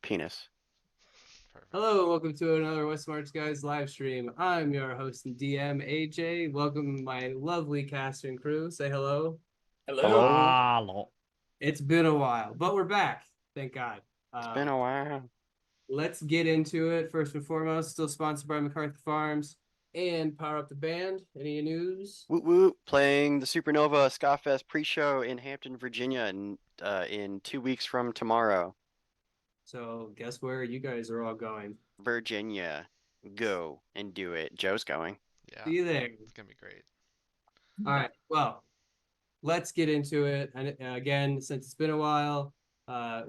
penis. Perfect. Hello, welcome to another West Smarts Guys live stream. I'm your host and DM, AJ. Welcome my lovely cast and crew. Say hello. Hello. Hello. It's been a while, but we're back. Thank God. It's been a while. Let's get into it. First and foremost, still sponsored by MacArthur Farms and Power Up the Band. Any news? Woot woot. Playing the Supernova Ska Fest pre-show in Hampton, Virginia in 2 weeks from tomorrow. So guess where you guys are all going? Virginia. Go and do it. Joe's going. Yeah, See you there. it's gonna be great. All right. Well, let's get into it. And again, since it's been a while,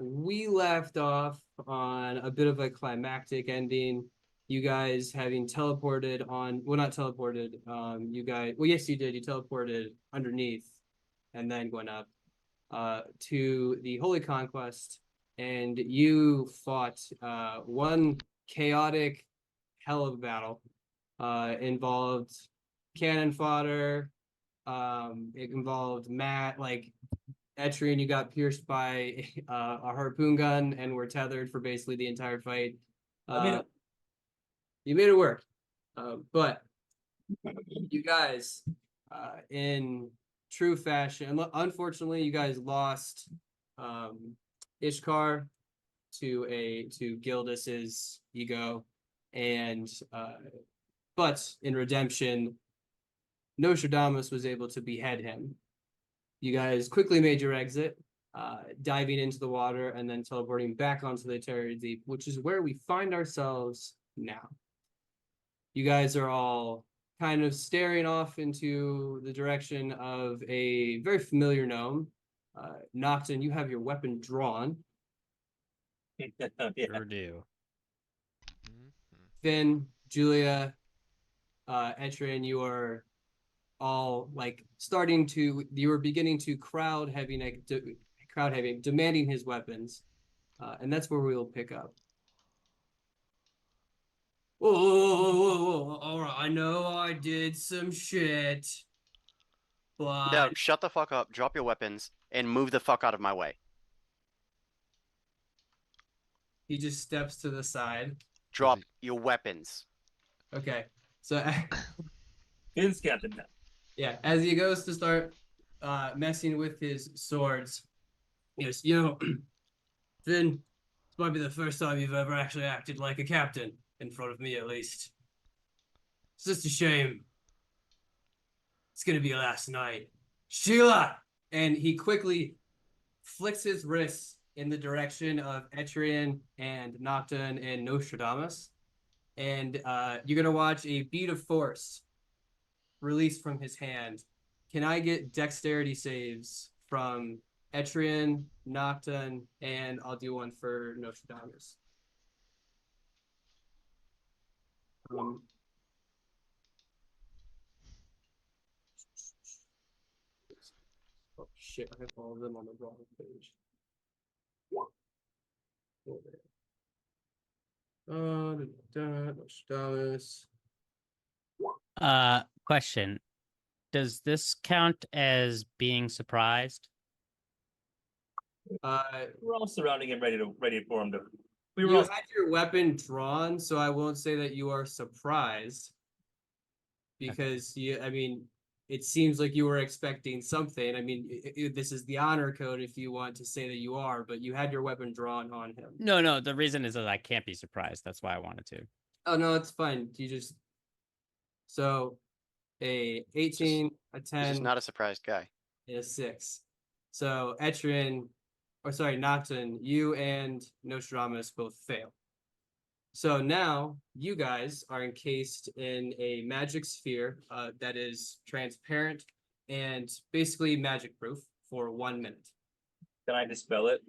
we left off on a bit of a climactic ending. You guys having teleported on, well, not teleported. You guys, well, yes, you did. You teleported underneath and then went up to the Holy Conquest, and you fought one chaotic hell of a battle. Involved cannon fodder. It involved Matt, like Etrian, you got pierced by a harpoon gun and were tethered for basically the entire fight. You made it work. But you guys, in true fashion, unfortunately, you guys lost Ishkar to Gildas's ego, and but in redemption, Nostradamus was able to behead him. You guys quickly made your exit, diving into the water and then teleporting back onto the Terror Deep, which is where we find ourselves now. You guys are all kind of staring off into the direction of a very familiar gnome. Nocton, you have your weapon drawn. Sure do. Mhm. Finn, Julia, Etrian, you are all like you were beginning to crowd Heavy, demanding his weapons, and that's where we will pick up. Whoa, whoa, whoa, whoa, whoa. All right, I know I did some shit, No, but shut the fuck up, drop your weapons, and move the fuck out of my way. he just steps to the side. Drop your weapons. Okay, so Finn's captain now. yeah, as he goes to start messing with his swords, he goes, Finn, this might be the first time you've ever actually acted like a captain, in front of me at least. It's just a shame. It's gonna be last night. Sheila! And he quickly flicks his wrists in the direction of Etrian and Nocturne and Nostradamus. And you're gonna watch a beat of force released from his hand. Can I get dexterity saves from Etrian, Nocturne, and I'll do one for Nostradamus. Um, oh shit, I have all of them on the wrong page. Nostradamus. Question. Does this count as being surprised? We're all surrounding him, ready for him to. We were You all. had your weapon drawn, so I won't say that you are surprised because I mean, it seems like you were expecting something. I mean, this is the honor code if you want to say that you are, but you had your weapon drawn on him. No. The reason is that I can't be surprised. That's why I wanted to. Oh no, it's fine. So a 18, a He's just 10, not a surprised guy. and a 6. So Etrian, or sorry, Nocton, you and Nostradamus both fail. So now you guys are encased in a magic sphere that is transparent and basically magic proof for 1 minute. Can I dispel it?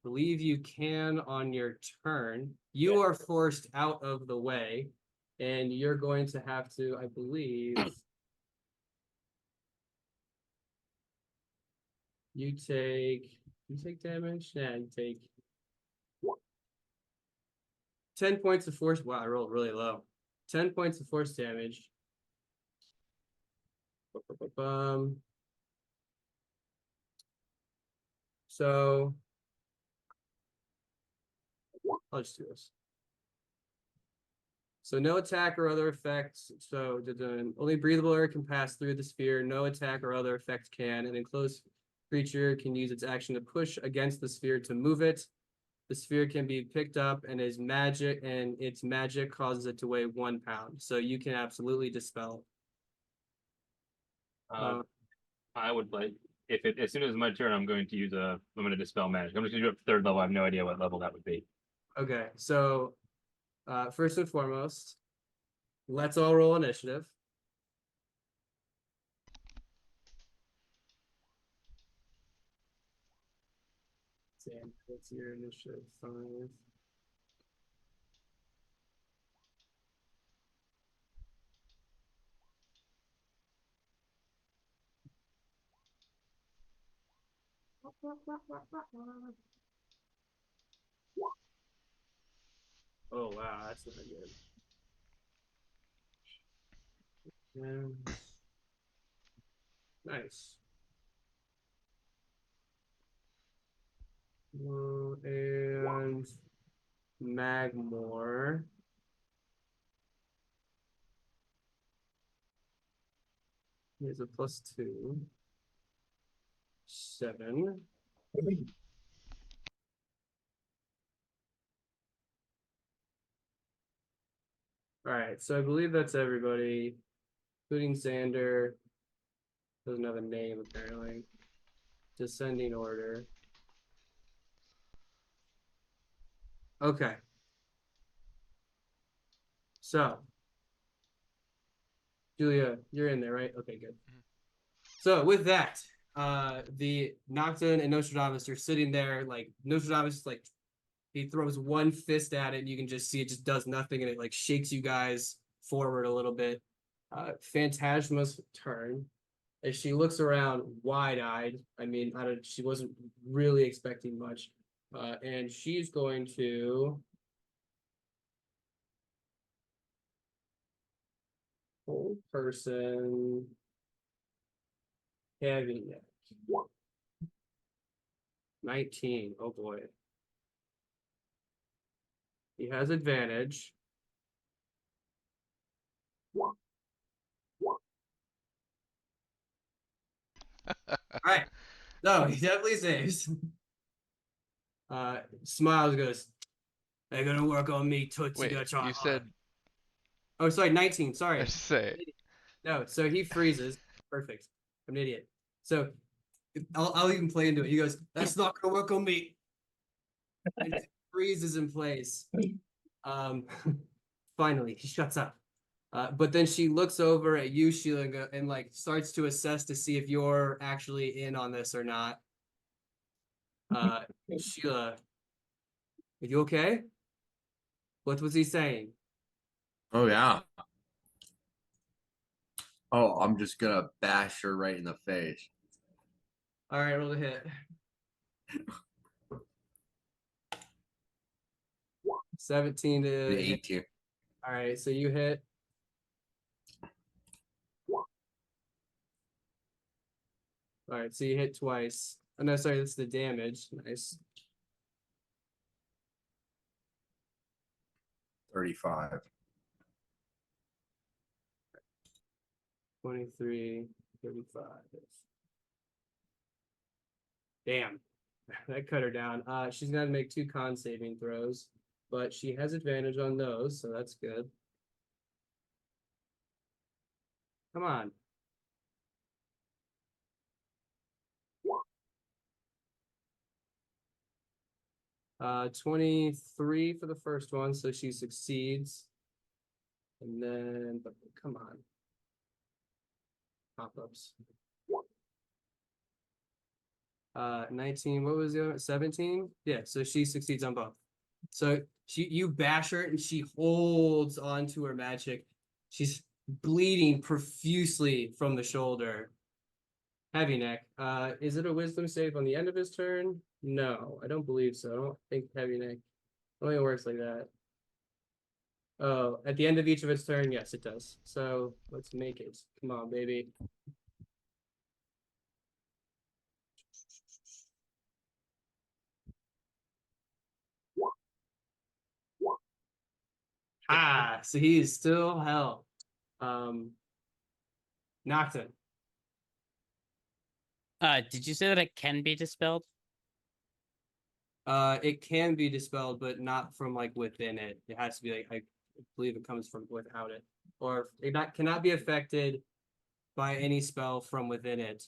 Believe you can on your turn. You are forced out of the way, and you're going to have to, I believe, you take damage. Yeah, you take 10 points of force. Wow, I rolled really low. 10 points of force damage. So I'll just do this. So no attack or other effects. So only breathable air can pass through the sphere. No attack or other effect can. An enclosed creature can use its action to push against the sphere to move it. The sphere can be picked up and its magic causes it to weigh 1 pound. So you can absolutely dispel. I would like if it as soon as my turn, I'm going to dispel magic. I'm just gonna do it 3rd level. I have no idea what level that would be. Okay, so first and foremost, let's all roll initiative. Sam, what's your initiative? 5. Oh wow, that's not good. Nice. And Magmore. He has a +2. 7. All right, so I believe that's everybody, including Xander. Doesn't have a name apparently. Descending order. Okay. So, Julia, you're in there, right? Okay, good. So with that, the Nocturne and Nostradamus are sitting there, like Nostradamus, like he throws one fist at it, and you can just see it just does nothing, and it like shakes you guys forward a little bit. Phantasma's turn, as she looks around wide-eyed. I mean, she wasn't really expecting much, and she's going to whole person Heavyneck. 19. Oh boy. He has advantage. All right. No, he definitely saves. Smiles, goes, they're gonna work on me, Tootsie. Wait, you said Oh, sorry, 19. Sorry. I should say. No, so he freezes. Perfect. I'm an idiot. So I'll even play into it. He goes, that's not gonna work on me. And he freezes in place. Um, finally, he shuts up. But then she looks over at you, Sheila, and like starts to assess to see if you're actually in on this or not. Sheila, are you okay? What was he saying? Oh yeah. Oh, I'm just gonna bash her right in the face. All right, roll the hit. 17 to The 8. 18. All right, so you hit. All right, so you hit twice. Oh no, sorry, that's the damage. Nice. 35. 23, 35. Damn, that cut her down. She's gonna make 2 con saving throws, but she has advantage on those, so that's good. Come on. 23 for the first one, so she succeeds. And then, but come on. Pop-ups. 19, what was the other? 17? Yeah, so she succeeds on both. So you bash her and she holds onto her magic. She's bleeding profusely from the shoulder. Heavyneck. Is it a wisdom save on the end of his turn? No, I don't believe so. I don't think Heavyneck. I don't think it works like that. Oh, at the end of each of its turn, yes, it does. So let's make it. Come on, baby. Ah, so he is still held. Nocton. Did you say that it can be dispelled? It can be dispelled, but not from like within it. It has to be like I believe it comes from without it, or it cannot be affected by any spell from within it.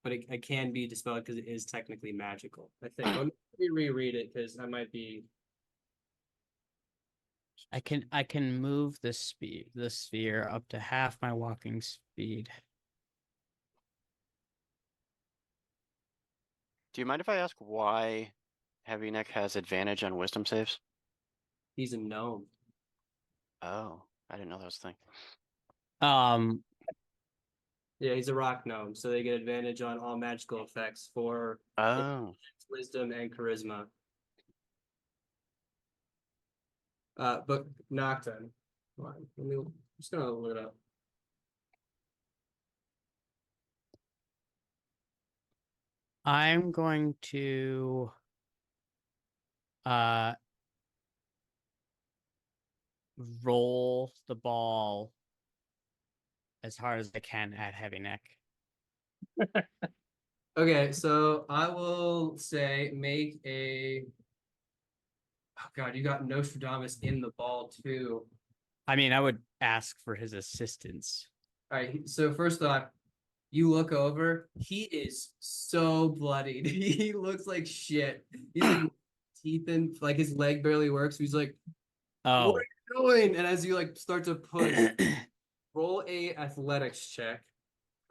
But it can be dispelled because it is technically magical. I think. Let me reread it because I might be. I can move the sphere up to half my walking speed. Do you mind if I ask why Heavyneck has advantage on wisdom saves? He's a gnome. Oh, I didn't know that was a thing. Um, Yeah, he's a rock gnome, so they get advantage on all magical effects for Oh, wisdom and charisma. But Nocturne. Come on, I'm just gonna look it up. I'm going to uh roll the ball as hard as I can at Heavyneck. Okay, so I will say make a. Oh God, you got Nostradamus in the ball too. I mean, I would ask for his assistance. All right, so first off, you look over, he is so bloodied. He looks like shit. He's like teeth in, like his leg barely works. He's like, Oh, what are you doing? And as you like start to push, roll a athletics check.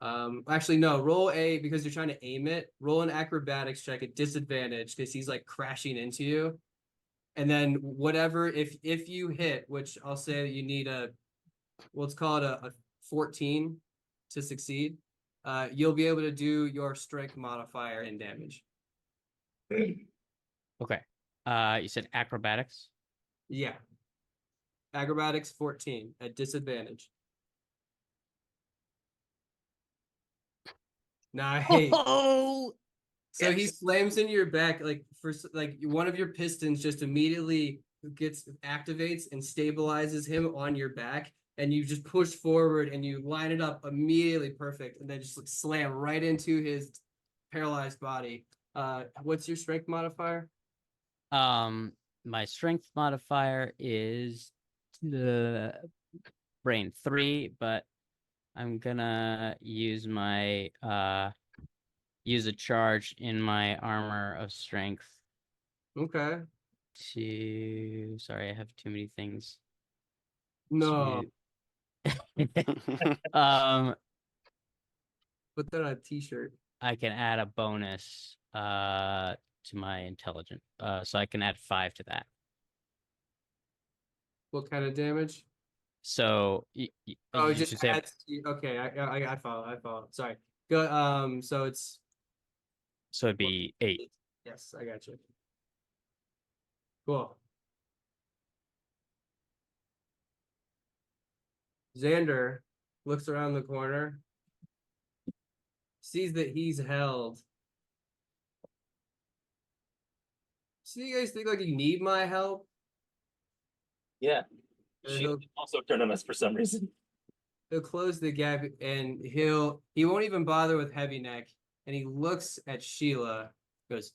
Actually, no, roll a because you're trying to aim it. Roll an acrobatics check at disadvantage because he's like crashing into you. And then whatever, if you hit, which I'll say that you need let's call it a 14 to succeed. You'll be able to do your strength modifier in damage. okay. You said acrobatics? Yeah. Acrobatics 14 at disadvantage. Nice. Oh, So he slams into your back like for like one of your pistons just immediately activates and stabilizes him on your back, and you just push forward and you line it up immediately perfect, and then just like, slam right into his paralyzed body. What's your strength modifier? my strength modifier is the brain 3, but I'm gonna use my use a charge in my armor of strength Okay. to sorry, I have too many things No, to um put that on a t-shirt. I can add a bonus to my intelligence. So I can add 5 to that. What kind of damage? So Oh, you just should say adds. Okay, I follow. I follow. Sorry. Go. So it's so it'd be 8. yes, I got you. Cool. Xander looks around the corner, sees that he's held. So you guys think like you need my help? Yeah. Uh, She He'll also turned on us for some reason. he'll close the gap and he won't even bother with Heavyneck, and he looks at Sheila, goes,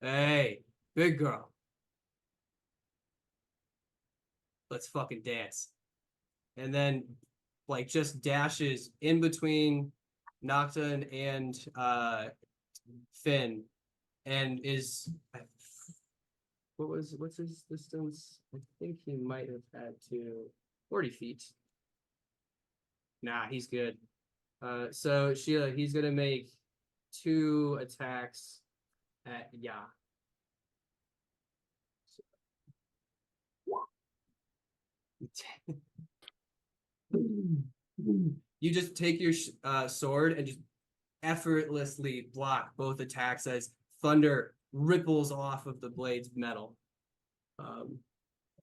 "Hey, big girl, let's fucking dance." And then like just dashes in between Nocturne and Finn, and is what's his distance? I think he might have had to 40 feet. Nah, he's good. So Sheila, he's gonna make 2 attacks at Ya. You just take your sword and just effortlessly block both attacks as thunder ripples off of the blade's metal.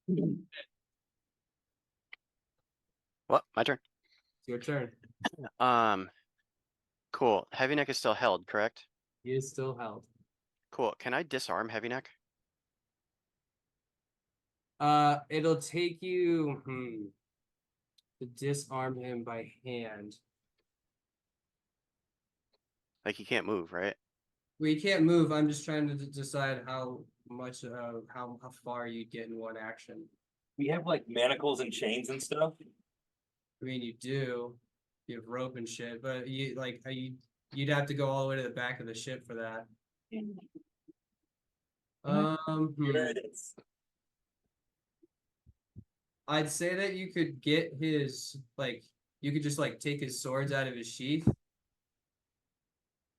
It's what? My turn. your turn. Cool. Heavyneck is still held, correct? He is still held. Cool. Can I disarm Heavyneck? It'll take you to disarm him by hand. Like he can't move, right? Well, you can't move. I'm just trying to decide how much how far you'd get in one action. We have like manacles and chains and stuff. I mean, you do. You have rope and shit, but you'd have to go all the way to the back of the ship for that. Here it is. I'd say that you could get his you could just take his swords out of his sheath.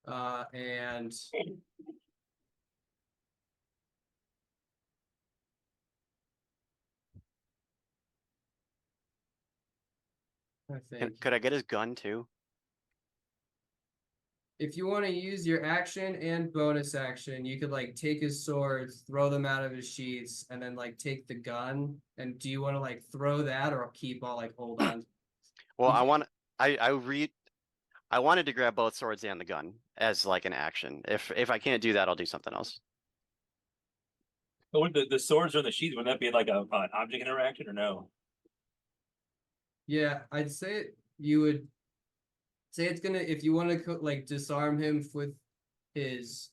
And I think Could I get his gun too? if you want to use your action and bonus action, you could take his swords, throw them out of his sheaths, and then take the gun. And do you want to throw that or keep all hold on? Well, I wanted to grab both swords and the gun as an action. If I can't do that, I'll do something else. But would the swords or the sheath, would that be like an object interaction or no? Yeah, I'd say you would say it's gonna if you want to disarm him with his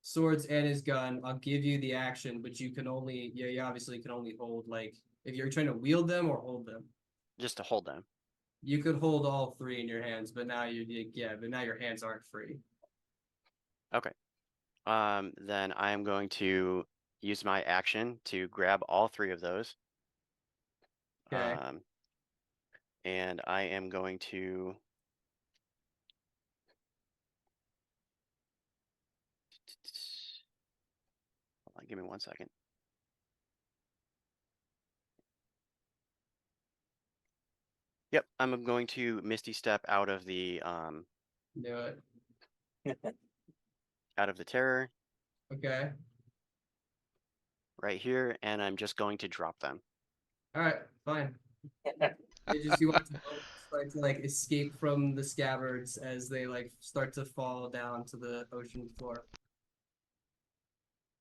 swords and his gun. I'll give you the action, but you can only you obviously can only hold if you're trying to wield them or hold them. Just to hold them. You could hold all three in your hands, but now but now your hands aren't free. Okay. Then I am going to use my action to grab all three of those. Okay. And I am going to hold on, give me 1 second. Yep, I'm going to Misty Step out of the Do it. out of the terror Okay. right here, and I'm just going to drop them. All right. Fine. You want to start to escape from the scabbards as they start to fall down to the ocean floor.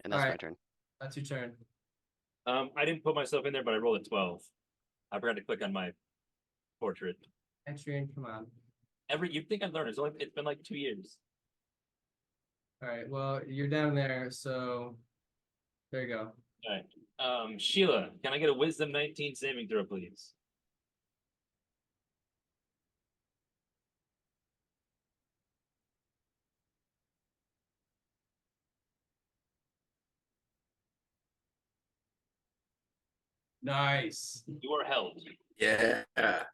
And that's All my right. turn. That's your turn. I didn't put myself in there, but I rolled a 12. I forgot to click on my portrait. Etrian, come on. You'd think I'd learn. It's been like 2 years. All right. Well, you're down there, so there you go. All right. Sheila, can I get a wisdom 19 saving throw, please? Nice. You are held. Yeah. What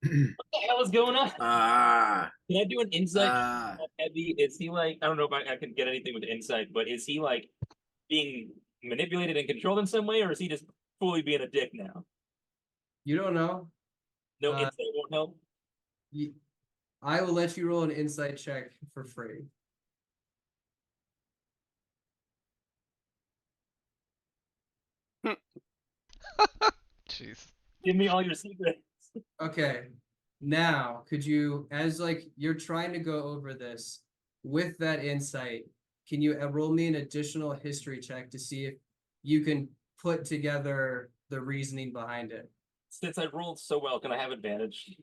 the hell is going on? Ah. Can I do an insight? Ah. Heavy? Is he I don't know if I can get anything with insight, but is he being manipulated and controlled in some way, or is he just fully being a dick now? You don't know. No insight won't help. I will let you roll an insight check for free. Jeez. Give me all your secrets. Okay. Now, could you, as you're trying to go over this with that insight, can you roll me an additional history check to see if you can put together the reasoning behind it? Since I rolled so well, can I have advantage?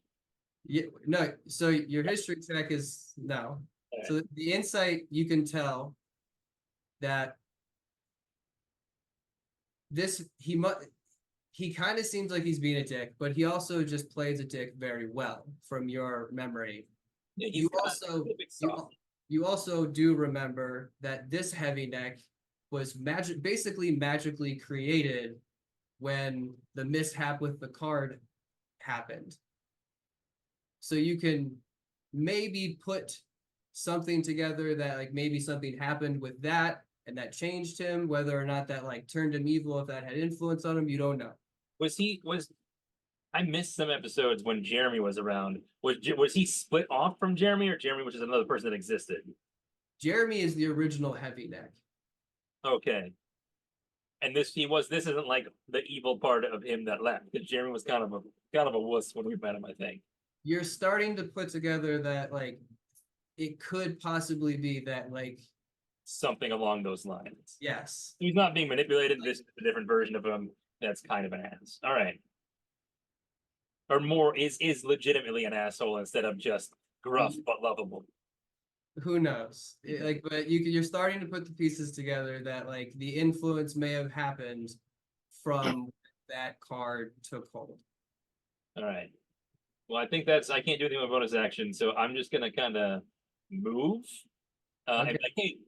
Yeah, no. So your history check is no. Okay. So the insight, you can tell that he kind of seems like he's being a dick, but he also just plays a dick very well from your memory. Yeah, You also do remember that this Heavyneck was basically magically created when the mishap with the card happened. So you can maybe put something together that maybe something happened with that and that changed him, whether or not that turned him evil, if that had influence on him, you don't know. I missed some episodes when Jeremy was around. Was he split off from Jeremy, or Jeremy was just another person that existed? Jeremy is the original Heavyneck. Okay. And this isn't the evil part of him that left, because Jeremy was kind of a wuss when we met him, I think. You're starting to put together that it could possibly be that something along those lines. Yes. He's not being manipulated. This is a different version of him that's kind of an ass. All right. Or more is legitimately an asshole instead of just gruff but lovable. Who knows? Like, but you're starting to put the pieces together that like the influence may have happened from that card took hold. All right. Well, I think that's I can't do anything with bonus action, so I'm just gonna kind of move. Okay. And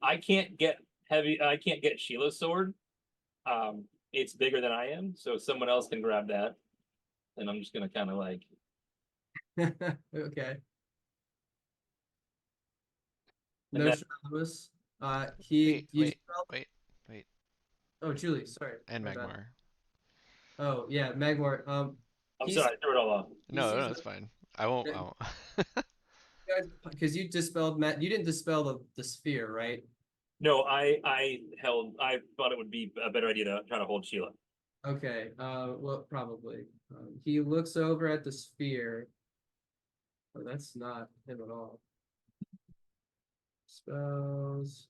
I can't get I can't get Sheila's sword. It's bigger than I am, so someone else can grab that. And I'm just gonna kind of like Okay. And No then- Shabbos. Wait, You wait, spelled- wait. Oh, Julie, sorry. And my bad. Magmar. Oh yeah, Magmar. I'm He's- sorry, I threw it all off. No, sees no, it's fine. I won't. I won't. because you dispelled Matt. You didn't dispel the sphere, right? No, I thought it would be a better idea to try to hold Sheila. Okay. Well, probably. He looks over at the sphere. Oh, that's not him at all. Spells.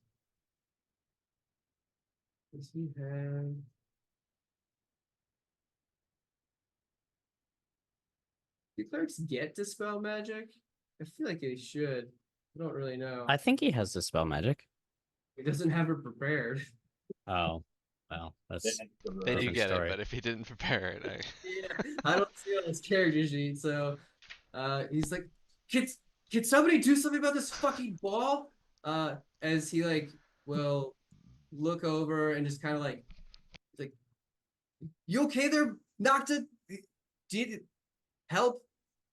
Does he have? Do clerics get dispel magic? I feel like they should. I don't really know. I think he has dispel magic. He doesn't have it prepared. Oh, well, that's Then you Different get story. it, but if he didn't prepare it, Yeah, I don't see it on his character sheet, so he's like, can somebody do something about this fucking ball? As he like will look over and just kind of like you okay there, Nocta? Do you help?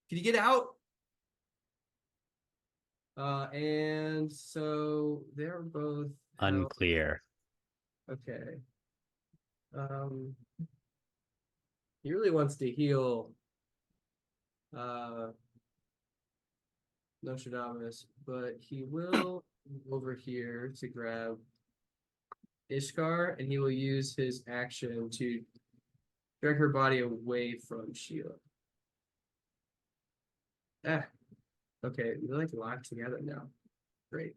Can you get out? And so they're both out. unclear. Okay. He really wants to heal Nostradamus, but he will move over here to grab Ishkar, and he will use his action to drag her body away from Sheila. Ah, okay, they're like locked together now. Great.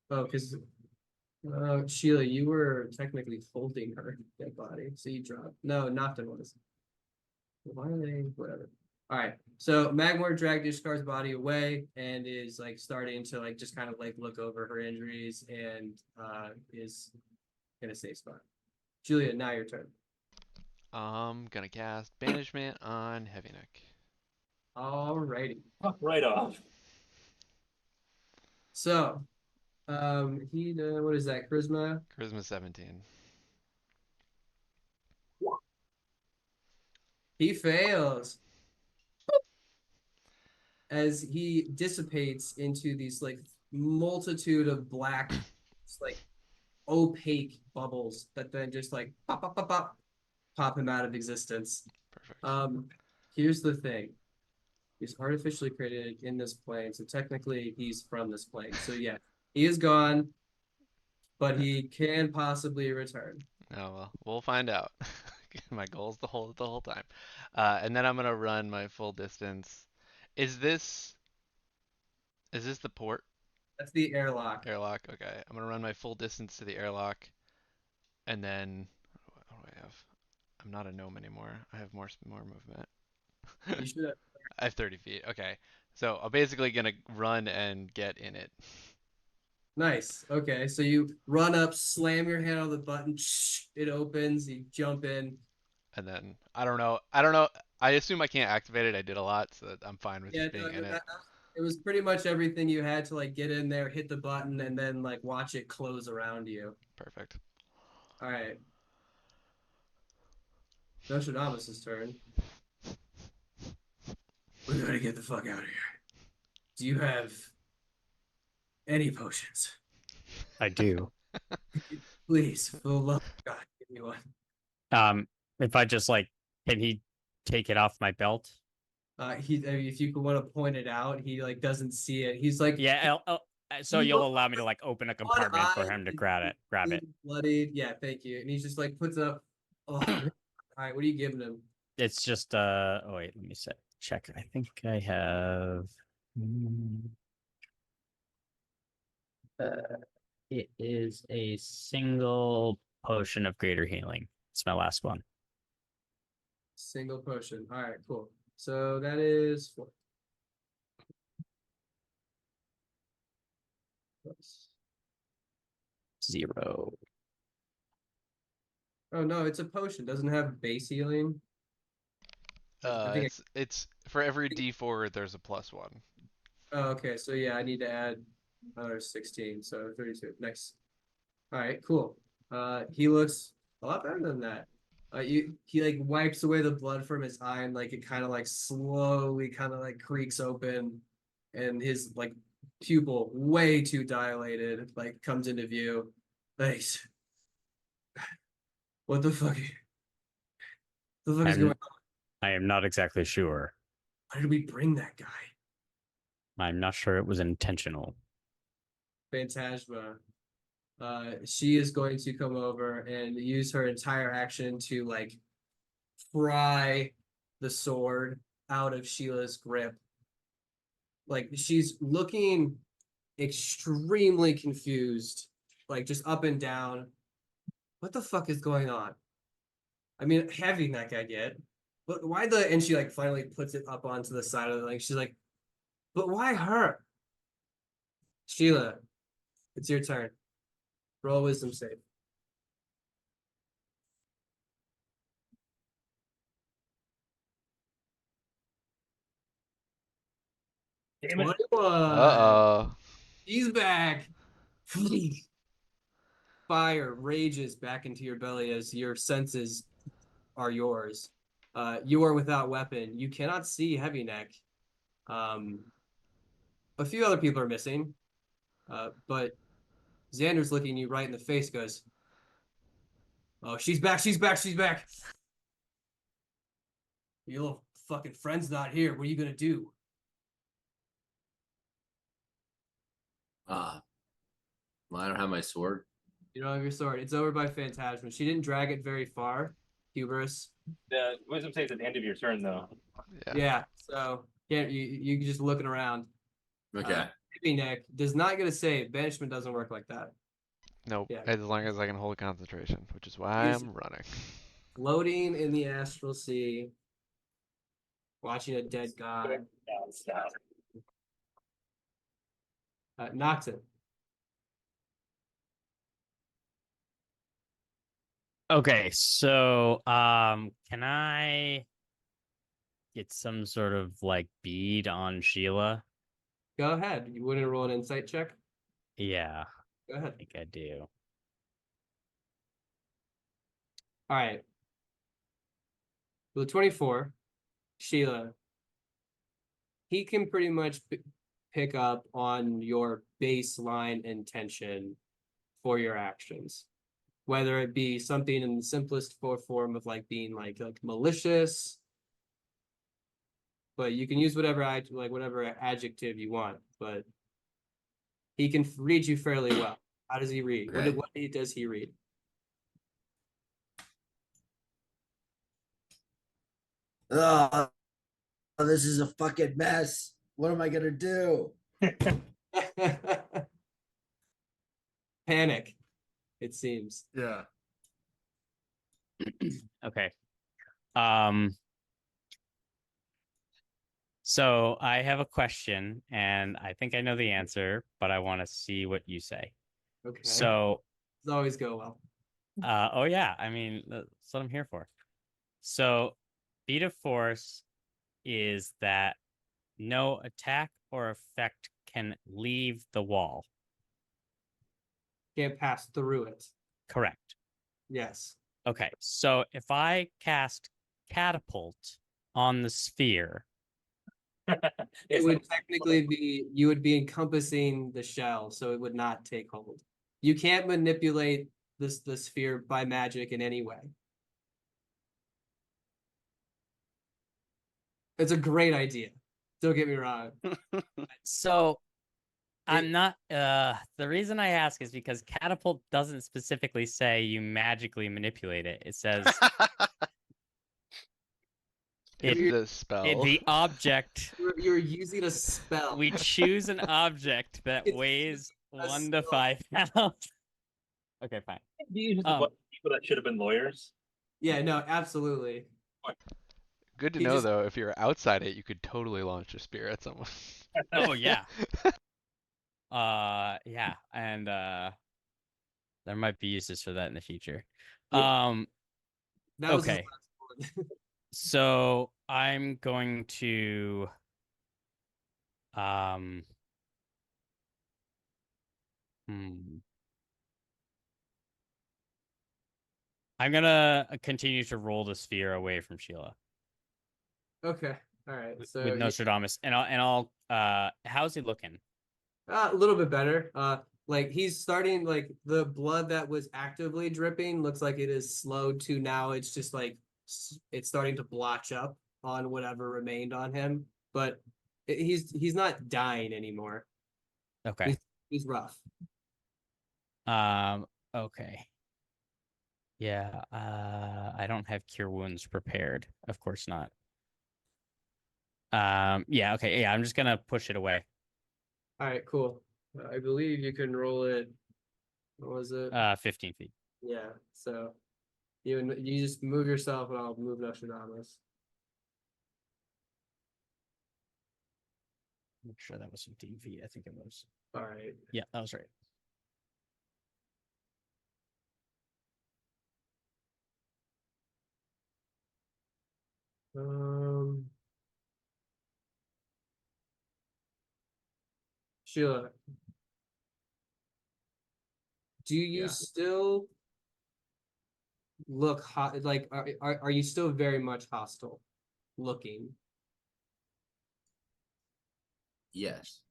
Oh, because Sheila, you were technically holding her dead body, so you dropped. No, Nocta was. Why are they? Whatever. All right. So Magmor dragged Ishkar's body away and is like starting to like just kind of like look over her injuries and is in a safe spot. Julia, now your turn. I'm gonna cast banishment on Heavyneck. All righty. Right off. So he what is that? Charisma? Charisma 17. He fails. As he dissipates into these like multitude of black, like opaque bubbles that then just like pop him out of existence. Perfect. Here's the thing. He's artificially created in this plane, so technically he's from this plane. So yeah, he is gone, but he can possibly return. Oh well, we'll find out. My goal is to hold it the whole time. And then I'm gonna run my full distance. Is this the port That's the airlock. airlock? Okay, I'm gonna run my full distance to the airlock, and then what do I have? I'm not a gnome anymore. I have more movement. You should have. I have 30 feet. Okay, so I'm basically gonna run and get in it. Nice. Okay, so you run up, slam your hand on the button, it opens, you jump in. And then I don't know. I assume I can't activate it. I did a lot, so I'm fine with Yeah, just being in it. it was pretty much everything you had to like get in there, hit the button, and then like watch it close around you. Perfect. All right. Nostradamus' turn. We gotta get the fuck out of here. Do you have any potions? I do. Please, for the love of God, give me one. If I just like, can he take it off my belt? If you want to point it out, he like doesn't see it. He's like, Yeah. So You you'll look allow me to like open a compartment for eye him to is grab it. bloodied. Yeah, thank you. And he's just like puts it up. Oh, all right. What are you giving him? It's just oh wait, let me check. I think I have It is a single potion of greater healing. It's my last one. Single potion. All right, cool. So that is 4. Plus- 0. Oh no, it's a potion. Doesn't have base healing. I think It's for every D4 there's a +1. Oh, okay. So yeah, I need to add another 16. So 32. Nice. All right, cool. He looks a lot better than that. He like wipes away the blood from his eye and like it kind of like slowly kind of like creaks open, and his like pupil way too dilated like comes into view. Thanks. What the fuck? The fuck is going on? I am not exactly sure. Why did we bring that guy? I'm not sure it was intentional. Phantasma. She is going to come over and use her entire action to like pry the sword out of Sheila's grip. Like she's looking extremely confused, like just up and down. What the fuck is going on? I mean, Heavyneck I get, but why the? And she like finally puts it up onto the side of the thing. She's like, but why her? Sheila, it's your turn. Roll wisdom save. Damn it. 21. Uh-oh. He's back. Fire rages back into your belly as your senses are yours. You are without weapon. You cannot see Heavyneck. A few other people are missing, but Xander's looking you right in the face, goes, "Oh, she's back, she's back, she's back. Your little fucking friend's not here. What are you gonna do?" Well, I don't have my sword. You don't have your sword. It's over by Phantasma. She didn't drag it very far. Hubris. The wisdom saves at the end of your turn, though. Yeah. So yeah, you just looking around. Okay. Heavyneck does not get a save. Banishment doesn't work like that. Nope. Yeah. As long as I can hold concentration, which is why He's- I'm running. Floating in the astral sea, watching a dead god. Stop. Noctis. Okay, so can I get some sort of like bead on Sheila? Go ahead. You wouldn't roll an insight check? Yeah, Go I ahead. think I do. All right. With 24, Sheila, he can pretty much pick up on your baseline intention for your actions, whether it be something in the simplest form of like being like malicious, but you can use whatever whatever adjective you want, but he can read you fairly well. How does he read? Okay. What does he read? Oh, this is a fucking mess. What am I gonna do? Panic, it seems. Yeah. Okay. So I have a question, and I think I know the answer, but I want to see what you say. Okay. So, It's always go well. oh yeah, I mean that's what I'm here for. So, beat of force is that no attack or effect can leave the wall. Can't pass through it. Correct. Yes. Okay, so if I cast catapult on the sphere, It would technically be, you would be encompassing the shell, so it would not take hold. You can't manipulate the sphere by magic in any way. It's a great idea. Don't get me wrong. so I'm not the reason I ask is because catapult doesn't specifically say you magically manipulate it. It says It's the spell. the object You're using a spell. we choose an object that weighs 1 to 5 pounds. Okay, fine. These are Um, the people that should have been lawyers. Yeah, no, absolutely. Good to He know just- though, if you're outside it, you could totally launch a spear at someone. oh yeah. Yeah, and there might be uses for that in the future. Yeah. That was his Okay. last one. So I'm going to hmm. I'm gonna continue to roll the sphere away from Sheila Okay. All right. So with Nostradamus, and I'll how's he looking? a little bit better. Like he's starting, like the blood that was actively dripping looks like it is slowed to now. It's just like it's starting to blotch up on whatever remained on him, but he's not dying anymore. Okay. He's rough. Okay. Yeah, I don't have cure wounds prepared. Of course not. Yeah, okay. Yeah, I'm just gonna push it away. All right, cool. I believe you can roll it. What was it? 15 feet. Yeah. So you just move yourself, and I'll move Nostradamus. Make sure that was 15 feet. I think it was. All right. Yeah, that was right. Sheila, do you Yeah. still look hot? Like, are you still very much hostile looking? Yes.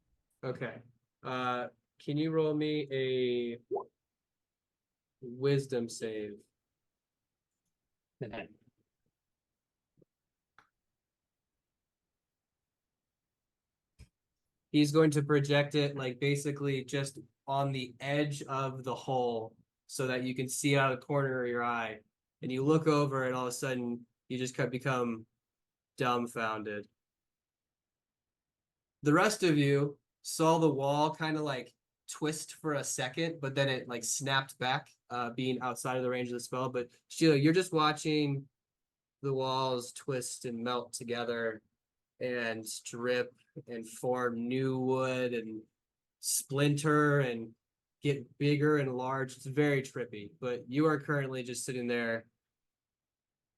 Okay. Can you roll me a wisdom save? He's going to project it like basically just on the edge of the hole so that you can see out of the corner of your eye. And you look over and all of a sudden you just become dumbfounded. The rest of you saw the wall kind of like twist for a second, but then it like snapped back, being outside of the range of the spell. But Sheila, you're just watching the walls twist and melt together and drip and form new wood and splinter and get bigger and large. It's very trippy, but you are currently just sitting there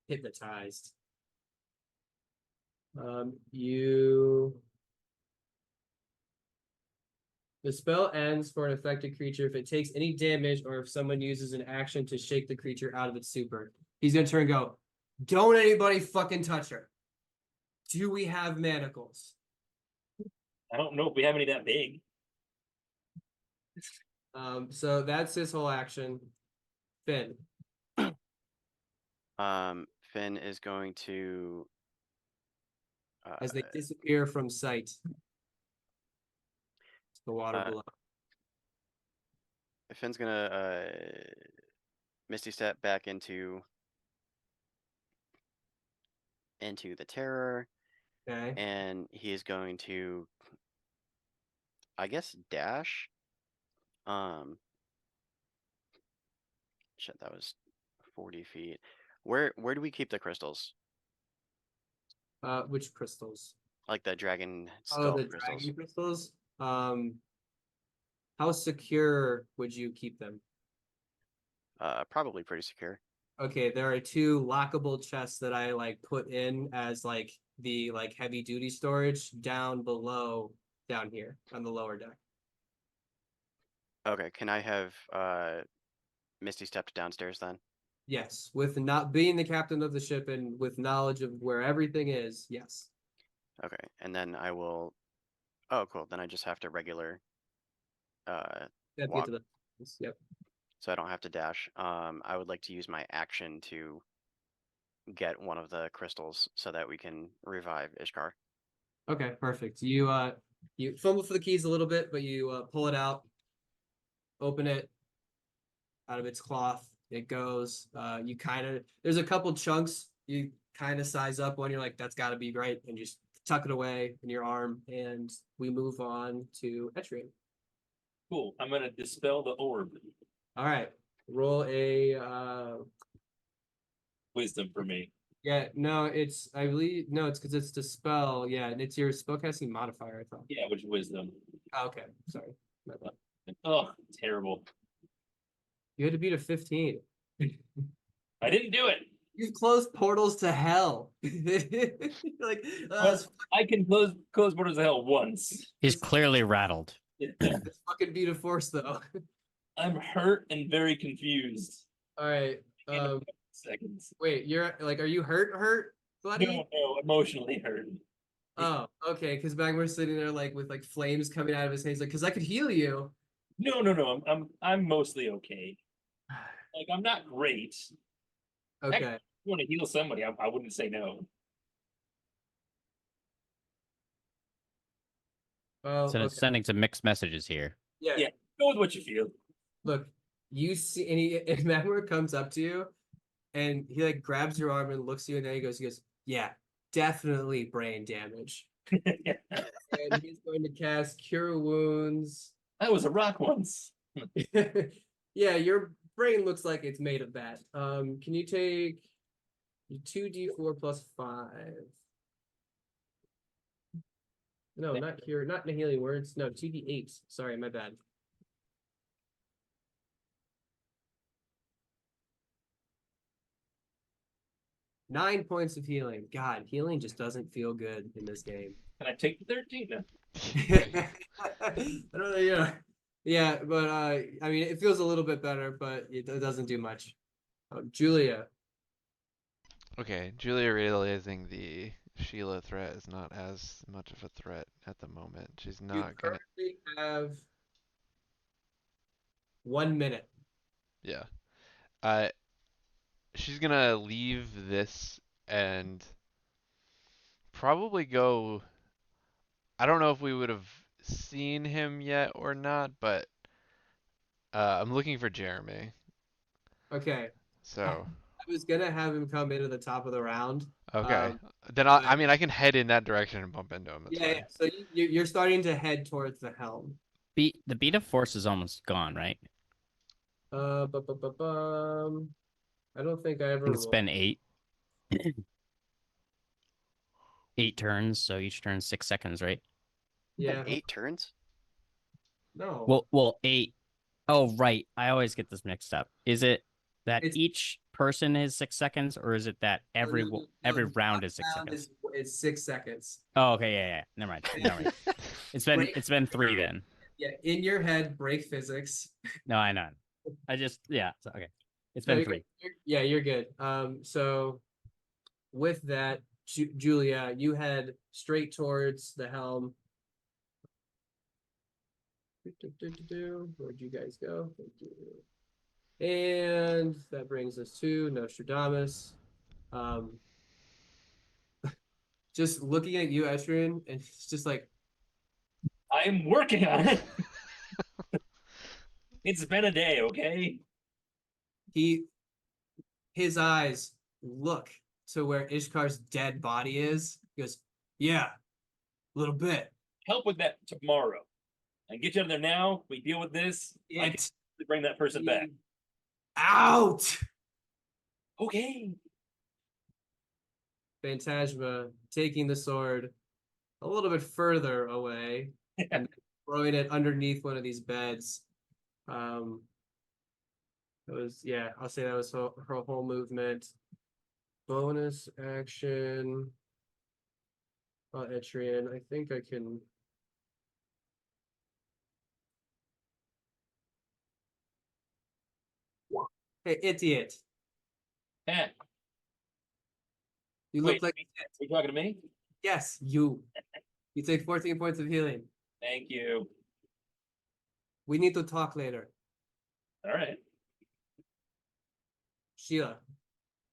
hypnotized. The spell ends for an affected creature if it takes any damage or if someone uses an action to shake the creature out of its super. He's gonna turn and go, don't anybody fucking touch her. Do we have manacles? I don't know if we have any that big. So that's his whole action. Finn. Finn is going to As they disappear from sight. The water below. Finn's gonna Misty step back into the terror, Okay. and he is going to, I guess, dash. Shit, that was 40 feet. Where do we keep the crystals? Which crystals? Like the dragon Oh, stealth the crystals. dragon crystals. How secure would you keep them? Probably pretty secure. Okay, there are two lockable chests that I like put in as like the like heavy duty storage down below, down here on the lower deck. Okay, can I have Misty stepped downstairs then? Yes, with not being the captain of the ship and with knowledge of where everything is, yes. Okay, and then I will. Oh, cool. Then I just have to regular Get walk, to the yep. so I don't have to dash. I would like to use my action to get one of the crystals so that we can revive Ishkar. Okay, perfect. You fumble for the keys a little bit, but you pull it out, open it out of its cloth. It goes. You kind of there's a couple chunks you kind of size up when you're like, that's got to be right, and you just tuck it away in your arm, and we move on to Etrian. Cool. I'm gonna dispel the orb. All right. Roll a Wisdom for me. yeah, no, it's I believe no, it's because it's dispel. Yeah, and it's your spellcasting modifier, I thought. Yeah, which wisdom? Oh, okay, sorry. My bad. Oh, terrible. You had to beat a 15. I didn't do it. You've closed portals to hell. Like Well, I can close borders of hell once. He's clearly rattled. let's fucking beat a force though. I'm hurt and very confused. All right. Seconds. Wait, you're like, are you hurt, buddy? No, emotionally hurt. Oh, okay. Because Magmar's sitting there like with like flames coming out of his hands, like, because I could heal you. No. I'm mostly okay. Like I'm not great. Okay. If you want to heal somebody, I wouldn't say no. Oh, So okay. it's sending some mixed messages here. Yeah. Yeah. Go with what you feel. Look, you see, and Magmar comes up to you, and he like grabs your arm and looks at you, and then he goes, yeah, definitely brain damage. And he's going to cast Cure Wounds. I was a rock once. Yeah, your brain looks like it's made of that. Can you take 2d4 plus 5? No, not cure, not the healing words. No, 2d8. Sorry, my bad. Nine points of healing. God, healing just doesn't feel good in this game. Can I take the 13 now? I don't know, yeah, but I mean, it feels a little bit better, but it doesn't do much. Julia. Okay, Julia realizing the Sheila threat is not as much of a threat at the moment. She's You not gonna. currently have 1 minute. Yeah. She's gonna leave this and probably go. I don't know if we would have seen him yet or not, but I'm looking for Jeremy. Okay. So, I was gonna have him come in at the top of the round. okay. Then but- I mean, I can head in that direction and bump into him. That's Yeah, fine. so you're starting to head towards the helm. The beat of force is almost gone, right? I don't think I I ever think it's rolled. been 8. 8 turns, so each turn 6 seconds, right? Yeah. 8 turns? No. Well, 8. Oh, right. I always get this mixed up. Is it that It's- each person is 6 seconds, or is it that every every the round top is 6 round seconds? is 6 seconds. Oh, okay, yeah. Never mind. It's been 3 then. Yeah, in your head, break physics. No, I know. I just so, okay. It's No, been you're 3. good. Yeah, you're good. So with that, Julia, you head straight towards the helm. Where'd you guys go? Thank you. And that brings us to Nostradamus. Just looking at you, Esrin, and it's just like, I am working on it. It's been a day, okay? his eyes look to where Ishkar's dead body is. He goes, yeah, a little bit. Help with that tomorrow. I can get you out of there now. We deal with this. I can It's bring that person back. out. Okay. Phantasma taking the sword a little bit further away and throwing it underneath one of these beds. That was, yeah, I'll say that was her whole movement. Bonus action. Etrian, I think I can. Hey, idiot. Pat, You wait, look like are you talking to me? yes, you. You take 14 points of healing. Thank you. We need to talk later. All right. Sheila,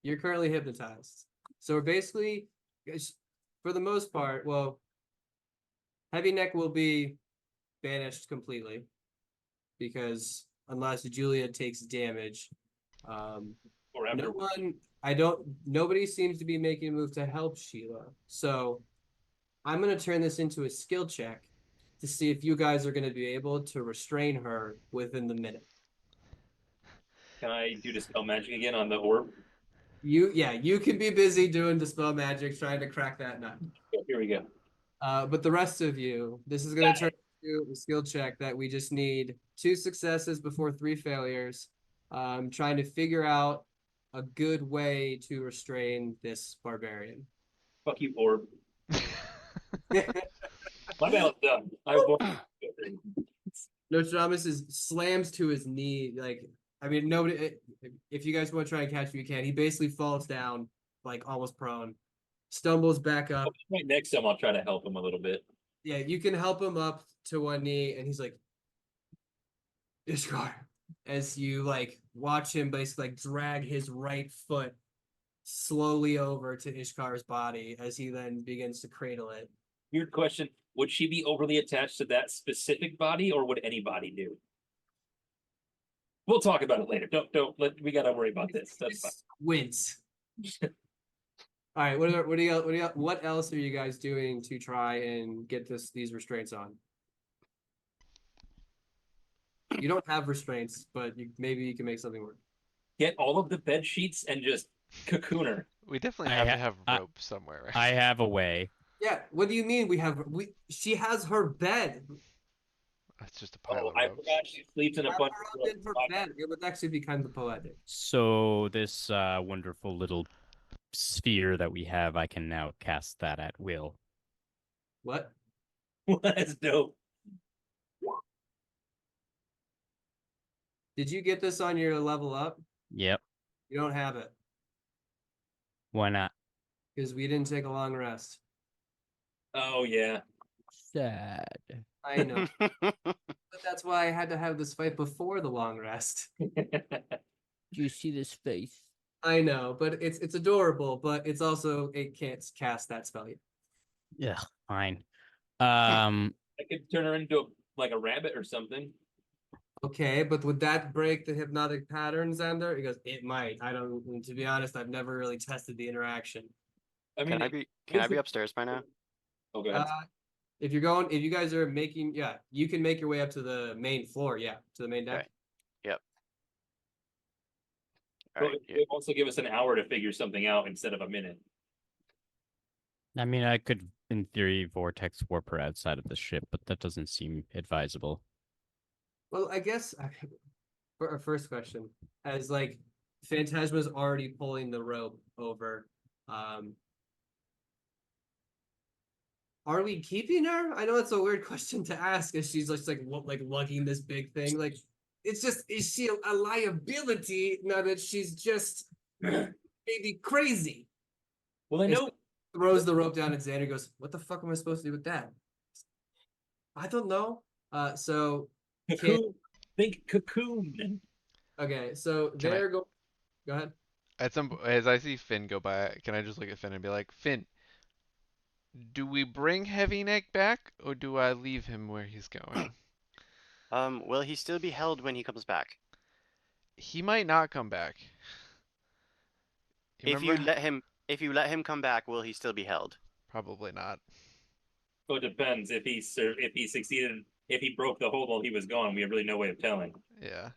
you're currently hypnotized. So we're basically, for the most part, well, Heavyneck will be banished completely because unless Julia takes damage, Or after. nobody seems to be making a move to help Sheila. So I'm going to turn this into a skill check to to see if you guys are going to be able to restrain her within the minute. Can I do dispel magic again on the orb? You can be busy doing dispel magic, trying to crack that nut. Here we go. But the rest of you, this is going to turn into a skill check that we just need 2 successes before 3 failures. Trying to figure out a good way to restrain this barbarian. Fuck you, orb. My ballot's done. I won. Nostradamus slams to his knee. Like, I mean, nobody. If you guys want to try and catch him, you can. He basically falls down, like almost prone, stumbles back up. Right next to him, I'll try to help him a little bit. Yeah, you can help him up to one knee, and he's like, Ishkar, as you like watch him basically like drag his right foot slowly over to Ishkar's body as he then begins to cradle it. Weird question. Would she be overly attached to that specific body, or would any body do? We'll talk about it later. We gotta worry about this. That's fine. Wins. All right, what else are you guys doing to try and get these restraints on? You don't have restraints, but maybe you can make something work. Get all of the bed sheets and just cocoon her. We definitely I have to ha- have I- rope somewhere, right? I have a way. Yeah, what do you mean she has her bed. That's just a pile of I ropes. forgot she sleeps in a Wrap bunch her of up in her bed. It would actually be kind of poetic. So this wonderful little sphere that we have, I can now cast that at will. What? That's dope. Did you get this on your level up? Yep. You don't have it Why not? because we didn't take a long rest. Oh yeah. Sad. I know, but that's why I had to have this fight before the long rest. Do you see this face? I know, but it's adorable, but it can't cast that spell yet. Yeah, fine. I could turn her into like a rabbit or something. Okay, but would that break the hypnotic pattern, Xander? He goes, it might. I don't. To be honest, I've never really tested the interaction. I mean, Can I be upstairs by now? Okay. If you guys are making, yeah, you can make your way up to the main floor, yeah, to the main deck. Okay. Yep. But All right. Yeah. it also give us an hour to figure something out instead of a minute. I mean, I could, in theory, vortex warp her outside of the ship, but that doesn't seem advisable. Well, I guess for our first question, as like Phantasma's already pulling the rope over, are we keeping her? I know it's a weird question to ask, as she's just like lugging this big thing. Like, it's just, is she a liability now that she's just maybe crazy? Well, I know. Throws the rope down and Xander goes, "What the fuck am I supposed to do with that?" I don't know. So Cocoon. Think cocoon. okay, so Can I- go ahead. As I see Finn go by, can I just look at Finn and be like, Finn, do we bring Heavyneck back, or do I leave him where he's going? Will he still be held when he comes back? He might not come back. If you let him come back, will he still be held? Probably not. So it depends. If he succeeded, if he broke the hold while he was gone, we have really no way of telling. Yeah.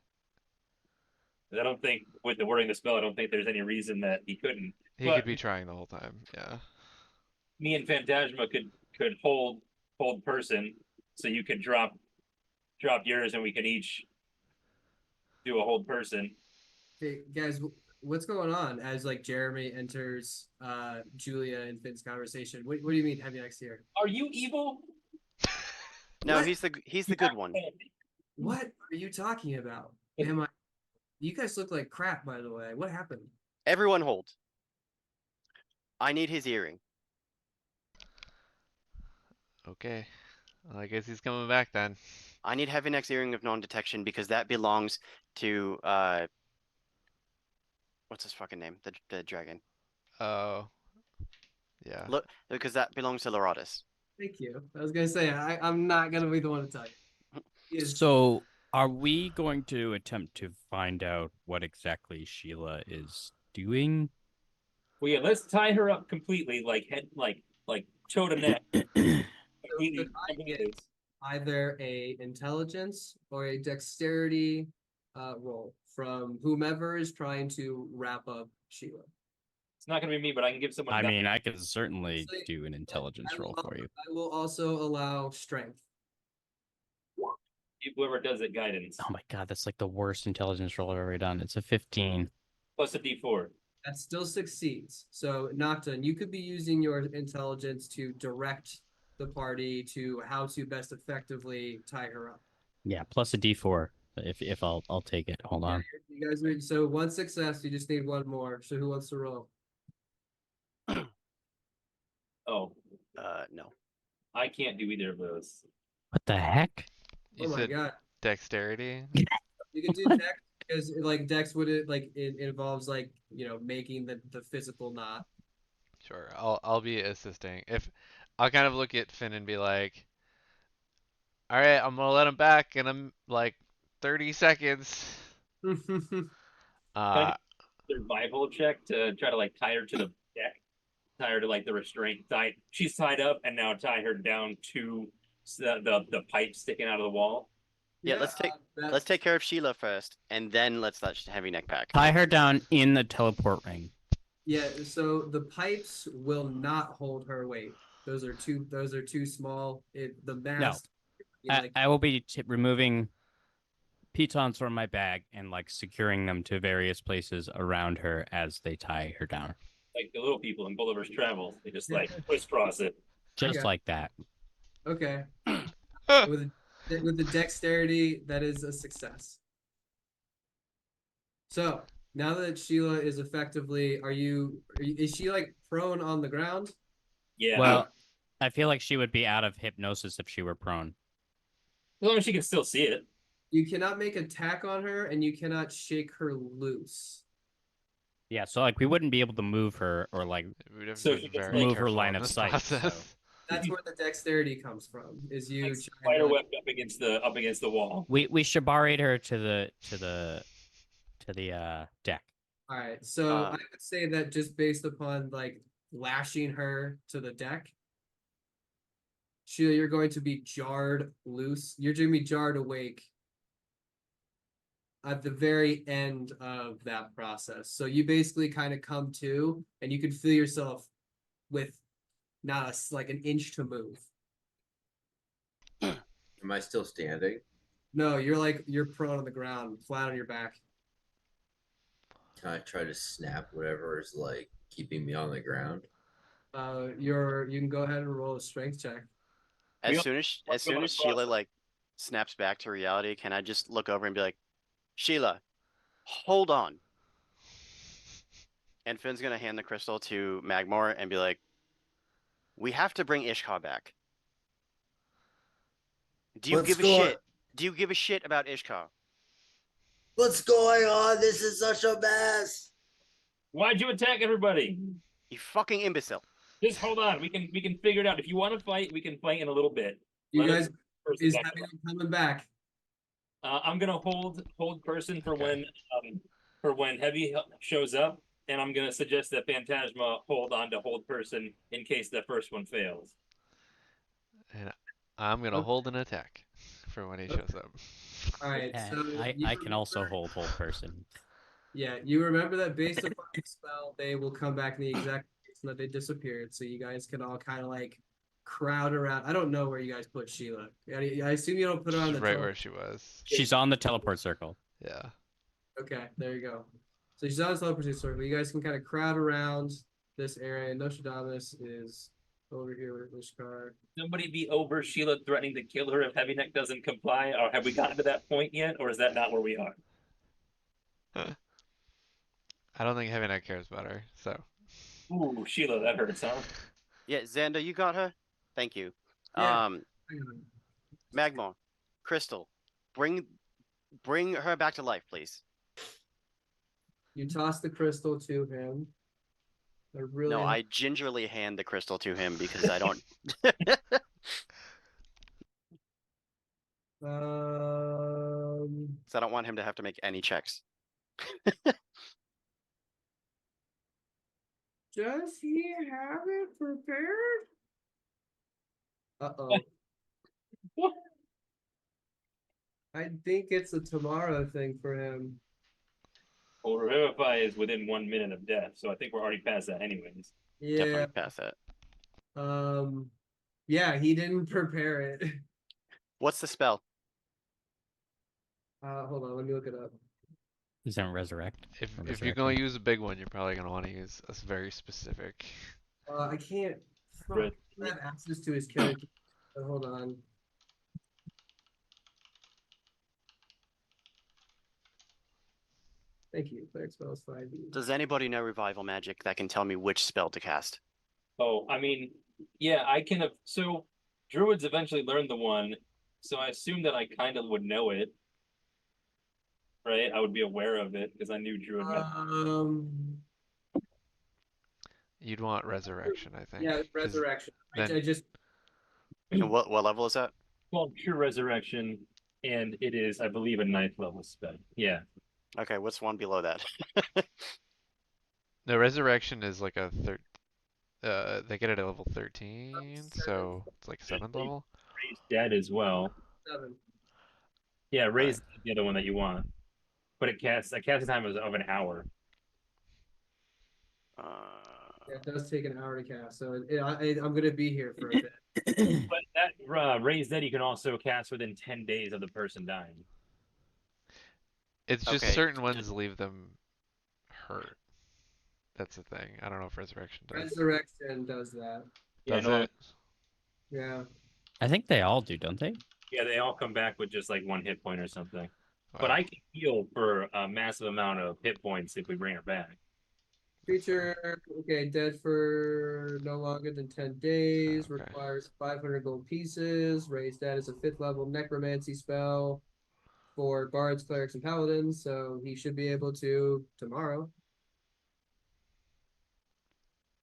I don't think with the wording of the spell, I don't think there's any reason that he couldn't. He But could be trying the whole time. Yeah. me and Phantasma could hold person, so you could drop yours, and we could each do a hold person. Okay, guys, what's going on as like Jeremy enters Julia and Finn's conversation? What do you mean Heavyneck's here? Are you evil? No, What? he's the good one. What are you talking about? Am I? You guys look like crap, by the way. What happened? Everyone hold. I need his earring. Okay. Well, I guess he's coming back then. I need Heavyneck's earring of non-detection because that belongs to what's his fucking name? The dragon. Oh. Yeah. Look, because that belongs to Loratus. Thank you. I was gonna say I'm not gonna be the one to tell you. He is- So, are we going to attempt to find out what exactly Sheila is doing? Well, yeah, let's tie her up completely, like toe to neck. the Completely. tie is either a intelligence or a dexterity roll from whomever is trying to wrap up Sheila. It's not going to be me, but I can give someone. I guidance. mean, I could certainly So, do an intelligence roll for you. I will also allow strength. Whoever does it, guidance. Oh my god, that's like the worst intelligence roll I've ever done. It's a 15. Plus a D4. That still succeeds. So, Nocturne, you could be using your intelligence to direct the party to how to best effectively tie her up. Yeah, plus a D4. If I'll take it. Hold on. You guys are, so one success, you just need one more. So who wants to roll? Oh, No. I can't do either of those. What the heck? You Oh my said god. dexterity? You can do dex because like dex would it like it involves like making the physical knot. Sure, I'll be assisting. If I'll kind of look at Finn and be like, all right, I'm gonna let him back in like 30 seconds. Uh, Survival check to try to like tie her to the deck, tie her to like the restraint. She's tied up, and now tie her down to the pipe sticking out of the wall. Yeah, let's take care of Sheila first, and then let's let Heavyneck back. Tie her down in the teleport ring. Yeah, so the pipes will not hold her weight. Those are too small. The mast. I will be removing pitons from my bag and like securing them to various places around her as they tie her down. Like the little people in Gulliver's Travels, they just like crisscross it. Just like that. Okay. with the dexterity, that is a success. So now that Sheila is effectively, is she like prone on the ground? Yeah. Well, I feel like she would be out of hypnosis if she were prone. As long as she can still see it. You cannot make attack on her, and you cannot shake her loose. Yeah, so like we wouldn't be able to move her or like we'd have So to she be gets very move her careful line in of this sight, process. so. That's where the dexterity comes from. Is you Like spiderweb up against the wall. We shabarate her to the deck. All right, so I would say that just based upon like lashing her to the deck, Sheila, you're going to be jarred loose. You're going to be jarred awake at the very end of that process. So you basically kind of come to, and you can feel yourself with not like an inch to move. Am I still standing? No, you're prone on the ground, flat on your back. Can I try to snap whatever is like keeping me on the ground? You can go ahead and roll a strength check. As soon as Sheila like snaps back to reality, can I just look over and be like, Sheila, hold on. And Finn's gonna hand the crystal to Magmore and be like, we have to bring Ishka back. Do you give a shit? Do you give a shit about Ishka? What's going on? This is such a mess. Why'd you attack everybody? You fucking imbecile. Just hold on. We can figure it out. If you want to fight, we can fight in a little bit. You guys is coming back. I'm gonna hold person for when Heavy shows up, and I'm gonna suggest that Phantasma hold on to hold person in case the first one fails. And I'm gonna hold an attack for when he shows up. All right, so I can also hold person. Yeah, you remember that based upon the spell, they will come back in the exact place that they disappeared. So you guys can all kind of like crowd around. I don't know where you guys put Sheila. I assume you don't put her on the right where she was. She's on the teleport circle. Yeah. Okay, there you go. So she's on the teleport circle. You guys can kind of crowd around this area. Nostradamus is over here with Ishkar. Somebody be over Sheila threatening to kill her if Heavyneck doesn't comply, or have we gotten to that point yet, or is that not where we are? I don't think Heavyneck cares about her, so. Ooh, Sheila, that hurts, huh? Yeah, Xander, you got her? Thank you. Yeah. Magmore, Crystal, bring her back to life, please. You toss the crystal to him. No, I gingerly hand the crystal to him because I don't. So I don't want him to have to make any checks. Does he have it prepared? Uh-oh. I think it's a tomorrow thing for him. Well, Revivify is within 1 minute of death, so I think we're already past that anyways. Yeah. Definitely pass that. Yeah, he didn't prepare it. What's the spell? Hold on, let me look it up. He's gonna resurrect. If or you're resurrect gonna him. use a big one, you're probably gonna want to use a very specific. I can't. Fuck, Red- I don't have access to his character. Hold on. Thank you. Cleric spells 5e. Does anybody know revival magic that can tell me which spell to cast? Oh, I mean, yeah, I can have. So, druids eventually learned the one, so I assume that I kind of would know it, right? I would be aware of it because I knew druid magic. You'd want resurrection, I think. Yeah, 'cause resurrection. then I just And what level is that? Called True Resurrection, and it is, I believe, a 9th level spell. Yeah. Okay, what's one below that? the resurrection is like a third. They get it at level 13, so it's like 7th level. Raise Dead as well. 7. Yeah, Raise Right. Dead, the other one that you want. But it casts a casting time of an hour. Yeah, it does take an hour to cast, so I'm gonna be here for a bit. But that Raise Dead you can also cast within 10 days of the person dying. It's just Okay. certain ones leave them hurt. That's the thing. I don't know if resurrection does. Resurrection does that. Yeah, Does no, it? Yeah. I think they all do, don't they? yeah, they all come back with just like 1 hit point or something. But Wow. I can heal for a massive amount of hit points if we bring her back. Creature, okay, dead for no longer than 10 days, Okay. requires 500 gold pieces, raised that as a 5th level necromancy spell for bards, clerics, and paladins, so he should be able to tomorrow.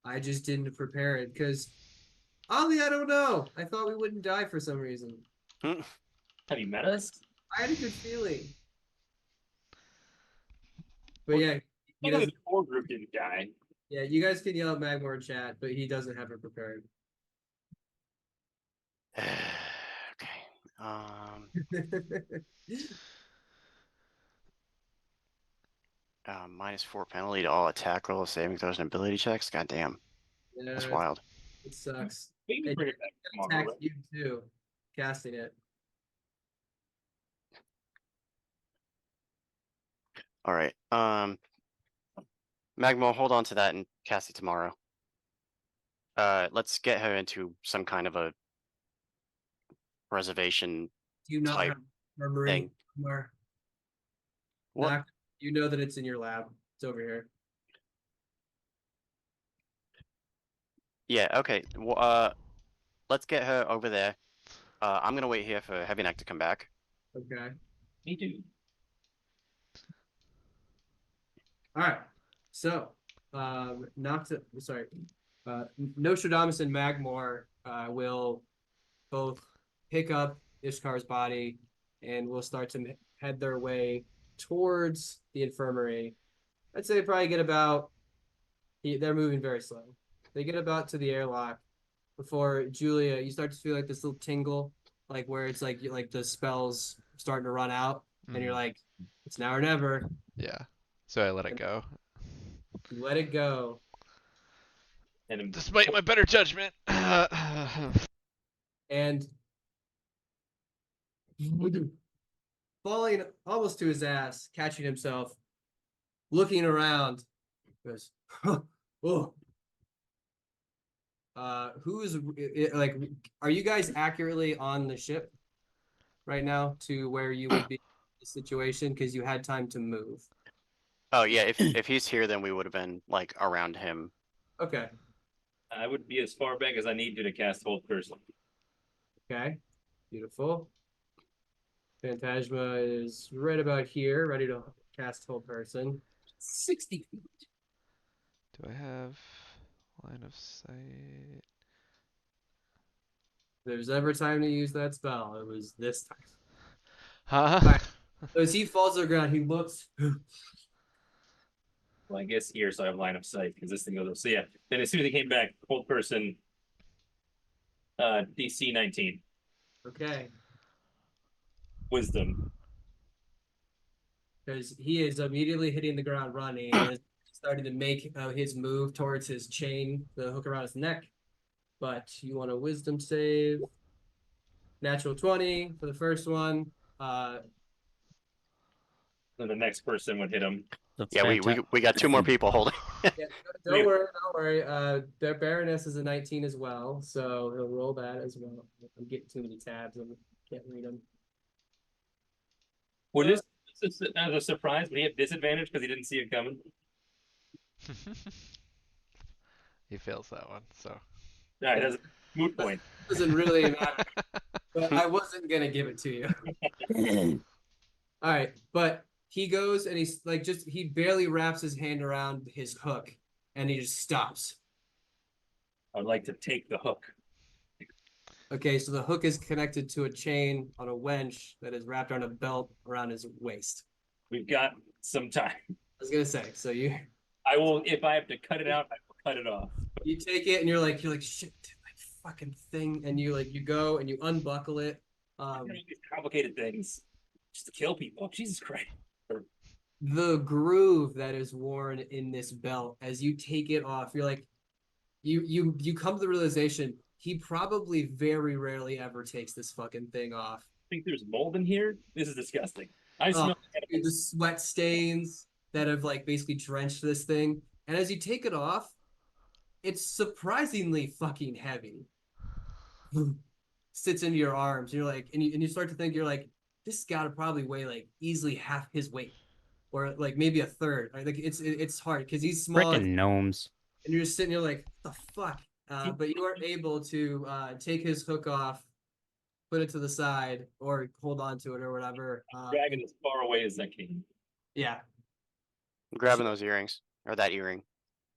I just didn't prepare it because, oddly, I don't know. I thought we wouldn't die for some reason. Have you met us? I had a good feeling. But yeah, he You know, the doesn't, core group didn't die. yeah, you guys can yell at Magmore in chat, but he doesn't have it prepared. Okay. -4 penalty to all attack rolls, saving throws, and ability checks. God damn, Yeah, that's wild. it sucks. We can It bring it back tomorrow, attacks right? you too, casting it. All right. Magmo, hold on to that and cast it tomorrow. Let's get her into some kind of a reservation Do you not type have armory thing. somewhere? What? Knock, you know that it's in your lab. It's over here. Yeah. Okay. Well, let's get her over there. I'm gonna wait here for Heavyneck to come back. Okay. Me too. All right. So, Nostradamus and Magmore will both pick up Ishkar's body and will start to head their way towards the infirmary. I'd say they probably get about, they're moving very slow. They get about to the airlock before Julia, you start to feel like this little tingle, like where it's like the spell's starting to run out, and you're like, it's now or never. Yeah. So I let it go. You let it go. And Despite my better judgment. And falling almost to his ass, catching himself, looking around, goes, oh. Who's like, are you guys accurately on the ship right now to where you would be in the situation because you had time to move? Oh yeah. If he's here, then we would have been like around him. Okay. I would be as far back as I need to cast Hold Person. Okay. Beautiful. Phantasma is right about here, ready to cast Hold Person. 60 feet. Do I have line of sight? If there's ever time to use that spell, it was this time. Huh? Right. So as he falls to the ground, he looks. Well, I guess here, so I have line of sight because this thing goes up. So yeah, then as soon as he came back, Hold Person, DC 19, Okay. Wisdom. because he is immediately hitting the ground running and is starting to make his move towards his chain, the hook around his neck. But you want a wisdom save. Natural 20 for the first one. Then the next person would hit him. That's Yeah, we fantastic. got two more people holding. Yeah, don't worry, don't worry. Their Baroness is a 19 as well, so he'll roll that as well. I'm getting too many tabs and can't read them. Would this as a surprise? Would he have disadvantage because he didn't see it coming? He fails that one, so. All right, that's a moot point. Doesn't really matter, but I wasn't gonna give it to you. All right, but he goes and he's like he barely wraps his hand around his hook and he just stops. I would like to take the hook. Okay, so the hook is connected to a chain on a wench that is wrapped on a belt around his waist. We've got some time. I was gonna say, so I will, if I have to cut it out, I will cut it off. you take it and you're like shit, my fucking thing, and you go and you unbuckle it. These complicated things just to kill people. Jesus Christ. The groove that is worn in this belt, as you take it off, you're like, you come to the realization he probably very rarely ever takes this fucking thing off. I think there's mold in here. This is disgusting. I smell the sweat stains that have like basically drenched this thing. And as you take it off, it's surprisingly fucking heavy. Sits into your arms. You're like, and you start to think, you're like, this gotta probably weigh like easily half his weight, or like maybe a third. Like it's hard because he's small. Frickin' gnomes. And you're just sitting there like, what the fuck? But you are able to take his hook off, put it to the side, or hold on to it or whatever. dragging as far away as I can. Yeah. I'm grabbing those earrings, or that earring.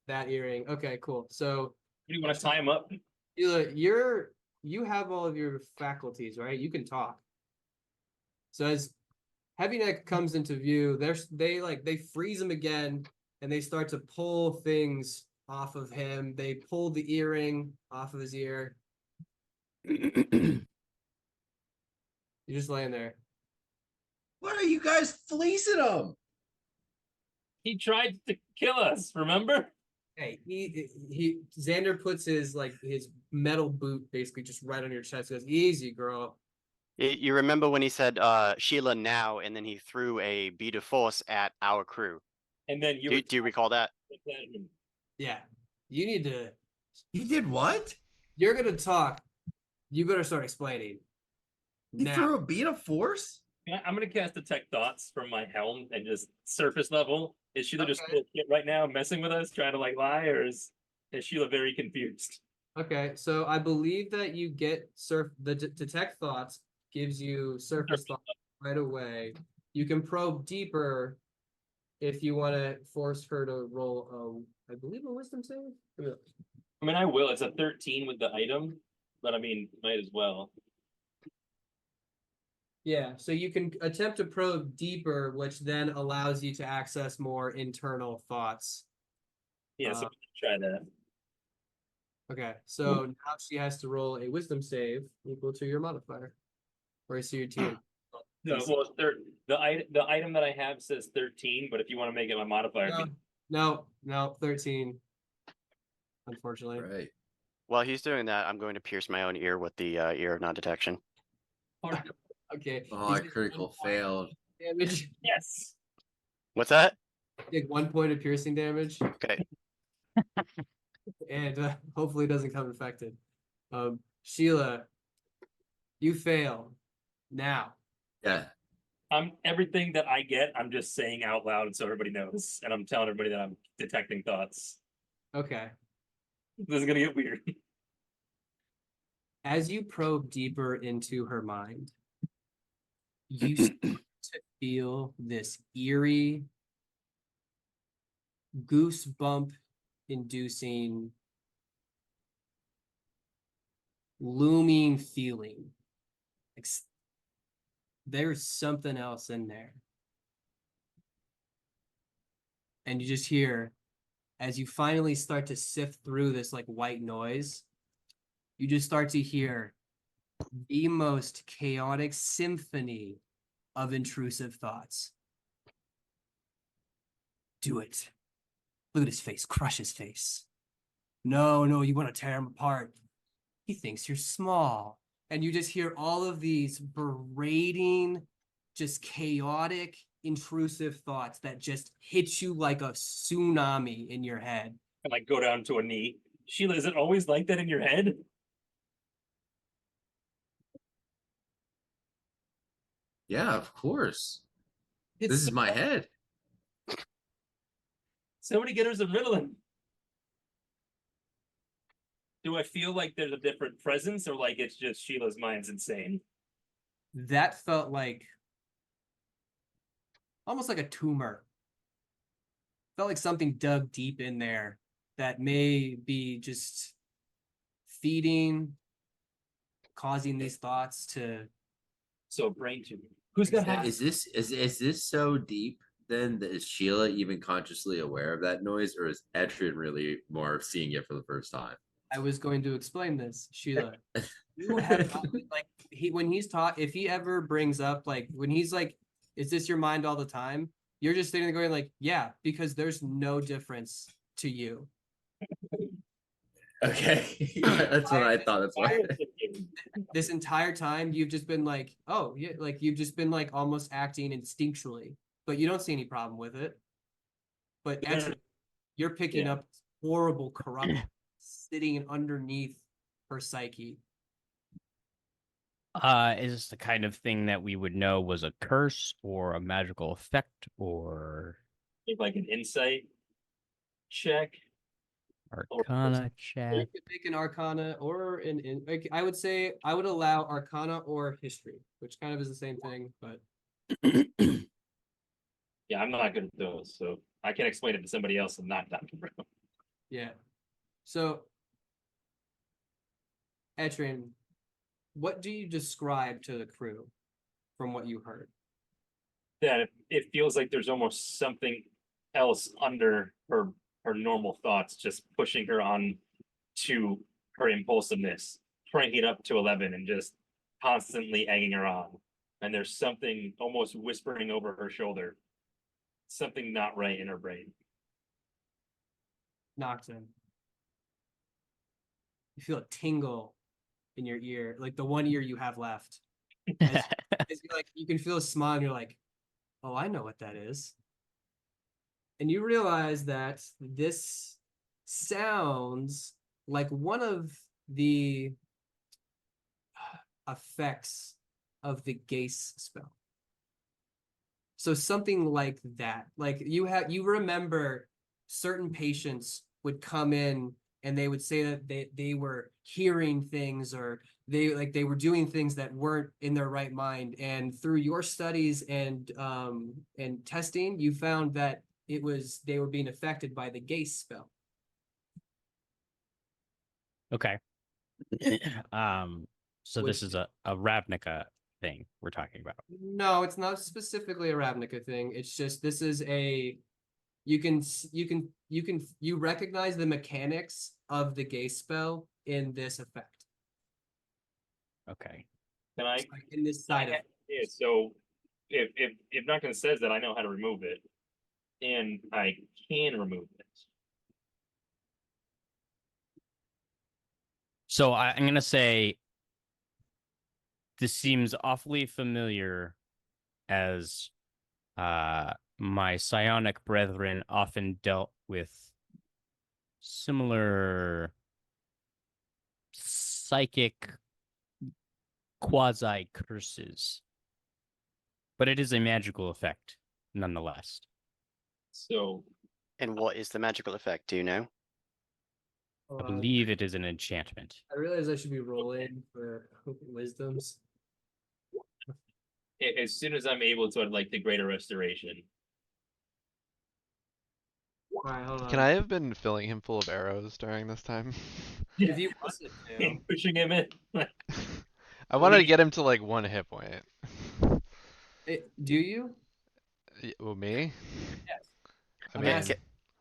That earring. Okay, cool. So You want to tie him up? you have all of your faculties, right? You can talk. So as Heavyneck comes into view, they freeze him again, and they start to pull things off of him. They pull the earring off of his ear. You're just laying there. What are you guys fleecing him? He tried to kill us, remember? Hey, Xander puts his metal boot basically just right on your chest. He goes, easy, girl. You remember when he said Sheila now, and then he threw a bead of force at our crew? And then Do you recall that? Yeah. You need to. He did what? You're gonna talk. You better start explaining. He Now. threw a bead of force? I'm going to cast Detect Thoughts from my helm and just surface level. Is Sheila just Okay. right now messing with us, trying to like lie, or is Sheila very confused? Okay, so I believe that you get the detect thoughts gives you surface thoughts right away. You can probe deeper if you want to force her to roll I believe a wisdom save. I mean, I will. It's a 13 with the item, but I mean, might as well. Yeah, so you can attempt to probe deeper, which then allows you to access more internal thoughts. Yeah, so we can try that. Okay, so now she has to roll a wisdom save equal to your modifier. Or so your team. No, well, the item that I have says 13, but if you want to make it my modifier, No, 13. Unfortunately. Right. While he's doing that, I'm going to pierce my own ear with the ear of non-detection. Okay. Oh, I critical failed. Damage. yes. What's that? Take 1 point of piercing damage, Okay. and hopefully it doesn't come infected. Sheila, you fail. Now. Yeah. I'm everything that I get, I'm just saying out loud so everybody knows. And I'm telling everybody that I'm detecting thoughts. Okay. This is gonna get weird. As you probe deeper into her mind, you start to feel this eerie, goosebump inducing, looming feeling. There's something else in there. And you just hear, as you finally start to sift through this like white noise, you just start to hear the most chaotic symphony of intrusive thoughts. Do it. Look at his face. Crush his face. No, no, you want to tear him apart. He thinks you're small. And you just hear all of these berating, just chaotic, intrusive thoughts that just hit you like a tsunami in your head. And like go down to a knee. Sheila, is it always like that in your head? Yeah, of course. It's This is my head. Somebody get her some Ritalin. Do I feel like there's a different presence, or like it's just Sheila's mind's insane? that felt like almost like a tumor. Felt like something dug deep in there that may be just feeding, causing these thoughts to. So a brain tumor. Who's got half? Is this so deep then that is Sheila even consciously aware of that noise, or is Etrian really more seeing it for the first time? I was going to explain this, Sheila. You have like when he's taught, if he ever brings up like when he's like, "Is this your mind all the time?" You're just sitting there going like, "Yeah," because there's no difference to you. Okay, that's what I thought. That's why. This entire time, you've just been like, "Oh yeah," like you've just been like almost acting instinctually, but you don't see any problem with it. But you're picking up horrible corruption sitting underneath her psyche. Is this the kind of thing that we would know was a curse or a magical effect or Like an insight check. arcana You check? could make an arcana or like, I would say I would allow arcana or history, which kind of is the same thing, but Yeah, I'm not good at those, so I can explain it to somebody else and not Dr. Brown. yeah. So, Etrian, what do you describe to the crew from what you heard? That it feels like there's almost something else under her normal thoughts, just pushing her on to her impulsiveness, cranking it up to 11 and just constantly egging her on. And there's something almost whispering over her shoulder, something not right in her brain. Nocturne. You feel a tingle in your ear, like the one ear you have left. As you're like, you can feel a smile, and you're like, "Oh, I know what that is." And you realize that this sounds like one of the effects of the Gaze spell. So something like that. Like you remember certain patients would come in and they would say that they were hearing things, or they were doing things that weren't in their right mind. And through your studies and testing, you found that they were being affected by the Gaze spell. Okay. So this is a Ravnica thing we're talking about. No, it's not specifically a Ravnica thing. It's just this is you recognize the mechanics of the Gaze spell in this effect. Okay. Can I? Like in this side of Yeah. So if Duncan says that, I know how to remove it, and I can remove it. So I'm gonna say this seems awfully familiar, as my psionic brethren often dealt with similar psychic quasi curses. But it is a magical effect nonetheless. So And what is the magical effect? Do you know? I believe it is an enchantment. I realize I should be rolling for wisdoms. as soon as I'm able to, I'd like the greater restoration. All right, hold on. Can I have been filling him full of arrows during this time? If you wanted to. And pushing him in. I wanted to get him to like 1 hit point. Do you? Well, me? Yes. I I'm mean, asking.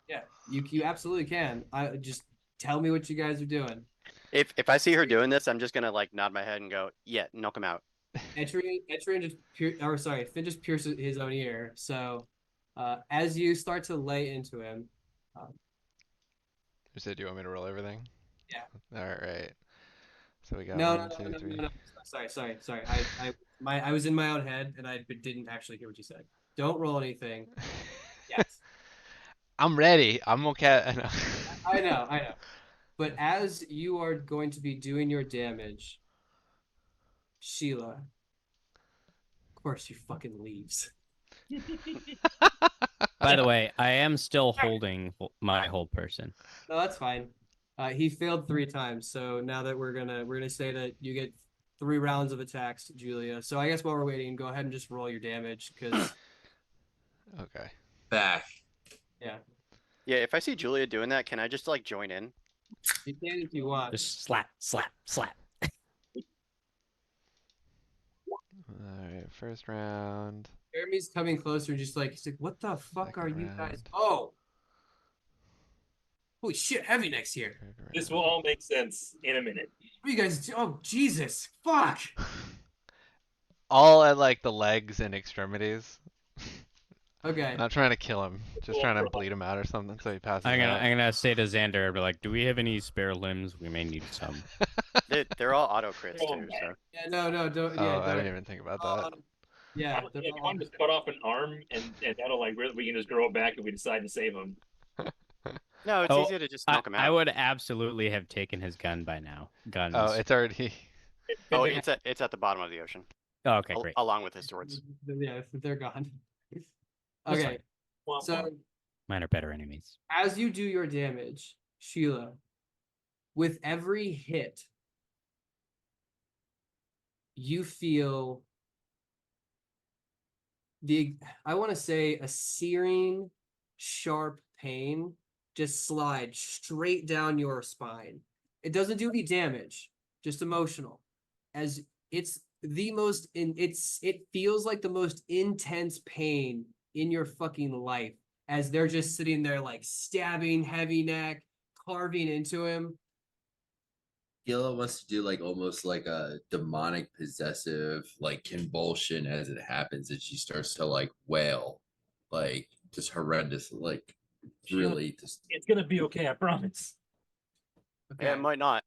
Yeah, you absolutely can. I just tell me what you guys are doing. If I see her doing this, I'm just gonna like nod my head and go, "Yeah, knock him out." Etrian just Finn just pierces his own ear. So, As you start to lay into him, You said, do you want me to roll everything? Yeah. All right. So we got no, one, two, three. no. Sorry. I was in my own head and I didn't actually hear what you said. Don't roll anything. Yes. I'm ready. I'm okay. I know. But as you are going to be doing your damage, Sheila, of course, she fucking leaves. By the way, I am still holding my hold person. No, that's fine. He failed 3 times, so now that we're gonna say that you get 3 rounds of attacks, Julia. So I guess while we're waiting, go ahead and just roll your damage, because Okay. Back. yeah, Yeah, if I see Julia doing that, can I just like join in? you can if you want. Just slap, slap, slap. All right. First round. Jeremy's coming closer, just like he's like, "What the fuck Second are you guys?" round. Oh, holy shit! Heavyneck's here. Third This round. will all make sense in a minute. What are you guys? Oh, Jesus! Fuck! All at like the legs and extremities. Okay. Not trying to kill him, just trying to bleed him out or something so he passes I'm out. gonna say to Xander, be like, do we have any spare limbs? We may need some. They're all auto crits Oh, too, so Yeah, no, don't. Oh, Yeah, I don't. didn't even think about that. Yeah, If you want to just cut off an arm and that'll like we can just grow it back if we decide to save him. no, it's Oh, easier to just knock him I out. would absolutely have taken his gun by now. Guns. Oh, it's already. Oh, it's at the bottom of the ocean, Oh, okay, great. along with his swords. Yeah, they're gone. That's Okay, Womp so womp. Mine are better enemies. as you do your damage, Sheila, with every hit, you feel I want to say a searing, sharp pain just slide straight down your spine. It doesn't do any damage, just emotional. As it's the most it feels like the most intense pain in your fucking life as they're just sitting there like stabbing Heavyneck, carving into him. Gila wants to do like almost like a demonic possessive like convulsion as it happens, and she starts to like wail, like just horrendous, like really just. It's gonna be okay, I promise. Okay. Yeah, it might not.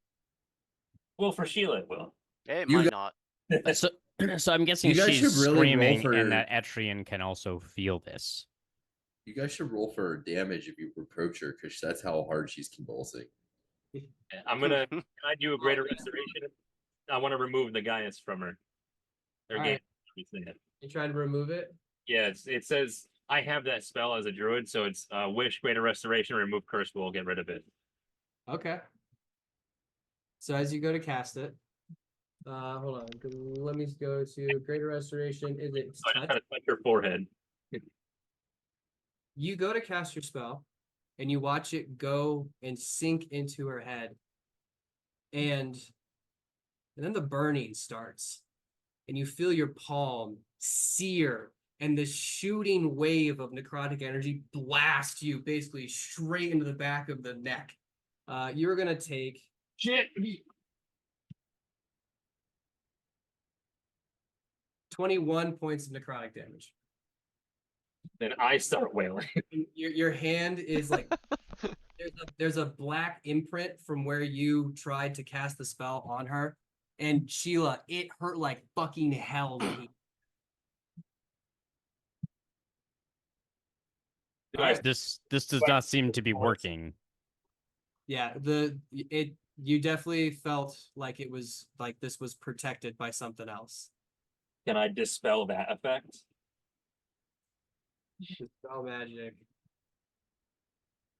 Well, for Sheila, it will. It You might got- not. So I'm guessing You guys she's should really roll screaming, for- and that Etrian can also feel this. You guys should roll for damage if you approach her, because that's how hard she's convulsing. I'm gonna. Can I do a greater restoration? I want to remove the Gaius from her. Or All gain right. everything. You trying to remove it? Yeah, it says I have that spell as a druid, so it's wish, greater restoration, remove curse will get rid of it. Okay. So as you go to cast it, hold on. Let me go to Greater Restoration. Is it So I just touch? kind of touch her forehead. You go to cast your spell, and you watch it go and sink into her head, and then the burning starts, and you feel your palm sear, and the shooting wave of necrotic energy blasts you basically straight into the back of the neck. You're gonna take Shit. 21 points of necrotic damage. Then I start wailing. Your hand is like there's a black imprint from where you tried to cast the spell on her, and Sheila, it hurt like fucking hell. This does not seem to be working. Yeah, you definitely felt like it was like this was protected by something else. Can I dispel that effect? Spell magic.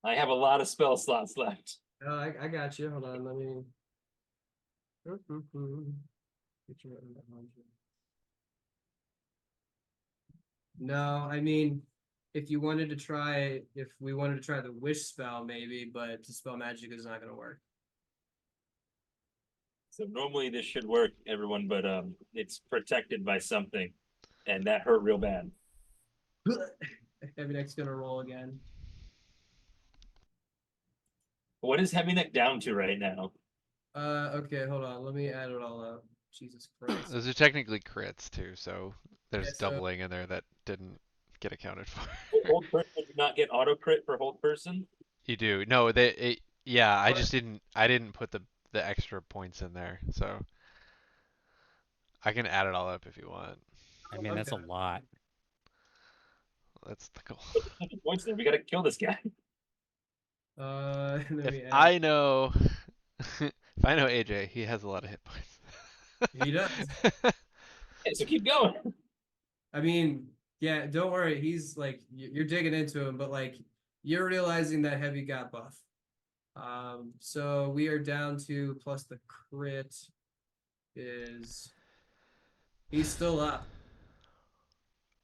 I have a lot of spell slots left. Oh, I got you. Hold on, let me. Get your- No, I mean, if we wanted to try the wish spell, maybe, but dispel magic is not going to work. So normally this should work, everyone, but it's protected by something, and that hurt real bad. Heavyneck's going to roll again. What is Heavyneck down to right now? Okay, hold on. Let me add it all up. Jesus Christ. Those are technically crits too, so there's Yeah, so- doubling in there that didn't get accounted for. Hold person do not get auto crit for hold person. You do. No, yeah, I didn't put the extra points in there, so I can add it all up if you want. I mean, that's a Okay. lot. That's the goal. Points there. We gotta kill this guy. Let If me add. I know, if I know AJ, he has a lot of hit points. He does. Yeah, so keep going. I mean, yeah, don't worry. He's like you're digging into him, but like you're realizing that Heavy got buff. So we are down to plus the crit is he's still up.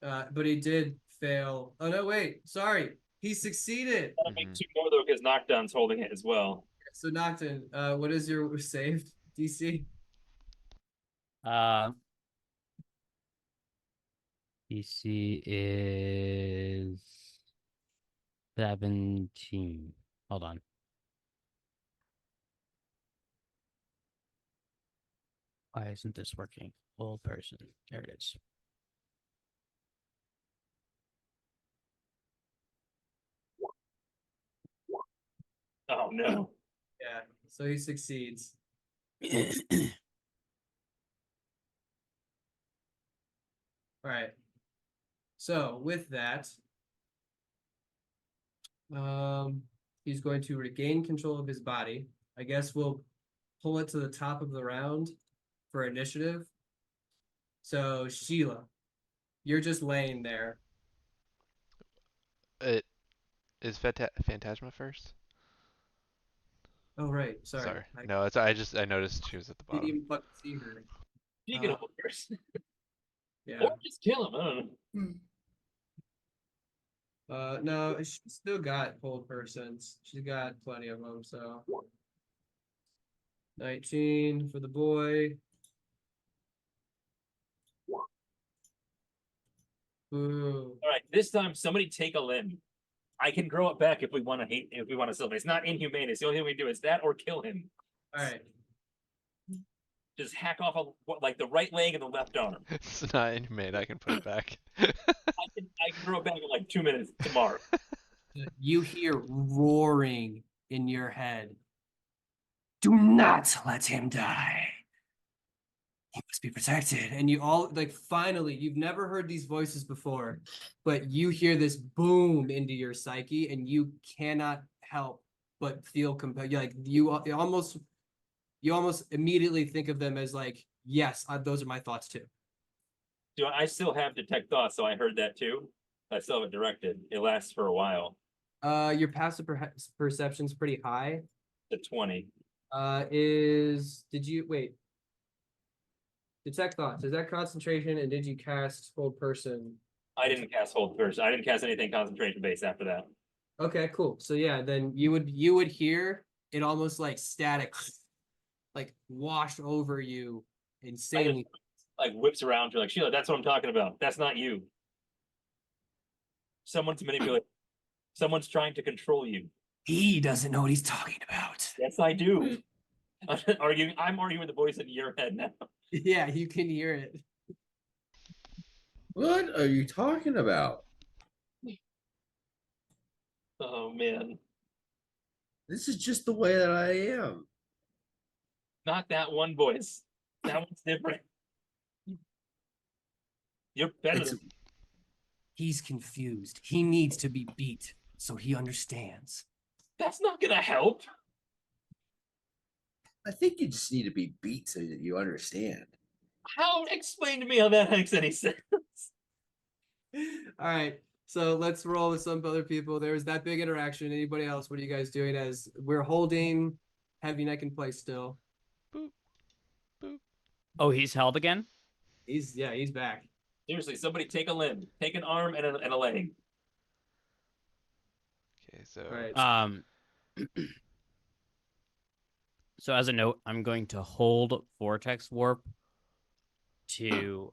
But he did fail. Oh no, wait, sorry. He succeeded. That'll make 2 more though, because knockdown's holding it as well. So Nocton, what is your saved DC? DC is 17. Hold on. Why isn't this working? Full person. There it is. Oh no. Yeah, so he succeeds. All right. So with that, he's going to regain control of his body. I guess we'll pull it to the top of the round for initiative. So Sheila, you're just laying there. It is Phantasma first? Oh right, sorry. No, I noticed she was at the Didn't bottom. even fucking see her. Speaking of holders. Yeah. Or just kill him. I don't know. No, she's still got hold persons. She's got plenty of them. So 19 for the boy. Ooh. All right, this time somebody take a limb. I can grow it back if we want to hate. If we want to sell it. It's not inhumane. It's the only thing we do is that or kill him. All right. Just hack off like the right leg and the left arm. It's not inhumane. I can put it back. I can grow it back in like 2 minutes tomorrow. You hear roaring in your head. Do not let him die. He must be protected. And you all like finally, you've never heard these voices before, but you hear this boom into your psyche, and you cannot help but feel compelled. Like you almost immediately think of them as like, yes, those are my thoughts too. Do I still have detect thoughts? So I heard that too. I still have it directed. It lasts for a while. Your passive perception's pretty high. The 20. Did you wait? Detect thoughts. Is that concentration? And did you cast hold person? I didn't cast hold first. I didn't cast anything concentration based after that. Okay, cool. So yeah, then you would hear it almost like static, like wash over you insanely. Like whips around you like, Sheila, that's what I'm talking about. That's not you. Someone's manipulating. Someone's trying to control you. He doesn't know what he's talking about. Yes, I do. I'm arguing with the voice in your head now. Yeah, you can hear it. What are you talking about? Oh man. This is just the way that I am. Not that one voice. That one's different. You're better than He's confused. He needs to be beat so he understands. that's not gonna help. I think you just need to be beat so that you understand. How explain to me how that makes any sense? All right, so let's roll with some other people. There was that big interaction. Anybody else? What are you guys doing as we're holding Heavyneck in place still? Boop. Boop. Oh, he's held again? He's back. Seriously, somebody take a limb, take an arm and a leg. Okay, so Right. So as a note, I'm going to hold Vortex Warp to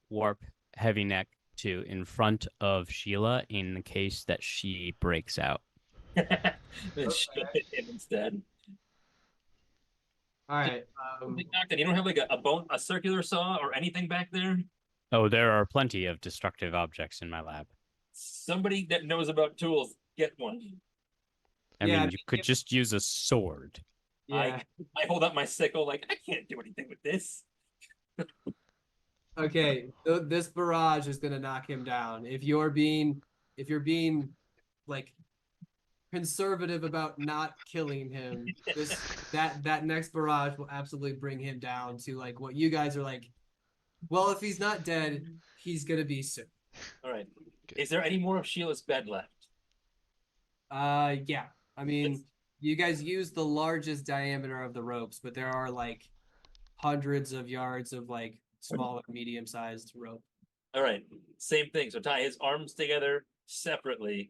warp Heavyneck to in front of Sheila in the case that she breaks out. Then shit hit him instead. All right. You don't have like a circular saw or anything back there? Oh, there are plenty of destructive objects in my lab. Somebody that knows about tools, get one. I Yeah, mean, you could just use a sword. yeah. I hold up my sickle like I can't do anything with this. Okay, this barrage is gonna knock him down. If you're being like conservative about not killing him, that next barrage will absolutely bring him down to like what you guys are like. Well, if he's not dead, he's gonna be soon. All right. Is there any more of Sheila's bed left? Yeah. I mean, you guys use the largest diameter of the ropes, but there are like hundreds of yards of like smaller, medium-sized rope. All right. Same thing. So tie his arms together separately,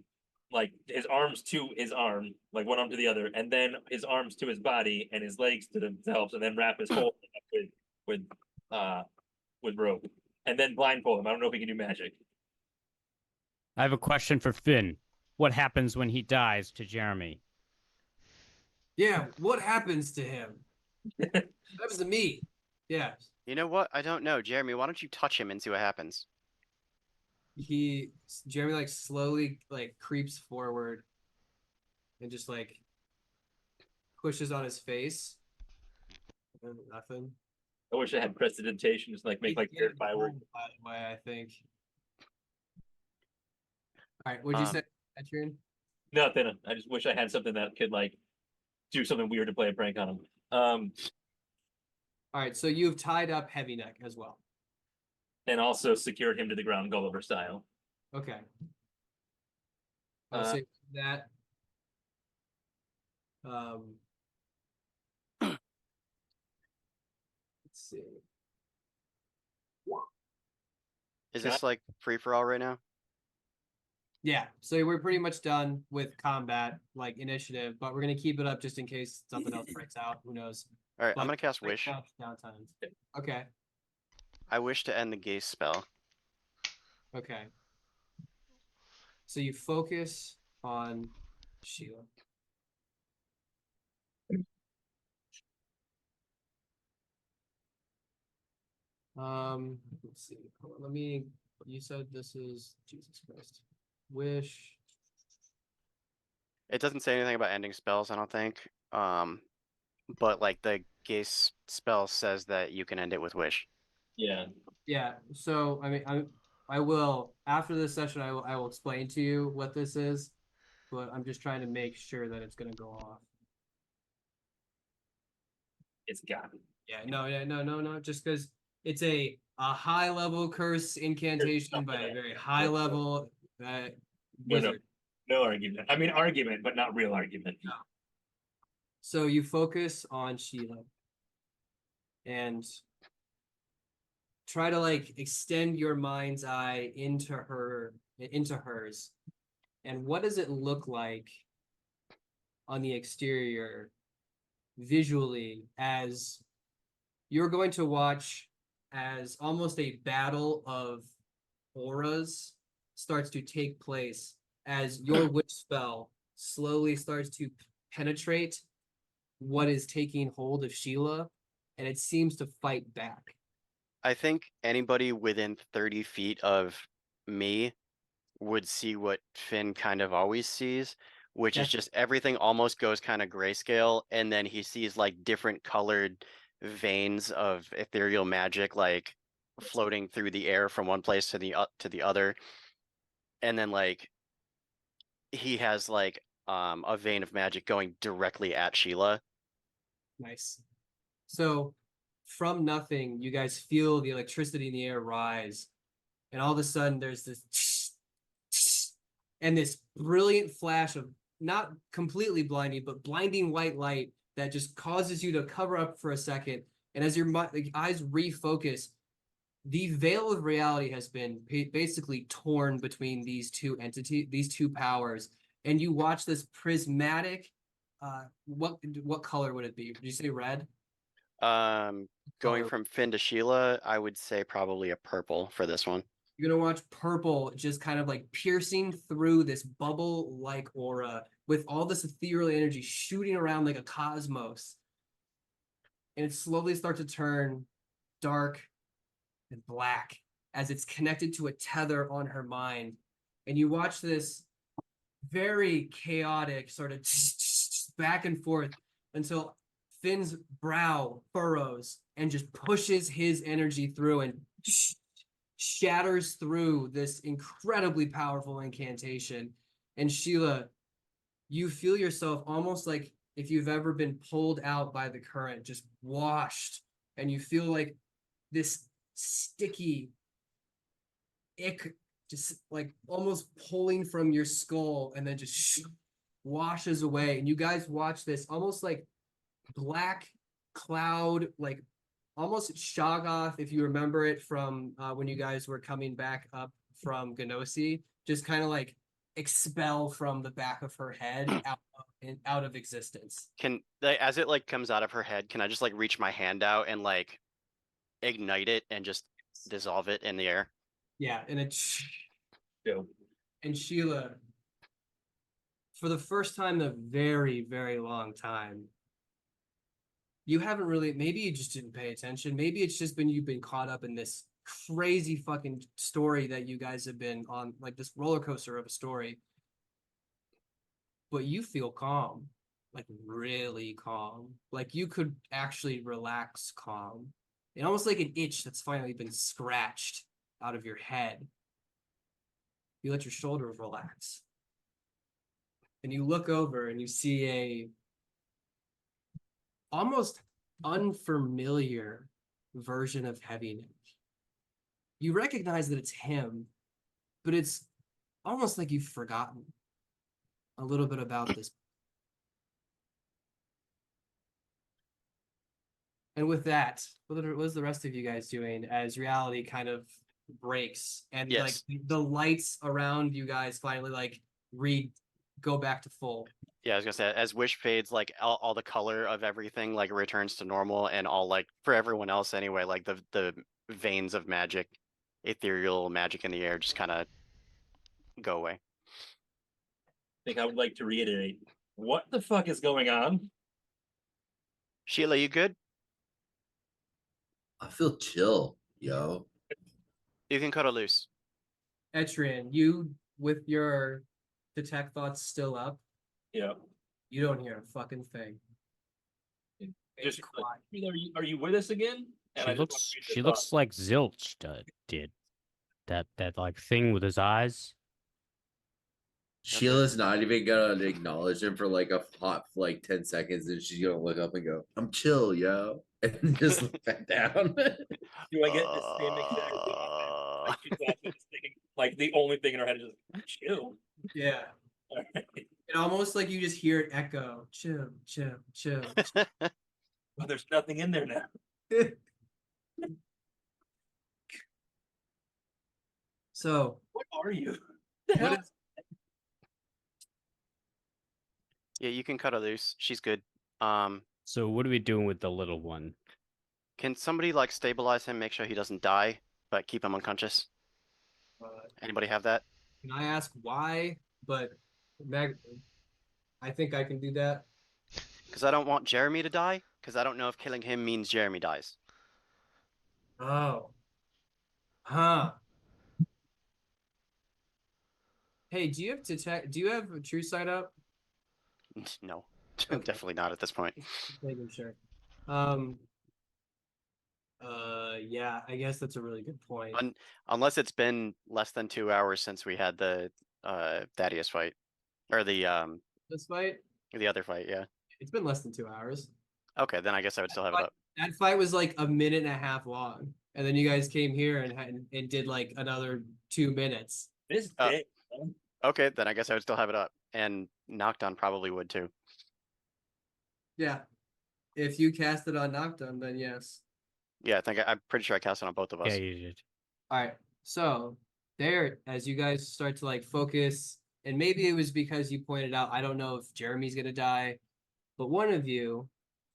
like his arms to his arm, like one arm to the other, and then his arms to his body and his legs to themselves, and then wrap his whole thing up with rope, and then blindfold him. I don't know if he can do magic. I have a question for Finn. What happens when he dies to Jeremy? Yeah, what happens to him? What happens to me? Yeah. You know what? I don't know. Jeremy, why don't you touch him and see what happens? Jeremy like slowly like creeps forward and just like pushes on his face. And nothing. I wish I had prestidigitation, just like make like He's weird getting fireworks. cold, by the way, I think. All right, what'd you say, Adrian? Nothing. I just wish I had something that could like do something weird to play a prank on him. All right, so you've tied up Heavyneck as well. And also secured him to the ground Gulliver style. Okay. I'll say that. Let's see. Is this like free for all right now? Yeah, so we're pretty much done with combat, like initiative, but we're gonna keep it up just in case something else breaks out. Who knows? All right, I'm But gonna cast right Wish. now it's downtime. Okay. I wish to end the gaze spell. Okay. So you focus on Sheila. Let's see. Hold on, let me. You said this is Jesus Christ. Wish. It doesn't say anything about ending spells, I don't think. But like the gaze spell says that you can end it with Wish. Yeah. Yeah. So I mean, I will after this session. I will explain to you what this is, but I'm just trying to make sure that it's gonna go off. It's got it. Yeah. No. Just because it's a high level curse incantation by a very high level wizard. No argument. I mean argument, but not real argument. No. So you focus on Sheila and try to like extend your mind's eye into hers. And what does it look like on the exterior visually as you're going to watch as almost a battle of auras starts to take place as your witch spell slowly starts to penetrate what is taking hold of Sheila, and it seems to fight back. I think anybody within 30 feet of me would see what Finn kind of always sees, which is just everything almost goes kind of grayscale, and then he sees like different colored veins of ethereal magic like floating through the air from one place to the other. And then like he has like a vein of magic going directly at Sheila. Nice. So from nothing, you guys feel the electricity in the air rise, and all of a sudden there's this and this brilliant flash of not completely blinding, but blinding white light that just causes you to cover up for a second. And as your eyes refocus, the veil of reality has been basically torn between these two entities, these two powers, and you watch this prismatic. What color would it be? Did you say red? Going from Finn to Sheila, I would say probably a purple for this one. You're gonna watch purple just kind of like piercing through this bubble-like aura with all this ethereal energy shooting around like a cosmos. And it slowly starts to turn dark and black as it's connected to a tether on her mind. and you watch this very chaotic sort of back and forth until Finn's brow furrows and just pushes his energy through and shatters through this incredibly powerful incantation. And Sheila, you feel yourself almost like if you've ever been pulled out by the current, just washed, and you feel like this sticky ick just like almost pulling from your skull and then just washes away. And you guys watch this almost like black cloud, like almost Shoggoth, if you remember it from when you guys were coming back up from Gnosi, just kind of like expel from the back of her head out of existence. Can as it like comes out of her head, can I just like reach my hand out and like ignite it and just dissolve it in the air? Yeah, and it Yeah. and Sheila, for the first time in a very, very long time, you haven't really, maybe you just didn't pay attention. Maybe it's just been you've been caught up in this crazy fucking story that you guys have been on, like this roller coaster of a story. But you feel calm, like really calm. Like you could actually relax calm. And almost like an itch that's finally been scratched out of your head. You let your shoulders relax. And you look over and you see a almost unfamiliar version of Heavyneck. You recognize that it's him, but it's almost like you've forgotten a little bit about this. And with that, what is the rest of you guys doing as reality kind of breaks and Yes. like the lights around you guys finally like go back to full? Yeah, I was gonna say, as wish fades, like all the color of everything like returns to normal, and all like for everyone else anyway, like the veins of magic, ethereal magic in the air just kind of go away. I think I would like to reiterate, what the fuck is going on? Sheila, you good? I feel chill, yo. You can cut her loose. Etrian, you with your detect thoughts still up, Yeah. you don't hear a fucking thing. It's Just quiet. are you with us again? And I just want to read She your looks thoughts. like Zilch did. That like thing with his eyes. Sheila's not even gonna acknowledge him for like a hot like 10 seconds, and she's gonna look up and go, "I'm chill, yo," and just look back down. Do I get the same exact thing? Like she's also just thinking, like the only thing in her head is just chill. Yeah. All right. And almost like you just hear it echo. Chill, chill, chill. Well, there's nothing in there now. So What are you? what is Yeah, you can cut her loose. She's good. So what are we doing with the little one? Can somebody like stabilize him, make sure he doesn't die, but keep him unconscious? Anybody have that? can I ask why? But I think I can do that. Because I don't want Jeremy to die, because I don't know if killing him means Jeremy dies. Oh. Huh. Hey, do you have a true sight up? No, Okay. definitely not at this point. Just making sure. Yeah, I guess that's a really good point. Unless it's been less than 2 hours since we had the Thaddeus fight. Or the This fight, other fight, yeah. it's been less than 2 hours. Okay, then I guess I would still have it up. That fight was like a minute and a half long, and then you guys came here and did like another 2 minutes. This Oh. day. Okay, then I guess I would still have it up. And Nocton probably would too. Yeah, if you cast it on Nocturne, then yes. Yeah, I'm pretty sure I cast it on both of us. Yeah, you did. All right, so there, as you guys start to like focus, and maybe it was because you pointed out, I don't know if Jeremy's gonna die, but one of you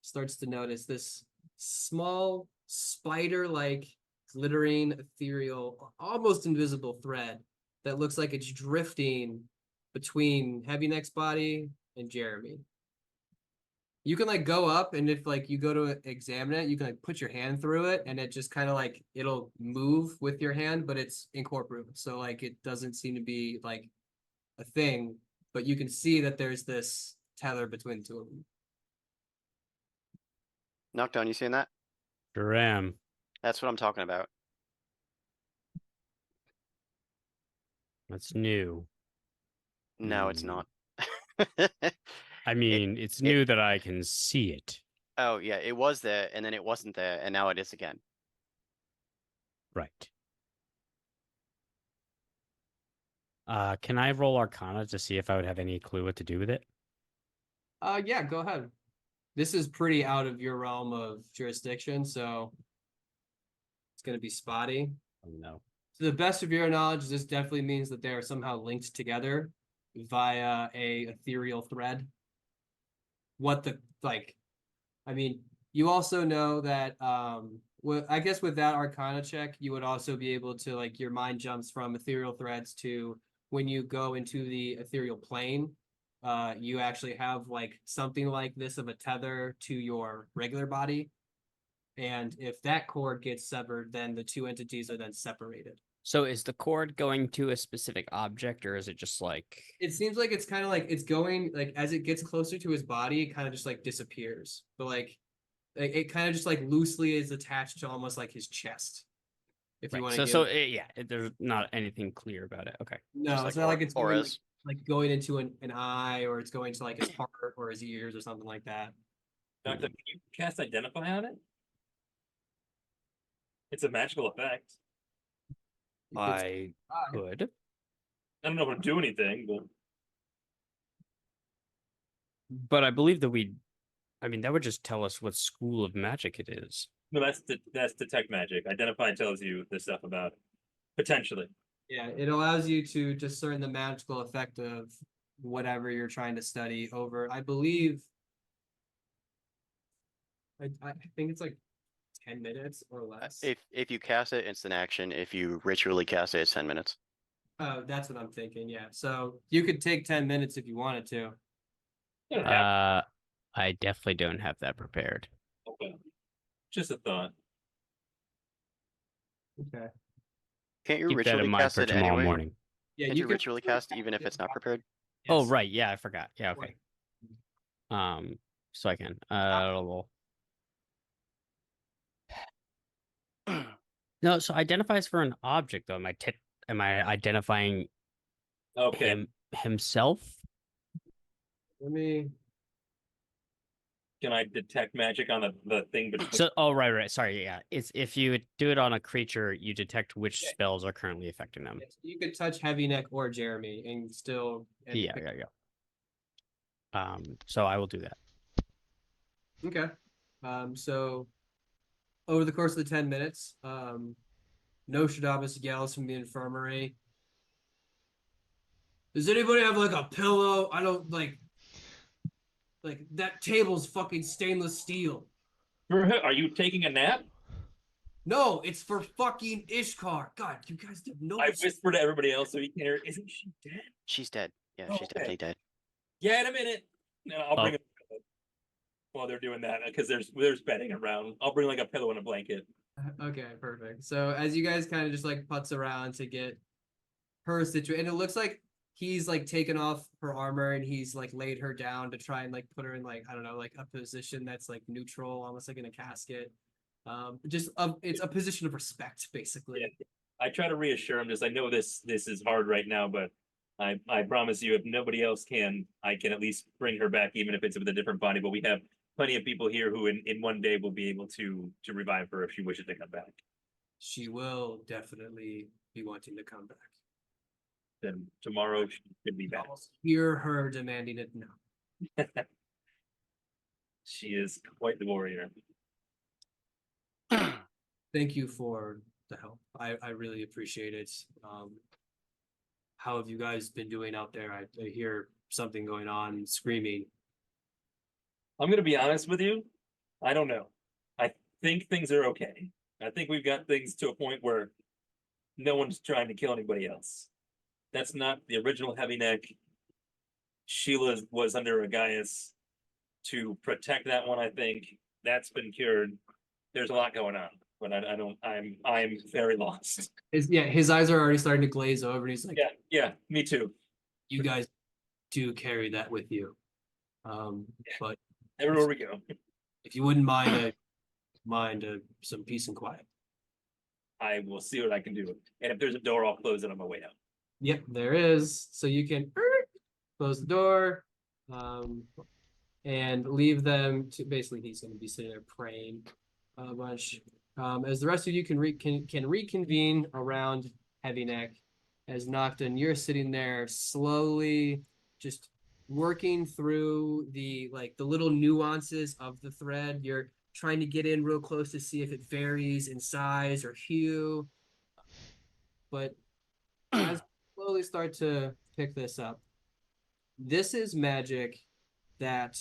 starts to notice this small spider-like glittering ethereal, almost invisible thread that looks like it's drifting between Heavyneck's body and Jeremy. You can like go up, and if like you go to examine it, you can like put your hand through it, and it just kind of like it'll move with your hand, but it's incorporeal. So like it doesn't seem to be like a thing, but you can see that there's this tether between the two of them. Knockdown, you seeing that? Sure am. That's what I'm talking about. That's new. No, it's Hmm. not. I mean, it's new that I can see it. Oh yeah, it was there, and then it wasn't there, and now it is again. Right. Can I roll Arcana to see if I would have any clue what to do with it? Yeah, go ahead. This is pretty out of your realm of jurisdiction, so it's gonna be spotty. Oh no. To the best of your knowledge, this definitely means that they are somehow linked together via a ethereal thread. What the like? I mean, you also know that I guess with that Arcana check, you would also be able to like your mind jumps from ethereal threads to when you go into the ethereal plane. You actually have like something like this of a tether to your regular body, and if that cord gets severed, then the two entities are then separated. So is the cord going to a specific object, or is it just like It seems like it's kind of like it's going like as it gets closer to his body, it kind of just like disappears. But like it kind of just like loosely is attached to almost like his chest. If you right? want So to so yeah, there's not anything clear about it. Okay. no, Just it's like not like it's going auras. like going into an eye or it's going to like his heart or his ears or something like that. Doctor, can you cast Identify on it? It's a magical effect. You could- I could. I don't know if it'll do anything, but But I believe that I mean, that would just tell us what school of magic it is. no, that's detect magic. Identify tells you the stuff about it. Potentially. Yeah, it allows you to discern the magical effect of whatever you're trying to study over. I believe. I think it's like 10 minutes or less. If you cast it, instant action. If you ritually cast it, it's 10 minutes. Oh, that's what I'm thinking. Yeah. So you could take 10 minutes if you wanted to. You don't have I definitely don't have that prepared. to. Okay. Just a thought. Okay. Can't you Keep that ritually in mind cast for it tomorrow anyway? morning. Yeah, Can't you you can ritually cast even if it's not prepared? Oh Yes. right, yeah, I forgot. Yeah, okay. So I can. No, so identifies for an object though. Am I identifying Okay. himself? Let me. Can I detect magic on the thing between So right. Sorry, yeah. It's if you do it on a creature, you detect which Yeah. spells are currently affecting them. You could touch Heavyneck or Jeremy and still. Yeah. So I will do that. Okay. So over the course of the 10 minutes, Nostradamus yells from the infirmary. Does anybody have like a pillow? I don't like that table's fucking stainless steel. Are you taking a nap? No, it's for fucking Ishkar. God, you guys didn't know. I whispered to everybody else so he can't hear. Isn't she dead? She's dead. Yeah, Oh, she's okay. definitely dead. Yeah, in a minute. No, I'll bring it while they're doing that because there's bedding around. I'll bring like a pillow and a blanket. Okay, perfect. So as you guys kind of just like putz around to get her situation, and it looks like he's like taken off her armor and he's like laid her down to try and like put her in like I don't know like a position that's like neutral, almost like in a casket. It's a position of respect basically. Yeah. I try to reassure him just I know this is hard right now, but I promise you if nobody else can, I can at least bring her back even if it's with a different body. But we have plenty of people here who in one day will be able to revive her if she wishes to come back. She will definitely be wanting to come back. Then tomorrow she should be back. I'll hear her demanding it now. She is quite the warrior. Thank you for the help. I really appreciate it. How have you guys been doing out there? I hear something going on, screaming. I'm gonna be honest with you. I don't know. I think things are okay. I think we've got things to a point where no one's trying to kill anybody else. That's not the original Heavyneck. Sheila was under a Gaius. to protect that one. I think that's been cured. There's a lot going on, but I don't. I'm very lost. His eyes are already starting to glaze over, and he's like, Yeah, me too. "You guys do carry that with you, but Everywhere we go, if you wouldn't mind some peace and quiet." I will see what I can do. And if there's a door, I'll close it on my way out. Yep, there is. So you can close the door, and leave them to basically he's going to be sitting there praying a bunch. As the rest of you can reconvene around Heavyneck, as Nocton, you're sitting there slowly just working through the little nuances of the thread. You're trying to get in real close to see if it varies in size or hue. But as you slowly start to pick this up, this is magic that,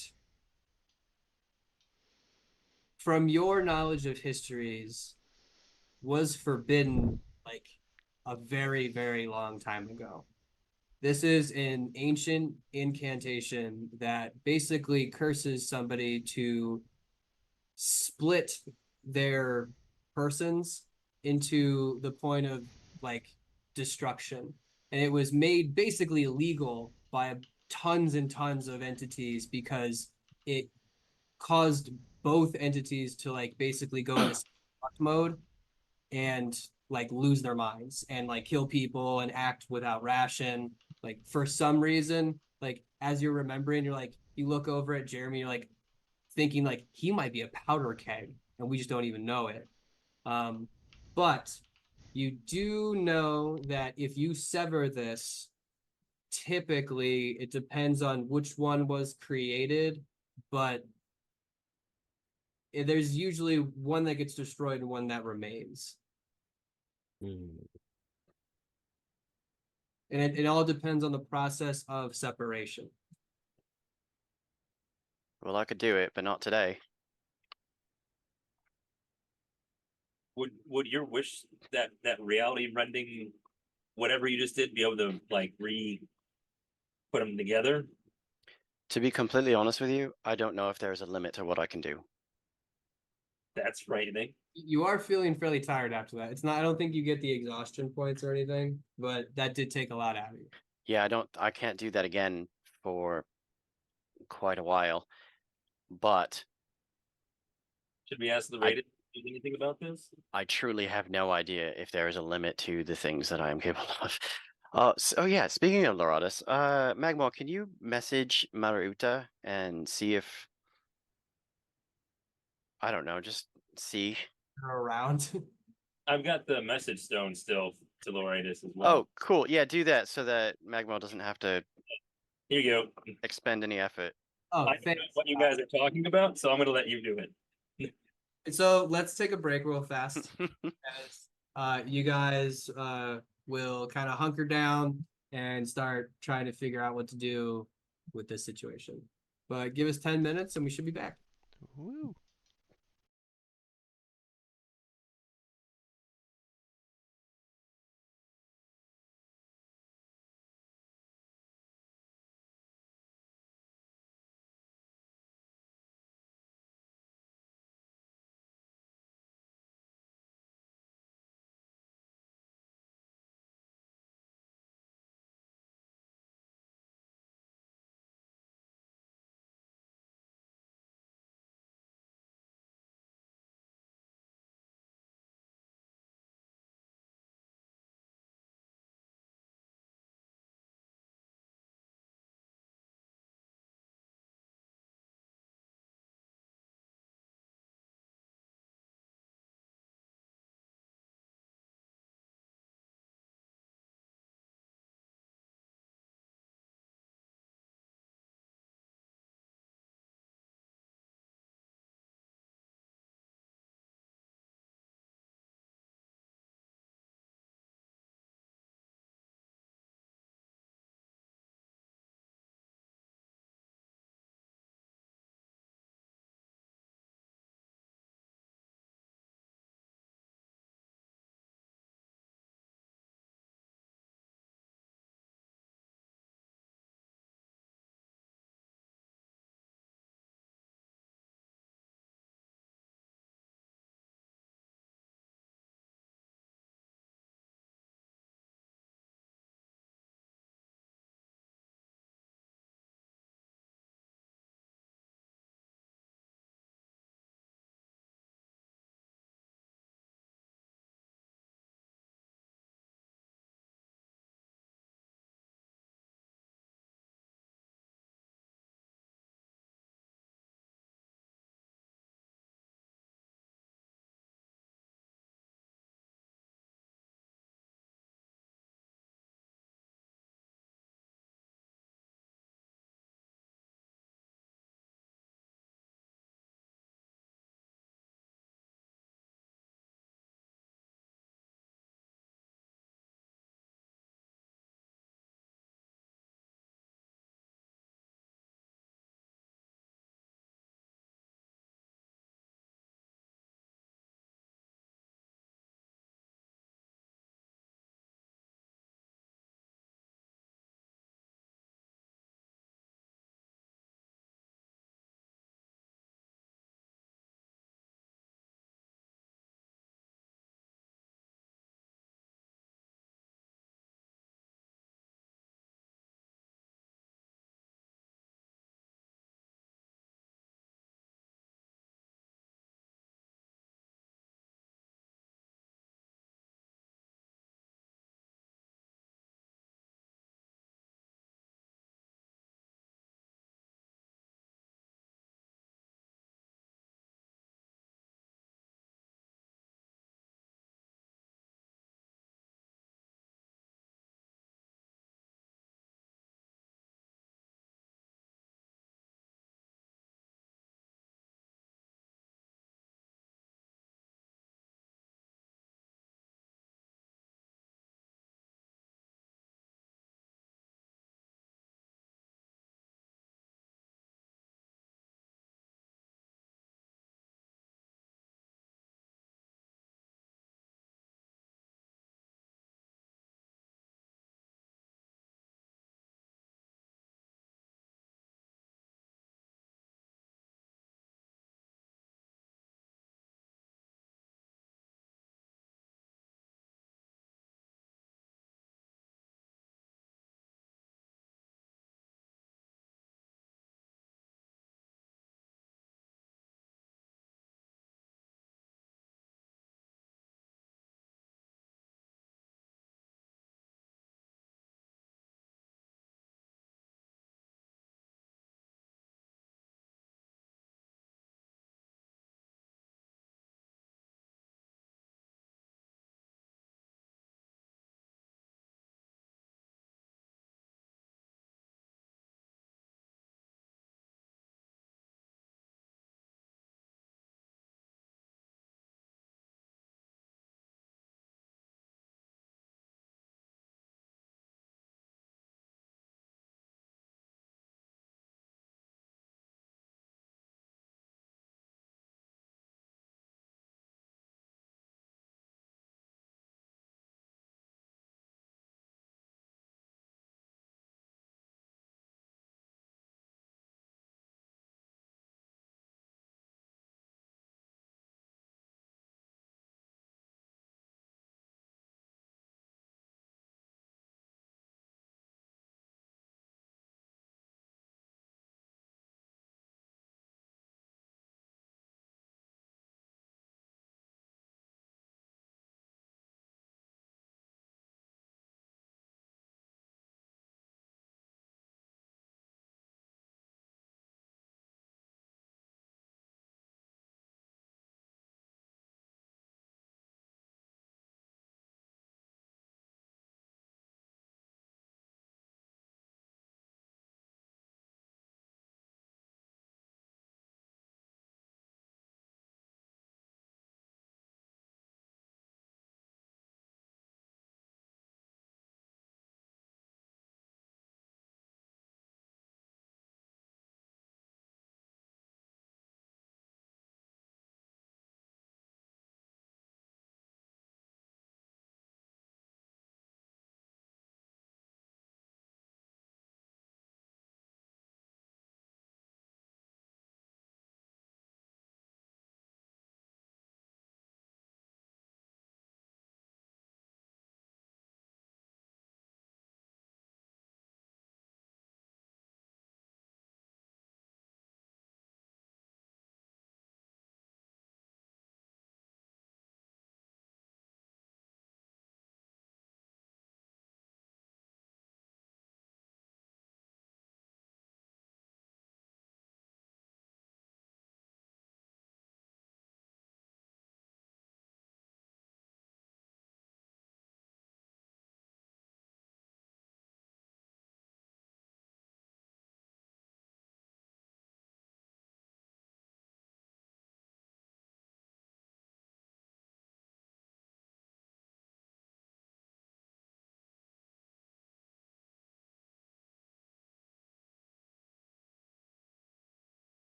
from your knowledge of histories, was forbidden like a very, very long time ago. This is an ancient incantation that basically curses somebody to split their persons into the point of like destruction. And it was made basically illegal by tons and tons of entities because it caused both entities to like basically go into mode and like lose their minds and like kill people and act without ration. Like for some reason, like as you're remembering, you're like you look over at Jeremy, you're like thinking like he might be a powder keg and we just don't even know it. But you do know that if you sever this, typically it depends on which one was created, but there's usually one that gets destroyed and one that remains. And it all depends on the process of separation. Well, I could do it, but not today. Would your wish that reality rending, whatever you just did, be able to like put them together? To be completely honest with you, I don't know if there's a limit to what I can do. That's frightening. You are feeling fairly tired after that. It's not, I don't think you get the exhaustion points or anything, but that did take a lot out of you. Yeah, I can't do that again for quite a while. But Should we ask the rated anything about this? I truly have no idea if there is a limit to the things that I am capable of. So yeah, speaking of Loratus, Magmar, can you message Maruta and see if, I don't know, just see. Around. I've got the message stone still to Loratus as well. Oh, cool. Yeah, do that so that Magmar doesn't have to Here you go. expend any effort. Oh, I know thanks. what you guys are talking about, so I'm gonna let you do it. So let's take a break real fast. As you guys will kind of hunker down and start trying to figure out what to do with this situation. But give us 10 minutes and we should be back. Woo.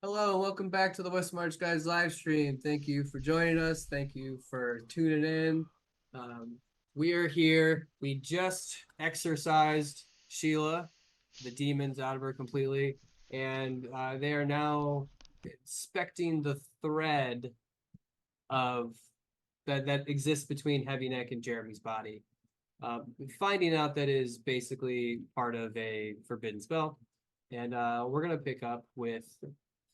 Hello, and welcome back to the West March Guys live stream. Thank you for joining us. Thank you for tuning in. We are here. We just exorcised Sheila, the demons out of her completely, and they are now inspecting the thread of that exists between Heavyneck and Jeremy's body. Finding out that is basically part of a forbidden spell. And we're gonna pick up with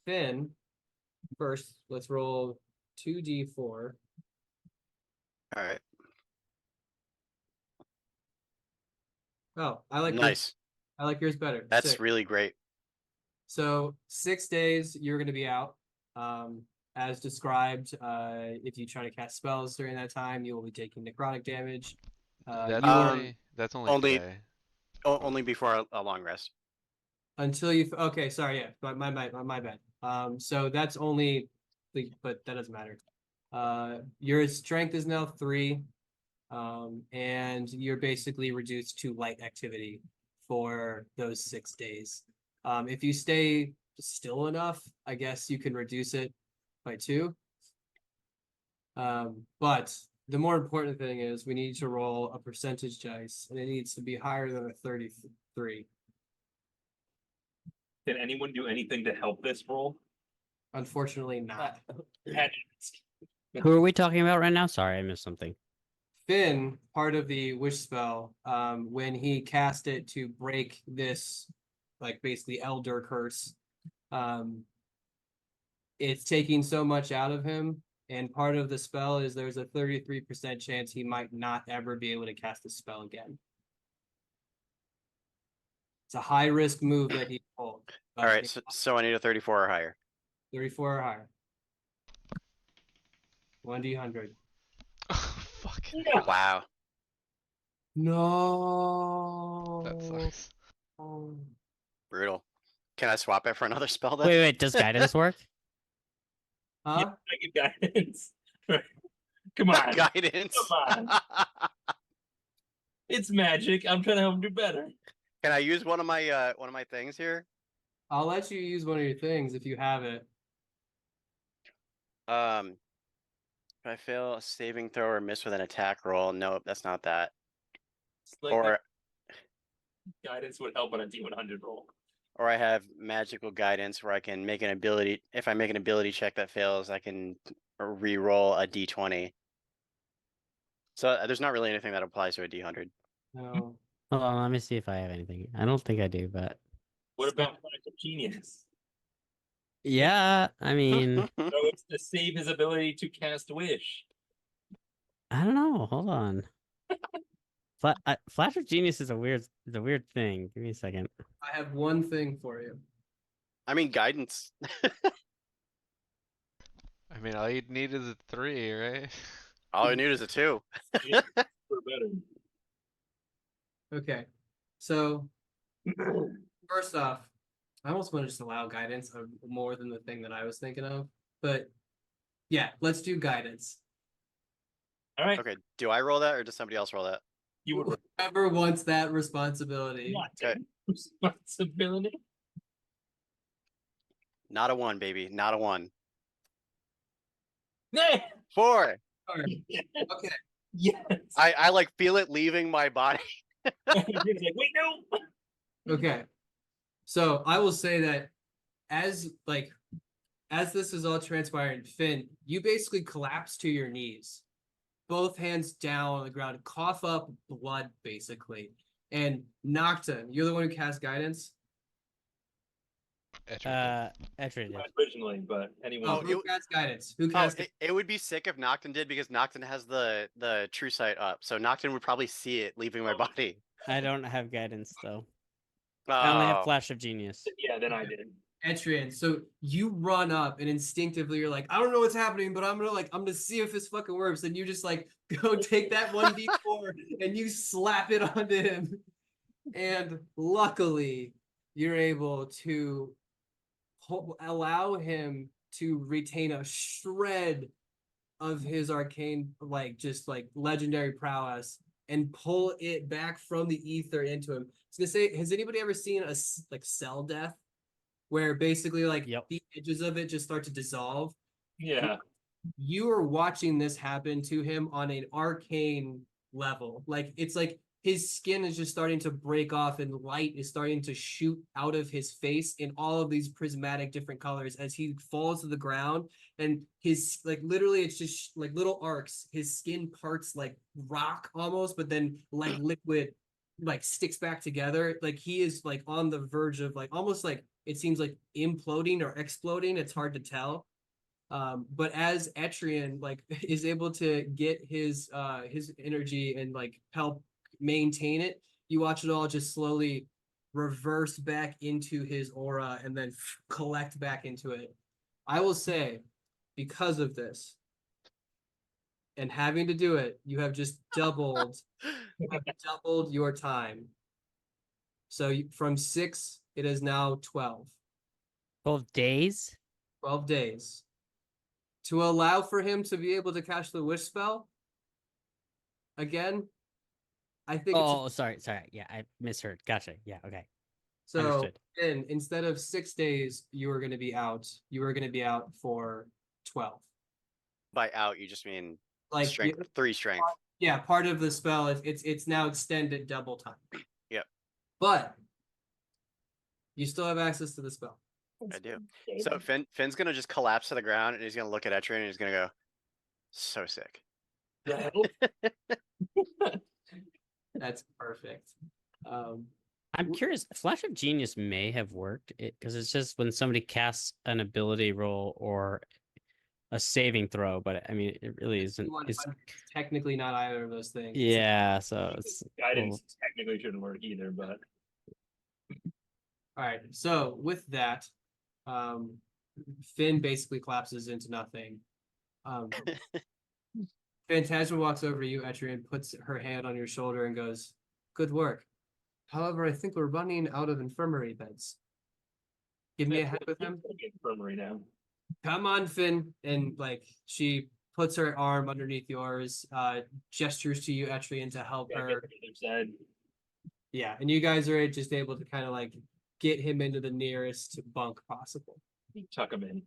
Finn. First, let's roll 2d4. All right. Oh, I like yours. Nice. I like yours better. That's Sick. really great. So 6 days you're gonna be out. As described, if you try to cast spells during that time, you will be taking necrotic damage. That's you are only only- today. Only before a long rest. until you. Okay, sorry. Yeah, my bad. So that's only, but that doesn't matter. Your strength is now 3, and you're basically reduced to light activity for those 6 days. If you stay still enough, I guess you can reduce it by 2. But the more important thing is we need to roll a percentage dice, and it needs to be higher than a 33. Did anyone do anything to help this roll? Unfortunately, not. Who are we talking about right now? Sorry, I missed something. Finn, part of the wish spell, when he cast it to break this, like basically elder curse, it's taking so much out of him. And part of the spell is there's a 33% chance he might not ever be able to cast the spell again. It's a high risk move that he pulled. All right. So I need a 34 or higher. 34 or higher. 1d100. Oh, fuck. Wow. No. That sucks. Brutal. Can I swap it for another spell then? Wait, does guidance work? Huh? Yeah, I give guidance. Come on. Guidance. Come on. It's magic. I'm trying to help him do better. Can I use one of my things here? I'll let you use one of your things if you have it. If I fail a saving throw or miss with an attack roll, nope, that's not that. It's like Or guidance would help on a D100 roll. or I have magical guidance where I can make an ability. If I make an ability check that fails, I can re-roll a D20. So there's not really anything that applies to a D100. No. Hold on, let me see if I have anything. I don't think I do, but What about Flash of Genius? yeah, I mean, So it's to save his ability to cast Wish. I don't know. Hold on. Flash of Genius is a weird thing. Give me a second. I have one thing for you. I mean, guidance. I mean, all you'd need is a 3, right? All I need is a 2. For better. Okay. So first off, I almost want to just allow guidance of more than the thing that I was thinking of. But yeah, let's do guidance. All right. Okay, do I roll that or does somebody else roll that? You would Whoever wants that responsibility. not Okay. take responsibility. Not a 1, baby. Not a 1. Nah. 4. Alright, okay. Yes. I like feel it leaving my body. He's like, wait, no. Okay. So I will say that as this is all transpiring, Finn, you basically collapse to your knees, both hands down on the ground, cough up blood basically. And Nocton, you're the one who cast guidance. Ettrick. Ettrick. Not originally, but anyone. Oh, who cast guidance? Who cast? It would be sick if Nocton did because Nocton has the true sight up. So Nocton would probably see it leaving my body. I don't have guidance though. I only have Oh, Flash of Genius. Yeah, then I did. Etrian, so you run up and instinctively you're like, I don't know what's happening, but I'm gonna see if this fucking works. And you just like go take that 1d4 and you slap it onto him. And luckily, you're able to allow him to retain a shred of his arcane, like just like legendary prowess, and pull it back from the ether into him. I was gonna say, has anybody ever seen a like cell death? where basically like Yep. the edges of it just start to dissolve. Yeah. You are watching this happen to him on an arcane level. Like it's like his skin is just starting to break off and light is starting to shoot out of his face in all of these prismatic different colors as he falls to the ground, and his like literally it's just like little arcs. His skin parts like rock almost, but then like liquid like sticks back together. Like he is like on the verge of like almost like it seems like imploding or exploding. It's hard to tell. But as Etrian like is able to get his energy and like help maintain it, you watch it all just slowly reverse back into his aura and then collect back into it. I will say, because of this and having to do it, you have just doubled your time. So from 6, it is now 12. 12 days? 12 days. To allow for him to be able to cast the wish spell again, I think Oh, sorry. Yeah, I misheard. Gotcha. Yeah, okay. so. Understood. And instead of 6 days, you were going to be out. You were going to be out for 12. By out, you just mean Like strength, 3 strength. yeah, part of the spell. It's now extended double time. Yep. But you still have access to the spell. I do. So Finn's gonna just collapse to the ground and he's gonna look at Etrian and he's gonna go, so sick. That's perfect. I'm curious. Flash of Genius may have worked because it's just when somebody casts an ability roll or a saving throw, but I mean, it really isn't. It's technically not either of those things. yeah, so it's Guidance technically shouldn't work either, but All right. So with that, Finn basically collapses into nothing. Phantasma walks over to you, Etrian, puts her hand on your shoulder and goes, "Good work. However, I think we're running out of infirmary beds. Give me a hand with him." infirmary now. Come on, Finn. And like she puts her arm underneath yours, gestures to you, Etrian, to help Yeah, her. get to the other side. Yeah, and you guys are just able to kind of like get him into the nearest bunk possible. Tuck him in.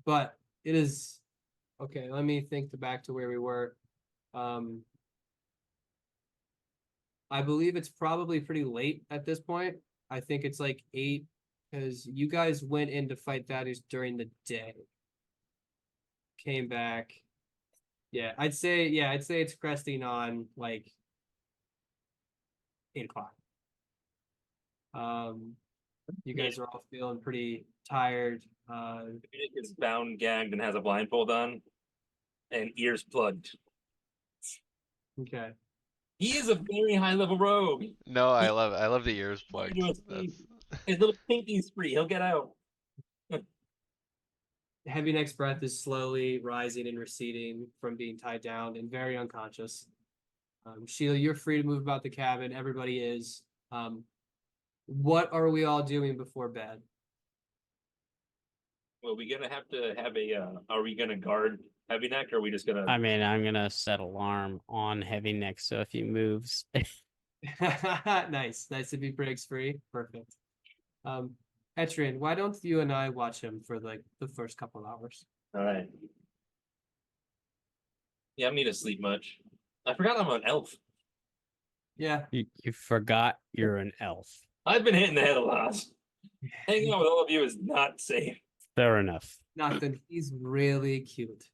But it is okay. Let me think back to where we were. I believe it's probably pretty late at this point. I think it's like 8 because you guys went in to fight Thaddeus during the day. Came back. Yeah, I'd say it's cresting on like 8 o'clock. You guys are all feeling pretty tired. Nick is bound, gagged, and has a blindfold on, and ears plugged. Okay. He is a very high level rogue. No, I love the ears plugged. Into a That's His little pinky's free. He'll get out. Heavyneck's breath is slowly rising and receding from being tied down and very unconscious. Sheila, you're free to move about the cabin. Everybody is. What are we all doing before bed? Well, we gonna have to have a. Are we gonna guard Heavyneck, or are we just gonna? I mean, I'm gonna set alarm on Heavyneck, so if he moves, Nice if he breaks free. Perfect. Etrian, why don't you and I watch him for like the first couple of hours? All right. Yeah, I need to sleep much. I forgot I'm an elf. Yeah. you forgot you're an elf. I've been hitting the head a lot. Hanging out with all of you is not safe. Fair enough. Nothing. He's really cute.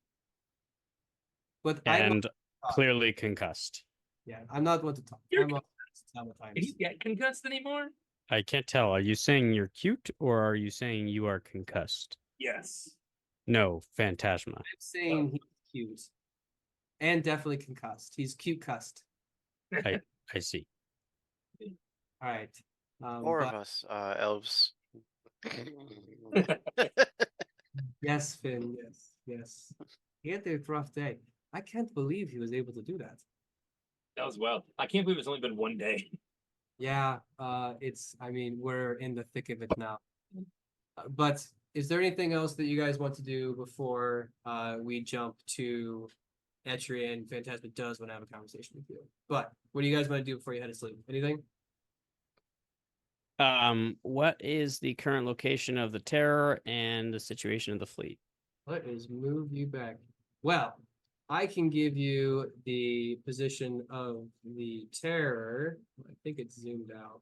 But And clearly concussed. yeah, I'm not one to talk. You're I'm not Did he get concussed anymore? I can't tell. Are you saying you're cute or are you saying you are concussed? Yes. No, Phantasma. I'm saying he's cute. And definitely concussed. He's cute cussed. I see. All right. 4 of us, elves. Yes, Finn. Yes. He had a rough day. I can't believe he was able to do that. That was wild. I can't believe it's only been one day. Yeah, I mean, we're in the thick of it now. But is there anything else that you guys want to do before we jump to Etrian? Phantasma does want to have a conversation with you. But what do you guys want to do before you head to sleep? Anything? What is the current location of the Terror and the situation of the fleet? Let us move you back. Well, I can give you the position of the Terror. I think it's zoomed out.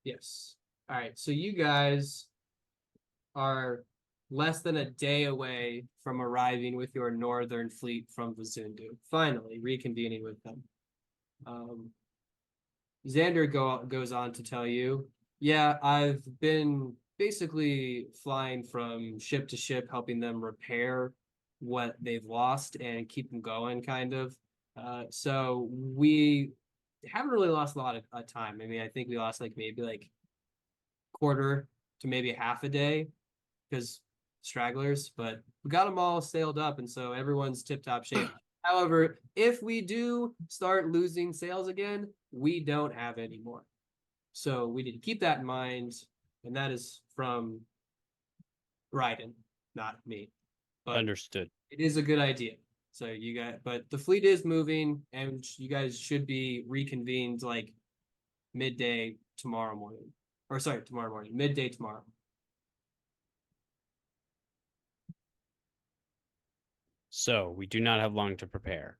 Yes. All right. So you guys are less than a day away from arriving with your northern fleet from Vizundu, finally reconvening with them. Xander goes on to tell you, yeah, I've been basically flying from ship to ship, helping them repair what they've lost and keep them going, kind of. So we haven't really lost a lot of time. I mean, I think we lost maybe quarter to maybe half a day because stragglers, but we got them all sailed up, and so everyone's tip-top shape. However, if we do start losing sails again, we don't have any more. So we need to keep that in mind, and that is from Bryden, not me. But Understood. it is a good idea. So but the fleet is moving, and you guys should be reconvened midday tomorrow morning. Or sorry, tomorrow morning, midday tomorrow. So we do not have long to prepare.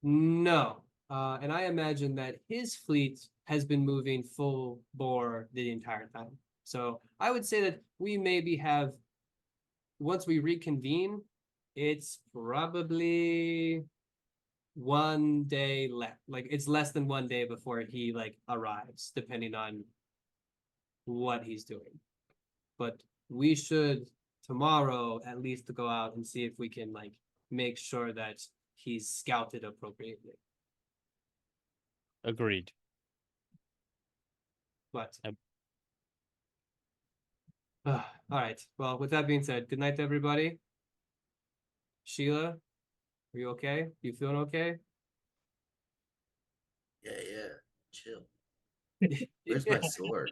No. And I imagine that his fleet has been moving full bore the entire time. So I would say that we maybe have, once we reconvene, it's probably 1 day left. It's less than 1 day before he arrives, depending on what he's doing. But we should tomorrow at least go out and see if we can make sure that he's scouted appropriately. Agreed. But all right. Well, with that being said, good night to everybody. Sheila, are you okay? You feeling okay? Yeah. Chill. Where's my sword?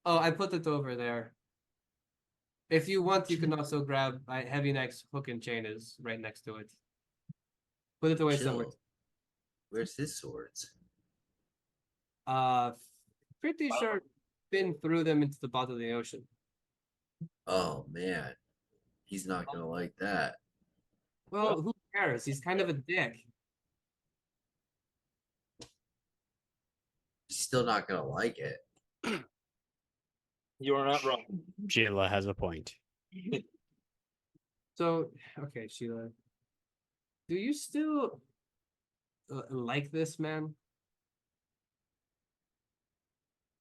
Oh, I put it over there. If you want, you can also grab Heavyneck's hook and chain is right next to it. Put it away somewhere. Chill. Where's his swords? Pretty sure been threw them into the bottom of the ocean. Oh man, he's not gonna like that. Well, who cares? He's kind of a dick. He's still not gonna like it. You are not wrong. Sheila has a point. So, okay, Sheila, do you still like this man?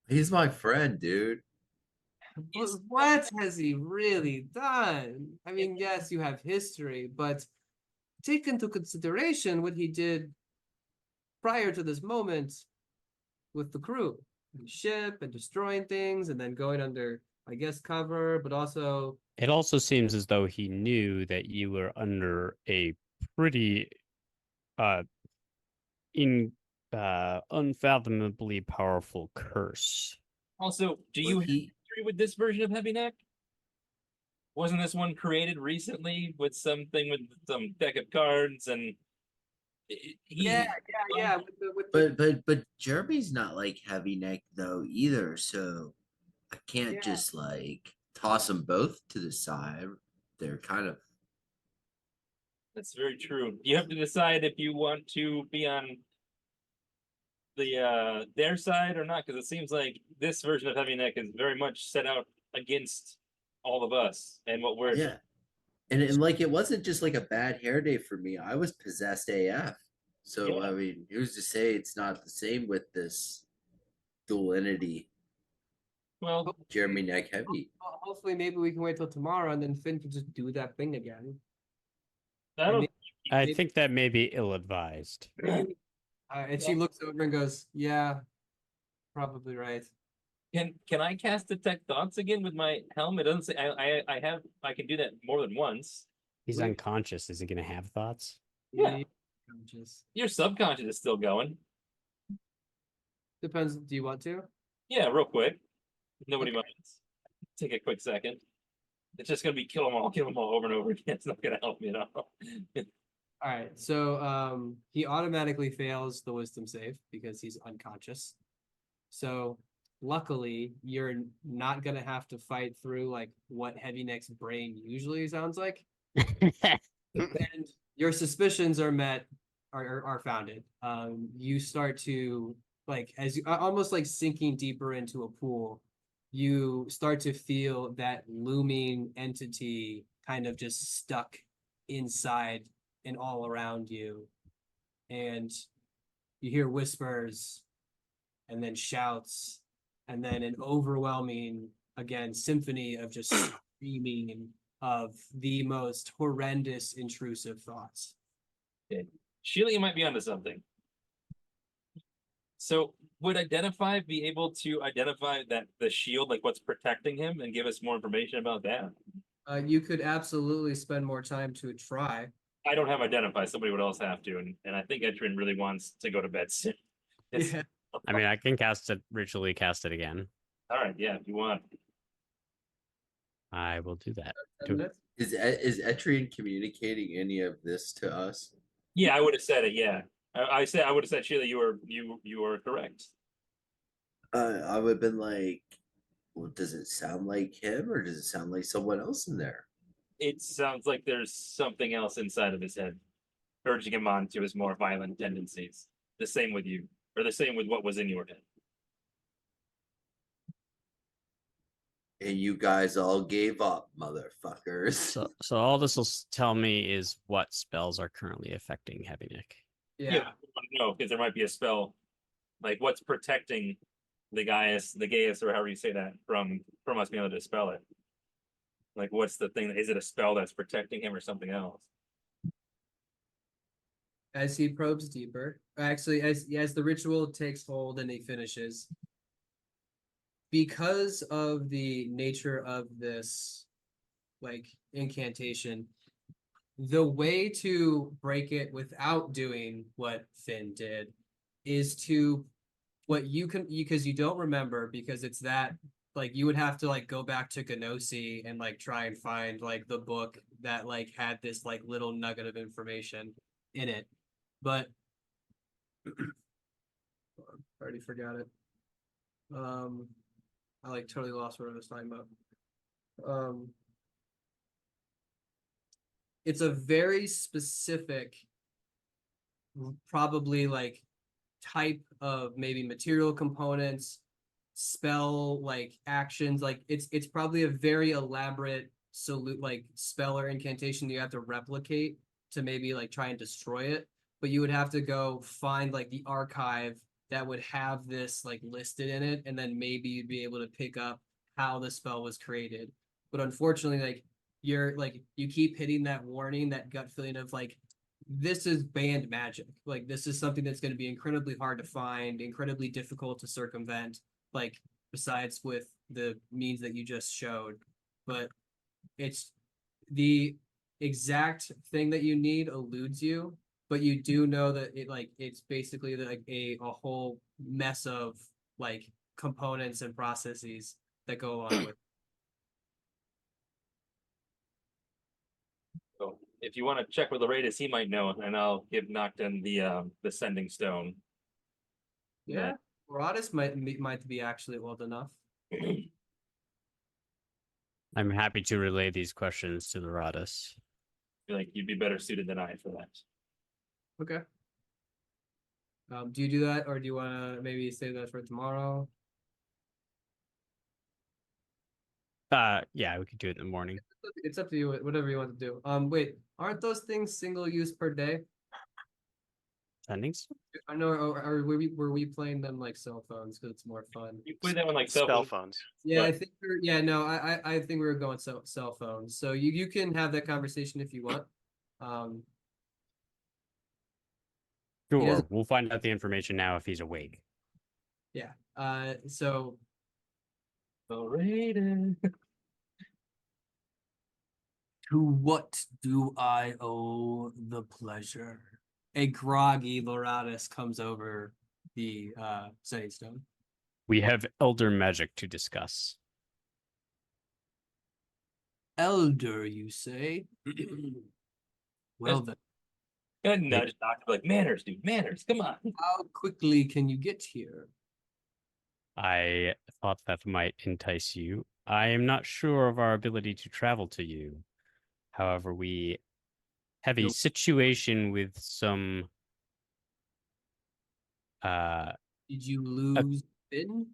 He's my friend, dude. But what has he really done? I mean, yes, you have history, but take into consideration what he did prior to this moment with the crew and the ship and destroying things and then going under, I guess, cover, but also It also seems as though he knew that you were under a pretty unfathomably powerful curse. Also, do you have history with this version of Heavyneck? Wasn't this one created recently with something with some deck of cards and yeah. But Jeremy's not like heavy neck though either, so I can't just toss them both to the side. They're kind of That's very true. You have to decide if you want to be on the their side or not, because it seems like this version of Heavyneck is very much set out against all of us and what we're and it wasn't just a bad hair day for me. I was possessed AF. So I mean, who's to say it's not the same with this dual entity? Well, Jeremy Neck Heavy. Hopefully, maybe we can wait till tomorrow and then Finn can just do that thing again. I think that may be ill-advised. And she looks over and goes, "Yeah, probably right." Can I cast detect thoughts again with my helm? It doesn't say I can do that more than once. He's unconscious. Is he going to have thoughts? Yeah. Your subconscious is still going. Depends. Do you want to? Yeah, real quick. Nobody minds. Take a quick second. It's just gonna be kill them all over and over again. It's not gonna help me at all. All right, so he automatically fails the wisdom save because he's unconscious. So luckily, you're not gonna have to fight through like what Heavyneck's brain usually sounds like. And your suspicions are met, are founded. You start to like as you almost like sinking deeper into a pool, you start to feel that looming entity kind of just stuck inside and all around you. And you hear whispers and then shouts and then an overwhelming, again, symphony of just screaming of the most horrendous, intrusive thoughts. Okay. Sheila, you might be onto something. So would Identify be able to identify that the shield, like what's protecting him, and give us more information about that? You could absolutely spend more time to try. I don't have Identify. Somebody would else have to, and I think Etrian really wants to go to bed soon. Yeah. I mean, I can ritually cast it again. All right, yeah, if you want. I will do that. 10 minutes? Is Etrian communicating any of this to us? Yeah, I would have said it. Yeah, I would have said, Sheila, you were correct. I would have been like, well, does it sound like him or does it sound like someone else in there? It sounds like there's something else inside of his head, urging him on to his more violent tendencies. The same with you, or the same with what was in your head. And you guys all gave up, motherfuckers. So all this will tell me is what spells are currently affecting Heavyneck. Yeah. No, because there might be a spell, like what's protecting the Gaius, or however you say that, from us being able to dispel it. Like, what's the thing? Is it a spell that's protecting him or something else? As he probes deeper, actually, as the ritual takes hold and he finishes, because of the nature of this, like, incantation, the way to break it without doing what Finn did is to what you can, because you don't remember, because it's that, like, you would have to like go back to Gnosi and like try and find like the book that like had this like little nugget of information in it. But I already forgot it. I like totally lost what I was talking about. It's a very specific, probably like type of maybe material components, spell like actions. Like it's probably a very elaborate like spell or incantation you have to replicate to maybe like try and destroy it. But you would have to go find like the archive that would have this like listed in it, and then maybe you'd be able to pick up how the spell was created. But unfortunately, like you keep hitting that warning, that gut feeling of like, this is banned magic. Like this is something that's going to be incredibly hard to find, incredibly difficult to circumvent, like besides with the means that you just showed. But it's the exact thing that you need eludes you, but you do know that it's basically like a whole mess of like components and processes that go along with. So if you want to check with Laredis, he might know, and I'll give Nocton the sending stone. Yeah, Rodis might be actually old enough. I'm happy to relay these questions to the Radis. I feel like you'd be better suited than I for that. Okay. Do you do that, or do you want to maybe save that for tomorrow? Yeah, we could do it in the morning. It's up to you, whatever you want to do. Wait, aren't those things single use per day? Sendings? I know, or were we playing them like cell phones because it's more fun? You play that on like Spell phones. Yeah, but- I think I think we were going cell phones. So you can have that conversation if you want. Sure, doesn't- we'll find out the information now if he's awake. Yeah. So Laredis. to what do I owe the pleasure? A groggy Loratus comes over the setting stone. We have elder magic to discuss. Elder, you say? Well then, And nudge Doctor like manners, dude, manners. Come on. How quickly can you get here? I thought that might entice you. I am not sure of our ability to travel to you. However, we have a Nope. situation with some Did you lose Finn?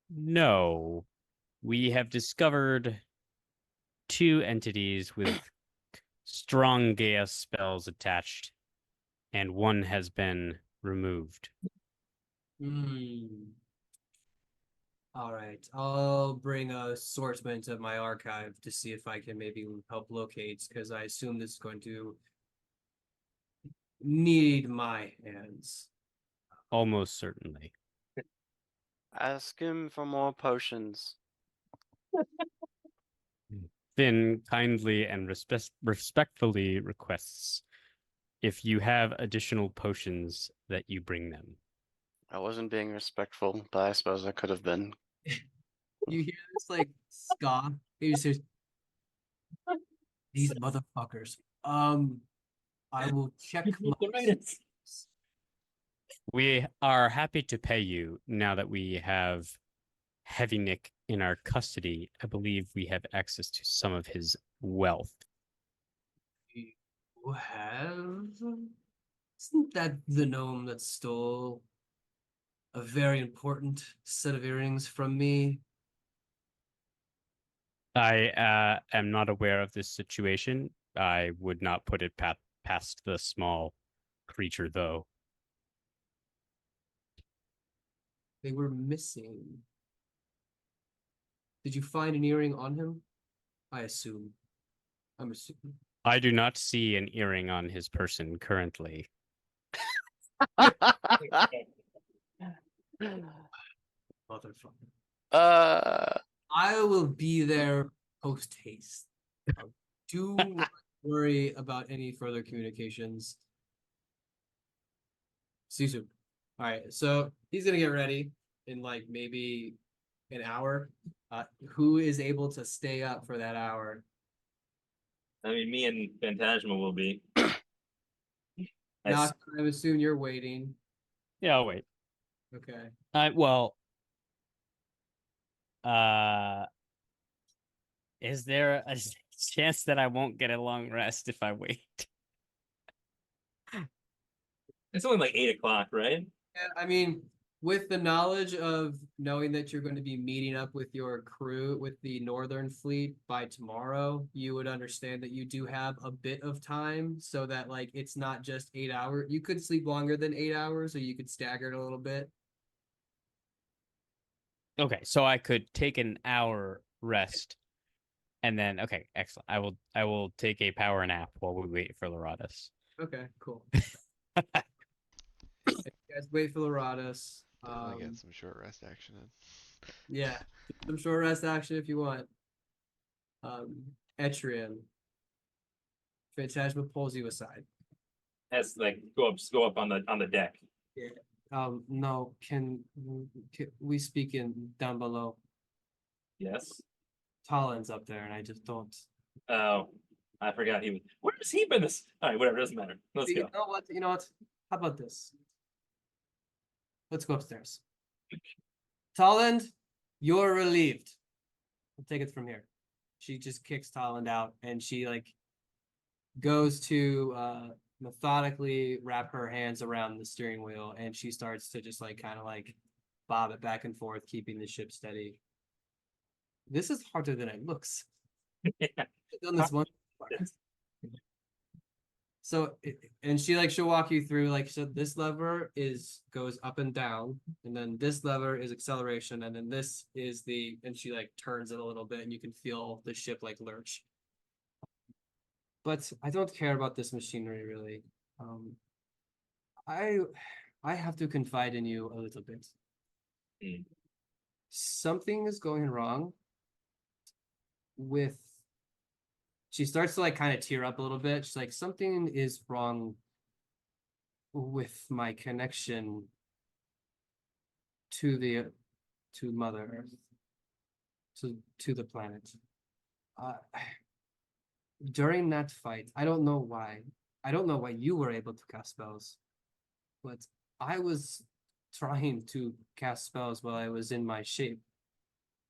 no. We have discovered two entities with strong gas spells attached, and one has been removed. All right, I'll bring a assortment of my archive to see if I can maybe help locate, because I assume this is going to need my hands. Almost certainly. Ask him for more potions. Finn kindly and respectfully requests if you have additional potions that you bring them. I wasn't being respectful, but I suppose I could have been. You hear this like scoff? He just says, "These motherfuckers." I will check my. We are happy to pay you now that we have Heavyneck in our custody. I believe we have access to some of his wealth. You have? Isn't that the gnome that stole a very important set of earrings from me? I am not aware of this situation. I would not put it past the small creature, though. They were missing. Did you find an earring on him? I assume. I'm assuming. I do not see an earring on his person currently. Motherfucker. Uh, I will be there post haste. Do not worry about any further communications. See you soon. All right, so he's gonna get ready in like maybe an hour. Who is able to stay up for that hour? I mean, me and Phantasma will be. Now, I assume you're waiting. Yeah, I'll wait. Okay. Well, is there a chance that I won't get a long rest if I wait? It's only like 8 o'clock, right? Yeah, I mean, with the knowledge of knowing that you're going to be meeting up with your crew with the Northern Fleet by tomorrow, you would understand that you do have a bit of time so that like it's not just 8 hours. You could sleep longer than 8 hours, or you could stagger it a little bit. Okay, so I could take an hour rest, and then okay, excellent. I will take a power nap while we wait for Loratus. Okay, cool. You guys wait for Loratus. Definitely get some short rest action in. Yeah, some short rest action if you want. Etrian. Phantasma pulls you aside. Has like go up on the deck. Yeah. No, can we speak in down below? Yes. Talon's up there, and I just don't. Oh, I forgot he was. Where has he been this? All right, whatever, doesn't matter. Let's go. You know what? How about this? Let's go upstairs. Talon, you're relieved. I'll take it from here. She just kicks Talon out, and she like goes to methodically wrap her hands around the steering wheel, and she starts to just like kind of like bob it back and forth, keeping the ship steady. This is harder than it looks. Yeah. I've done this one. So, and she'll walk you through like, so this lever goes up and down, and then this lever is acceleration, and then this is and she like turns it a little bit, and you can feel the ship like lurch. But I don't care about this machinery really. I have to confide in you a little bit. Something is going wrong with. She starts to like kind of tear up a little bit. She's like, something is wrong with my connection to Mother Earth, to the planet. During that fight, I don't know why, I don't know why you were able to cast spells, but I was trying to cast spells while I was in my shape.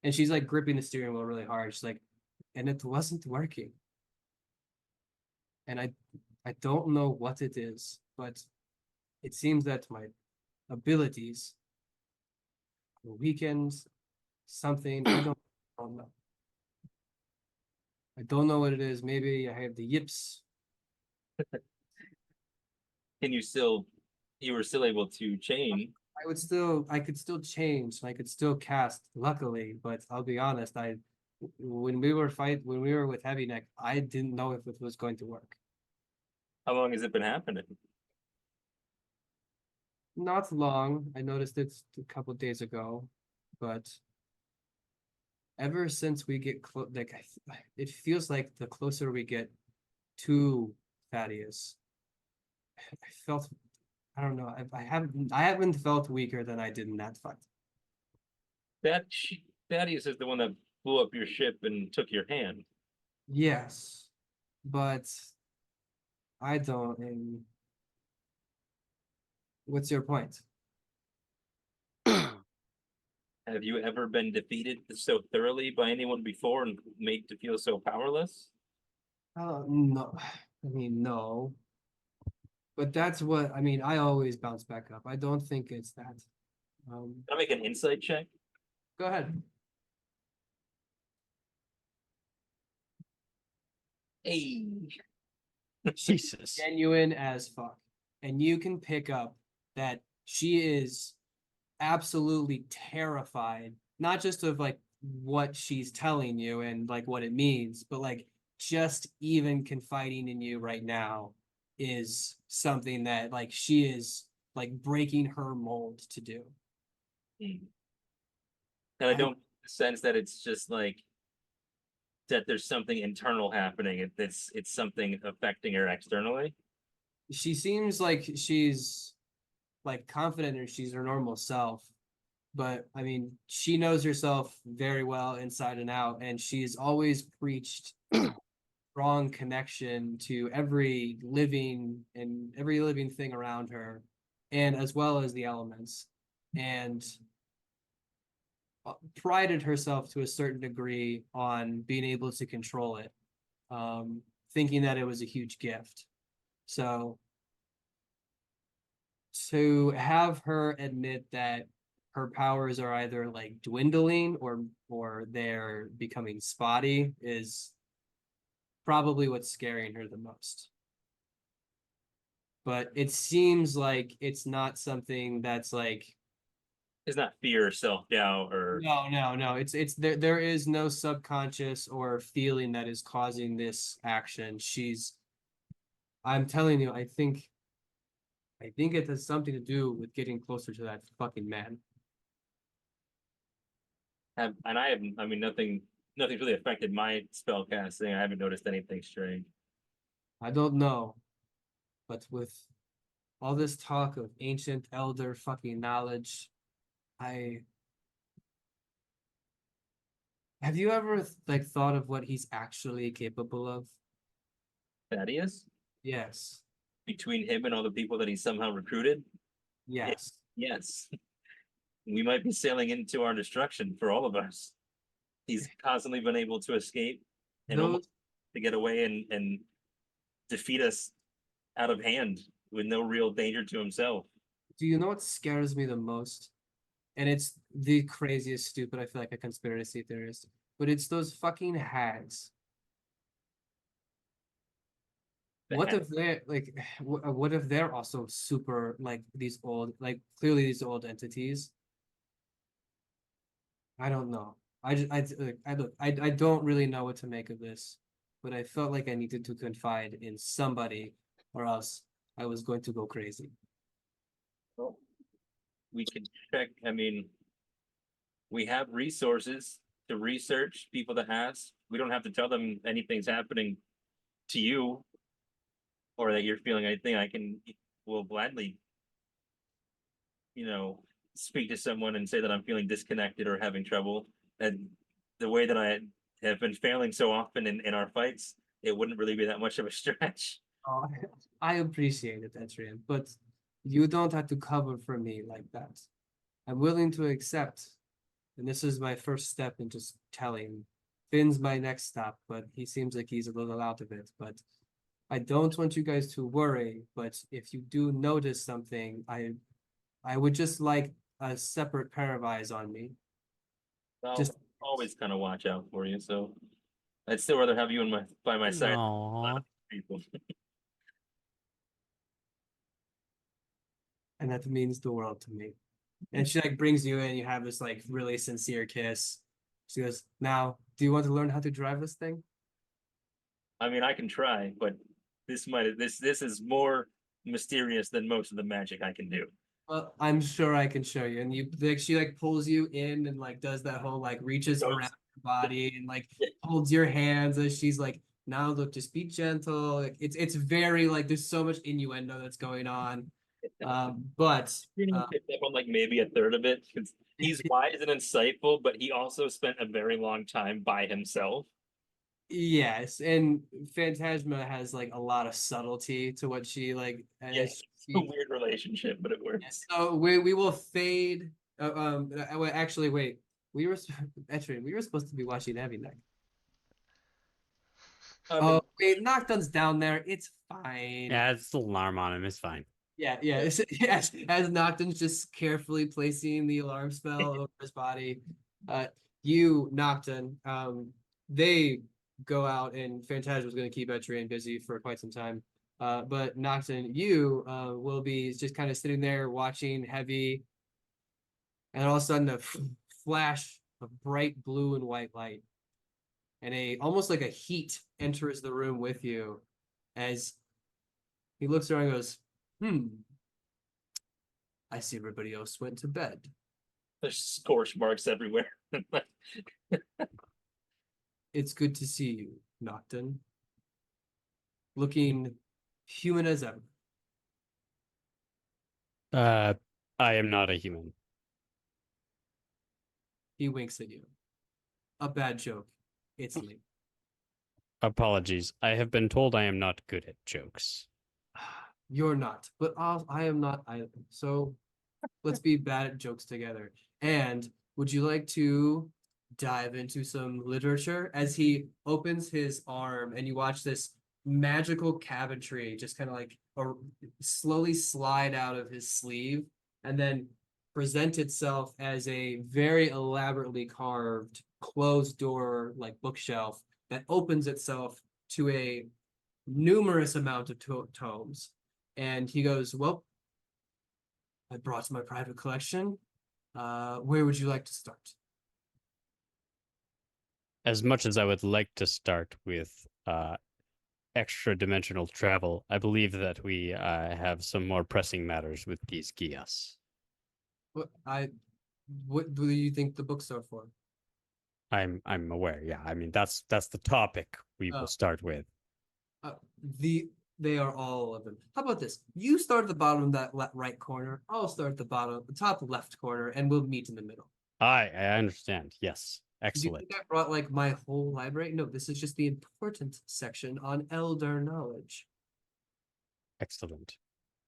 And she's like gripping the steering wheel really hard. She's like, and it wasn't working. And I don't know what it is, but it seems that my abilities are weakened, something. I don't know. I don't know what it is. Maybe I have the yips. Can you still? You were still able to chain. I could still change. I could still cast, luckily, but I'll be honest, when we were with Heavyneck, I didn't know if it was going to work. How long has it been happening? Not long. I noticed it a couple days ago, but ever since we get close, like it feels like the closer we get to Thaddeus, I felt, I don't know, I haven't felt weaker than I did in that fight. Thaddeus is the one that blew up your ship and took your hand. Yes, but I don't. And what's your point? Have you ever been defeated so thoroughly by anyone before and made to feel so powerless? No, I mean no, but that's what I mean. I always bounce back up. I don't think it's that. Can I make an insight check? Go ahead. Hey. Jesus. Genuine as fuck, and you can pick up that she is absolutely terrified, not just of like what she's telling you and like what it means, but like just even confiding in you right now is something that like she is like breaking her mold to do. And I don't sense that it's just like that there's something internal happening. It's something affecting her externally. She seems like she's like confident and she's her normal self, but I mean, she knows herself very well inside and out, and she's always preached strong connection to every living thing around her, and as well as the elements, and prided herself to a certain degree on being able to control it, thinking that it was a huge gift. So to have her admit that her powers are either like dwindling or they're becoming spotty is probably what's scaring her the most. But it seems like it's not something that's like It's not fear or self-doubt or no. It's there is no subconscious or feeling that is causing this action. I'm telling you, I think it has something to do with getting closer to that fucking man. and I haven't. I mean, nothing's really affected my spell casting. I haven't noticed anything strange. I don't know, but with all this talk of ancient elder fucking knowledge, I have you ever like thought of what he's actually capable of? Thaddeus, Yes. between him and all the people that he somehow recruited, Yes. yes, we might be sailing into our destruction for all of us. He's constantly been able to escape and Those almost to get away and defeat us out of hand with no real danger to himself. Do you know what scares me the most? And it's the craziest stupid, I feel like a conspiracy theorist, but it's those fucking hags. What if they're like what if they're also super like these old like clearly these old entities? I don't know. I don't really know what to make of this, but I felt like I needed to confide in somebody or else I was going to go crazy. Well, we can check. I mean, we have resources to research, people to ask. We don't have to tell them anything's happening to you or that you're feeling anything. Will gladly, speak to someone and say that I'm feeling disconnected or having trouble. And the way that I have been failing so often in our fights, it wouldn't really be that much of a stretch. Oh, I appreciate it, Etrian, but you don't have to cover for me like that. I'm willing to accept, and this is my first step in just telling. Finn's my next stop, but he seems like he's a little out of it. But I don't want you guys to worry, but if you do notice something, I would just like a separate pair of eyes on me. I'll Just always kind of watch out for you. So I'd still rather have you by my side. Aww. People. and that means the world to me. And she like brings you in, you have this like really sincere kiss. She goes, "Now, do you want to learn how to drive this thing?" I mean, I can try, but this is more mysterious than most of the magic I can do. Well, I'm sure I can show you. And you like she like pulls you in and like does that whole like reaches Goes- around your body and like holds your hands as she's like, "Now look, just be gentle." Like it's very like there's so much innuendo that's going on. But Picked up on like maybe a third of it because he's wise and insightful, but he also spent a very long time by himself. yes, and Phantasma has like a lot of subtlety to what she like Yes, it's a weird relationship, but it works. So we will fade. Actually, wait. We were actually we were supposed to be watching Heavyneck. Oh wait, Noctun's down there. It's fine. Yeah, it's the alarm on him. It's fine. Yeah. Yes, as Noctun's just carefully placing the alarm spell over his body. You Noctun. They go out and Phantasma's going to keep Etrian busy for quite some time. But Nocton, you will be just kind of sitting there watching Heavy, and all of a sudden a flash of bright blue and white light, and a almost like a heat enters the room with you, as he looks around and goes, I see everybody else went to bed. There's scorch marks everywhere. It's good to see you, Nocton. Looking human as ever. I am not a human. He winks at you. A bad joke. It's late. Apologies. I have been told I am not good at jokes. You're not, but I am not either. So let's be bad at jokes together. And would you like to dive into some literature? As he opens his arm and you watch this magical cabinetry just kind of like slowly slide out of his sleeve and then present itself as a very elaborately carved closed door like bookshelf that opens itself to a numerous amount of tomes. And he goes, "Well, I brought my private collection. Where would you like to start?" As much as I would like to start with extra dimensional travel, I believe that we have some more pressing matters with these Gias. What do you think the books are for? I'm aware. Yeah, I mean that's the topic we will start with. They are all of them. How about this? You start at the bottom of that right corner. I'll start at the bottom, the top left corner, and we'll meet in the middle. I understand. Yes, Do you excellent. think I brought like my whole library? No, this is just the important section on elder knowledge. Excellent.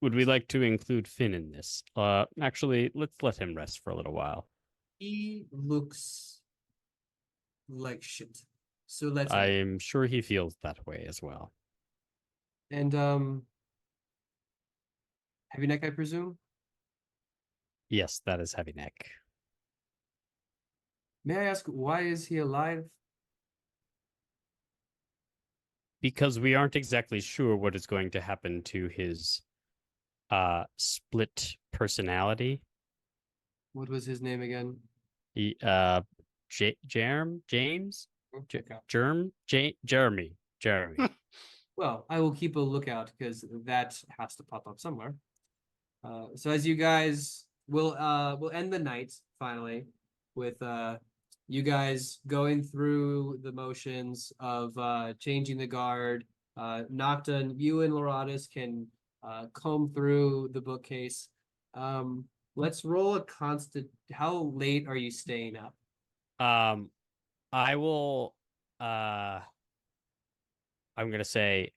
Would we like to include Finn in this? Actually, let's let him rest for a little while. He looks like shit. So let's. I'm sure he feels that way as well. And Heavyneck, I presume. Yes, that is Heavyneck. May I ask why is he alive? Because we aren't exactly sure what is going to happen to his split personality. What was his name again? He James? Jeremy. Well, I will keep a lookout because that has to pop up somewhere. So as you guys will we'll end the night finally with you guys going through the motions of changing the guard. Nocton, you and Loratus can comb through the bookcase. Let's roll a constant. How late are you staying up? I will I'm gonna say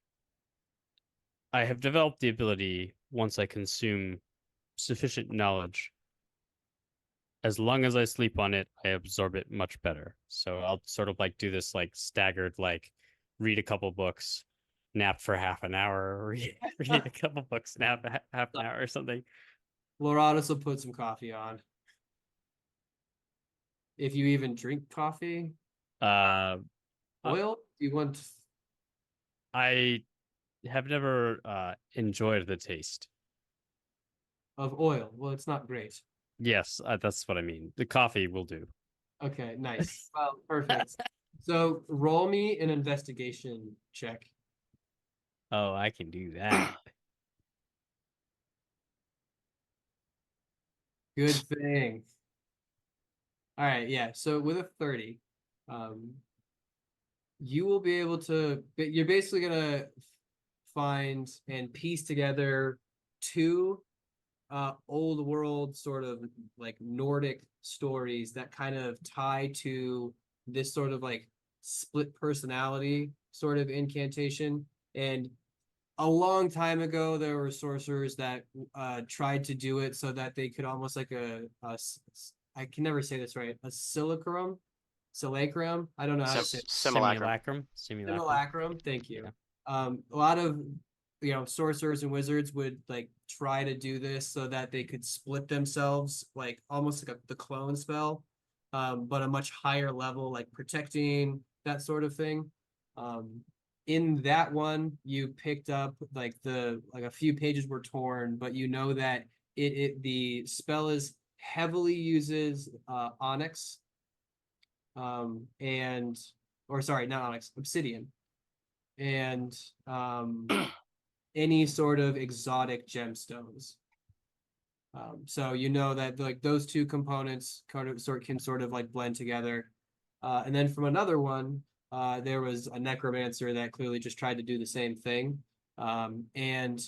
I have developed the ability, once I consume sufficient knowledge, as long as I sleep on it, I absorb it much better. So I'll sort of like do this like staggered, like read a couple books, nap for half an hour, read a couple books, nap half an hour or something. Loratus will put some coffee on. If you even drink coffee, Uh, oil, you want I have never enjoyed the taste. of oil. Well, it's not great. Yes, that's what I mean. The coffee will do. Okay, nice. Well, perfect. So roll me an investigation check. Oh, I can do that. Good thing. All right, yeah. So with a 30, you will be able to, you're basically gonna find and piece together two old world sort of like Nordic stories that kind of tie to this sort of like split personality sort of incantation. And a long time ago, there were sorcerers that tried to do it so that they could almost like I can never say this right, a simulacrum. I don't know how to say it. Simulacrum. Simulacrum. Thank you. Yeah. A lot of sorcerers and wizards would like try to do this so that they could split themselves, like almost like the clone spell, but a much higher level, like protecting that sort of thing. In that one, you picked up like a few pages were torn, but you know that the spell is heavily uses onyx, and or sorry, not onyx, obsidian, and any sort of exotic gemstones. So you know that like those two components can sort of like blend together. And then from another one, there was a necromancer that clearly just tried to do the same thing. And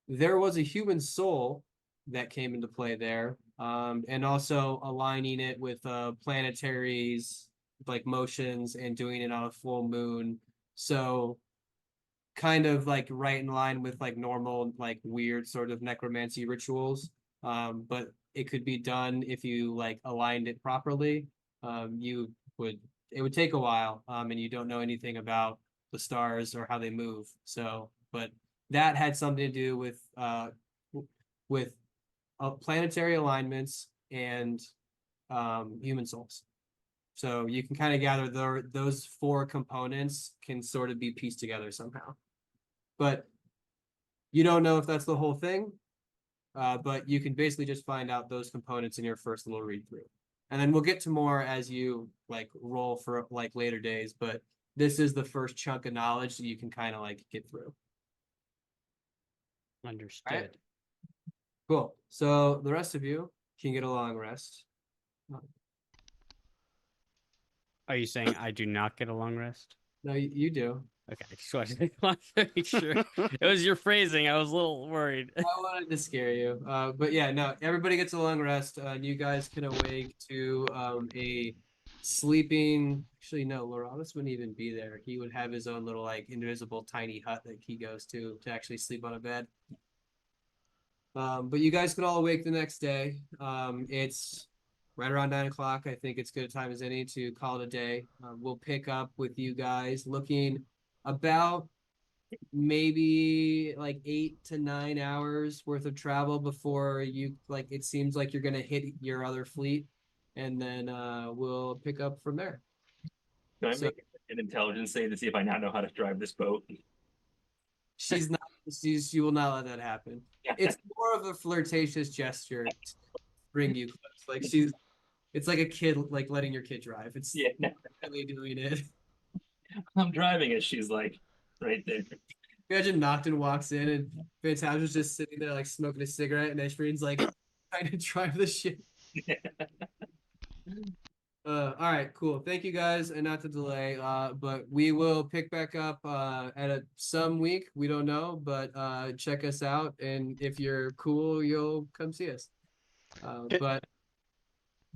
there was a human soul that came into play there. And also aligning it with planetaries, like motions, and doing it on a full moon. So kind of like right in line with like normal, like weird sort of necromancy rituals. But it could be done if you like aligned it properly. You would it would take a while, and you don't know anything about the stars or how they move. So, but that had something to do with planetary alignments and human souls. So you can kind of gather those four components can sort of be pieced together somehow. But you don't know if that's the whole thing, but you can basically just find out those components in your first little read through. And then we'll get to more as you like roll for like later days, but this is the first chunk of knowledge that you can kind of like get through. Understood. Right? Cool. So the rest of you can get a long rest. Are you saying I do not get a long rest? No, you do. Okay, just wanted to make sure. It was your phrasing. I was a little worried. I wanted to scare you. But yeah, no, everybody gets a long rest. And you guys can awake to a sleeping. Actually, no, Loratus wouldn't even be there. He would have his own little like invisible tiny hut that he goes to actually sleep on a bed. But you guys can all awake the next day. It's right around 9 o'clock. I think it's good a time as any to call it a day. We'll pick up with you guys looking about maybe like 8 to 9 hours worth of travel before you like it seems like you're gonna hit your other fleet, and then we'll pick up from there. Can I So- make an intelligence save to see if I now know how to drive this boat? She will not let that happen. It's more of a flirtatious gesture to bring you close. Like it's like a kid like letting your kid drive. It's Yeah, really doing it. I'm driving it. She's like right there. Imagine Nocton walks in and Phantasma's just sitting there like smoking a cigarette, and Eshbreen's like trying to drive the ship. All right, cool. Thank you guys, and not to delay, but we will pick back up at some week. We don't know, but check us out, and if you're cool, you'll come see us. But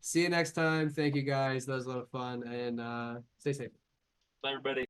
see you next time. Thank you guys. That was a lot of fun, and stay safe. Bye, everybody.